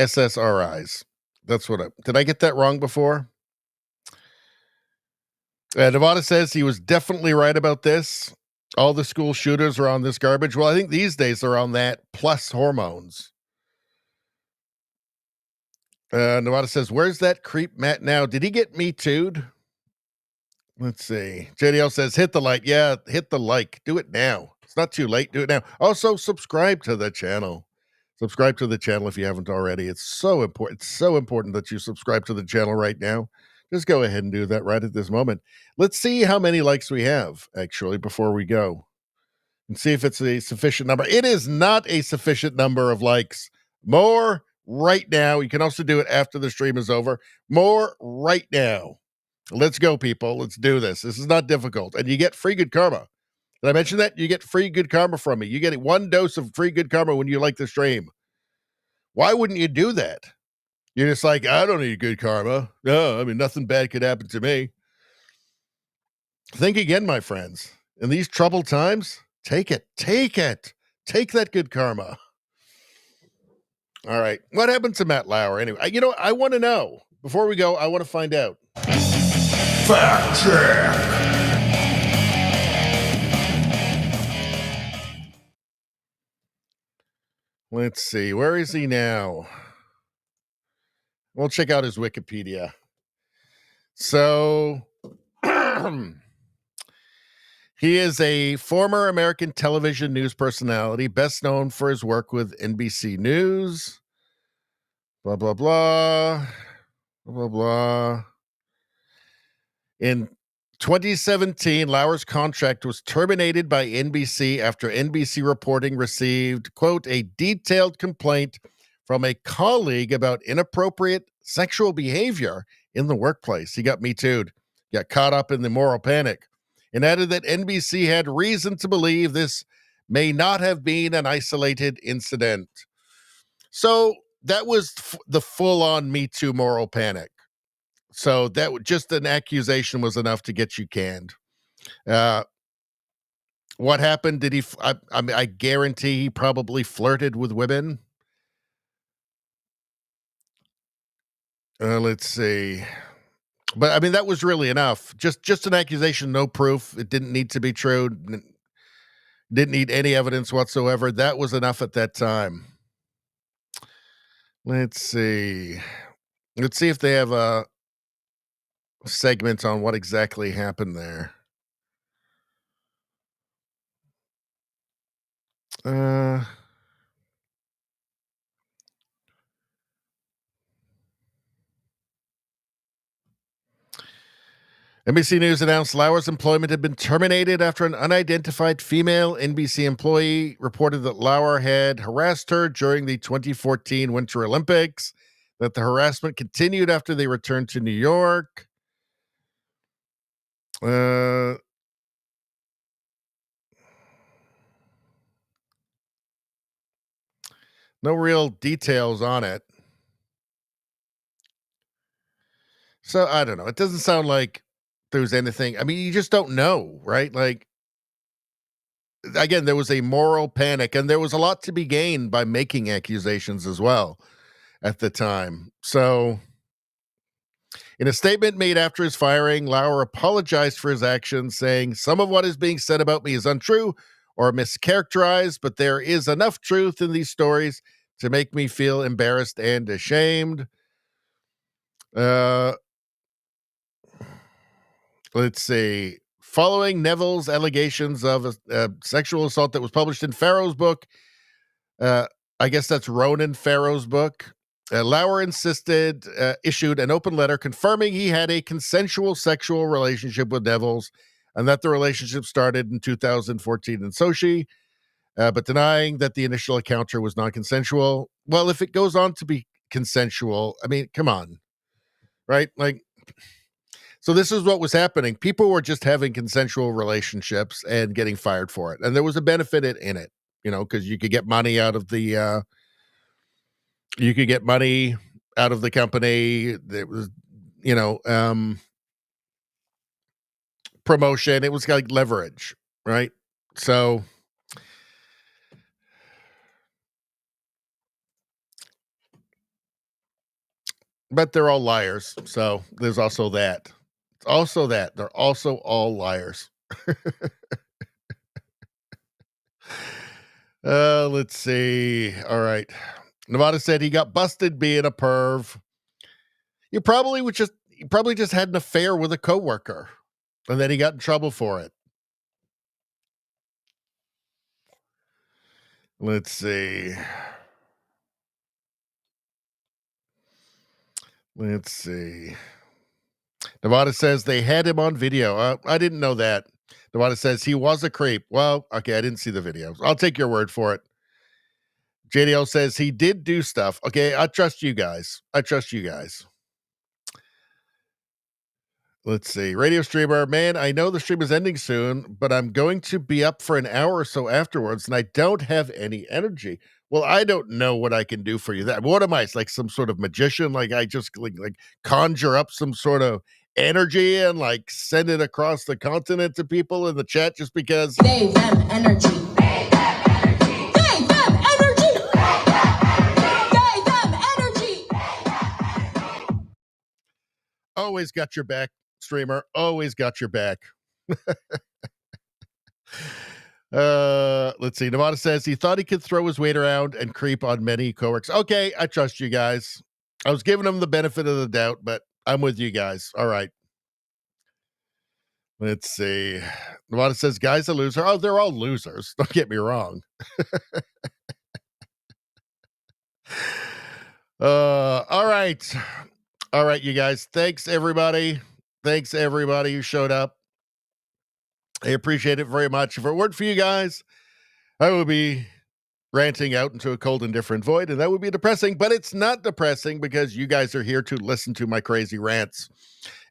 That's what did I get that wrong before? Nevada says he was definitely right about this. All the school shooters are on this garbage. Well, I think these days they're on that plus hormones. Nevada says, where's that creep Matt now? Did he get me too'd? Let's see. JDL says, hit the like. Yeah, hit the like. Do it now. It's not too late. Do it now. Also, subscribe to the channel. Subscribe to the channel if you haven't already. It's so important. It's so important that you subscribe to the channel right now. Just go ahead and do that right at this moment. Let's see how many likes we have, actually, before we go. And see if it's a sufficient number. It is not a sufficient number of likes. More right now. You can also do it after the stream is over. More right now. Let's go, people. Let's do this. This is not difficult. And you get free good karma. Did I mention that? You get free good karma from me. You get 1 dose of free good karma when you like the stream. Why wouldn't you do that? You're just like, I don't need good karma. No, I mean, nothing bad could happen to me. Think again, my friends. In these troubled times, take it. Take it. Take that good karma. All right. What happened to Matt Lauer anyway? I want to know. Before we go, I want to find out. Fact check. Let's see. Where is he now? We'll check out his Wikipedia. So he is a former American television news personality, best known for his work with NBC News. Blah, blah, blah. Blah, blah, blah. In 2017, Lauer's contract was terminated by NBC after NBC reporting received, quote, a detailed complaint from a colleague about inappropriate sexual behavior in the workplace. He got Me Too'd, got caught up in the moral panic, and added that NBC had reason to believe this may not have been an isolated incident. So that was the full-on Me Too moral panic. So that just an accusation was enough to get you canned. What happened? Did he? I guarantee he probably flirted with women. Let's see. But I mean, that was really enough. Just an accusation, no proof. It didn't need to be true. Didn't need any evidence whatsoever. That was enough at that time. Let's see. Let's see if they have a segment on what exactly happened there. NBC News announced Lauer's employment had been terminated after an unidentified female NBC employee reported that Lauer had harassed her during the 2014 Winter Olympics, that the harassment continued after they returned to New York. No real details on it. So I don't know. It doesn't sound like there's anything. I mean, you just don't know, right? Like, again, there was a moral panic, and there was a lot to be gained by making accusations as well at the time. So in a statement made after his firing, Lauer apologized for his actions, saying, some of what is being said about me is untrue or mischaracterized, but there is enough truth in these stories to make me feel embarrassed and ashamed. Let's see. Following Neville's allegations of sexual assault that was published in Farrow's book, I guess that's Ronan Farrow's book, Lauer issued an open letter confirming he had a consensual sexual relationship with Nevels and that the relationship started in 2014 in Sochi, but denying that the initial encounter was non-consensual. Well, if it goes on to be consensual, I mean, come on, right? Like, so this is what was happening. People were just having consensual relationships and getting fired for it. And there was a benefit in it, you know, because you could get money out of the, company. There was, you know, promotion. It was like leverage, right? So, but they're all liars. So there's also that. They're also all liars. Let's see. All right. Nevada said he got busted being a perv. You probably just had an affair with a coworker, and then he got in trouble for it. Let's see. Nevada says they had him on video. I didn't know that. Nevada says he was a creep. Well, okay, I didn't see the videos. I'll take your word for it. JDL says he did do stuff. Okay, I trust you guys. Let's see. Radio streamer, man, I know the stream is ending soon, but I'm going to be up for an hour or so afterwards, and I don't have any energy. Well, I don't know what I can do for you. What am I, like some sort of magician? Like I just like conjure up some sort of energy and like send it across the continent to people in the chat just because They them energy. They them energy. They them energy. They them energy. Always got your back, streamer. Always got your back. Let's see. Nevada says he thought he could throw his weight around and creep on many coworkers. Okay, I trust you guys. I was giving him the benefit of the doubt, but I'm with you guys. All right. Let's see. Nevada says guy's a loser. Oh, they're all losers. Don't get me wrong. All right. All right, you guys. Thanks, everybody. Thanks, everybody who showed up. I appreciate it very much. If it weren't for you guys, I would be ranting out into a cold and different void, and that would be depressing, but it's not depressing because you guys are here to listen to my crazy rants.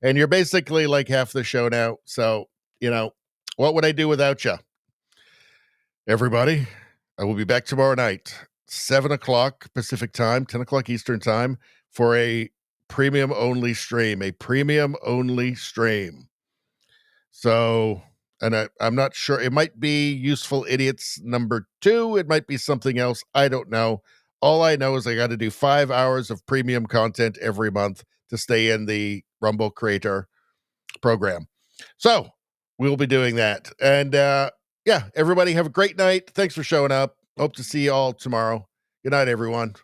And you're basically like half the show now. So, you know, what would I do without you? Everybody, I will be back tomorrow night, 7 o'clock Pacific time, 10 o'clock Eastern time for a premium only stream, So, and I'm not sure. It might be Useful Idiots number 2. It might be something else. I don't know. All I know is I got to do 5 hours of premium content every month to stay in the Rumble Creator program. So we'll be doing that. And yeah, everybody have a great night. Thanks for showing up. Hope to see you all tomorrow. Good night, everyone.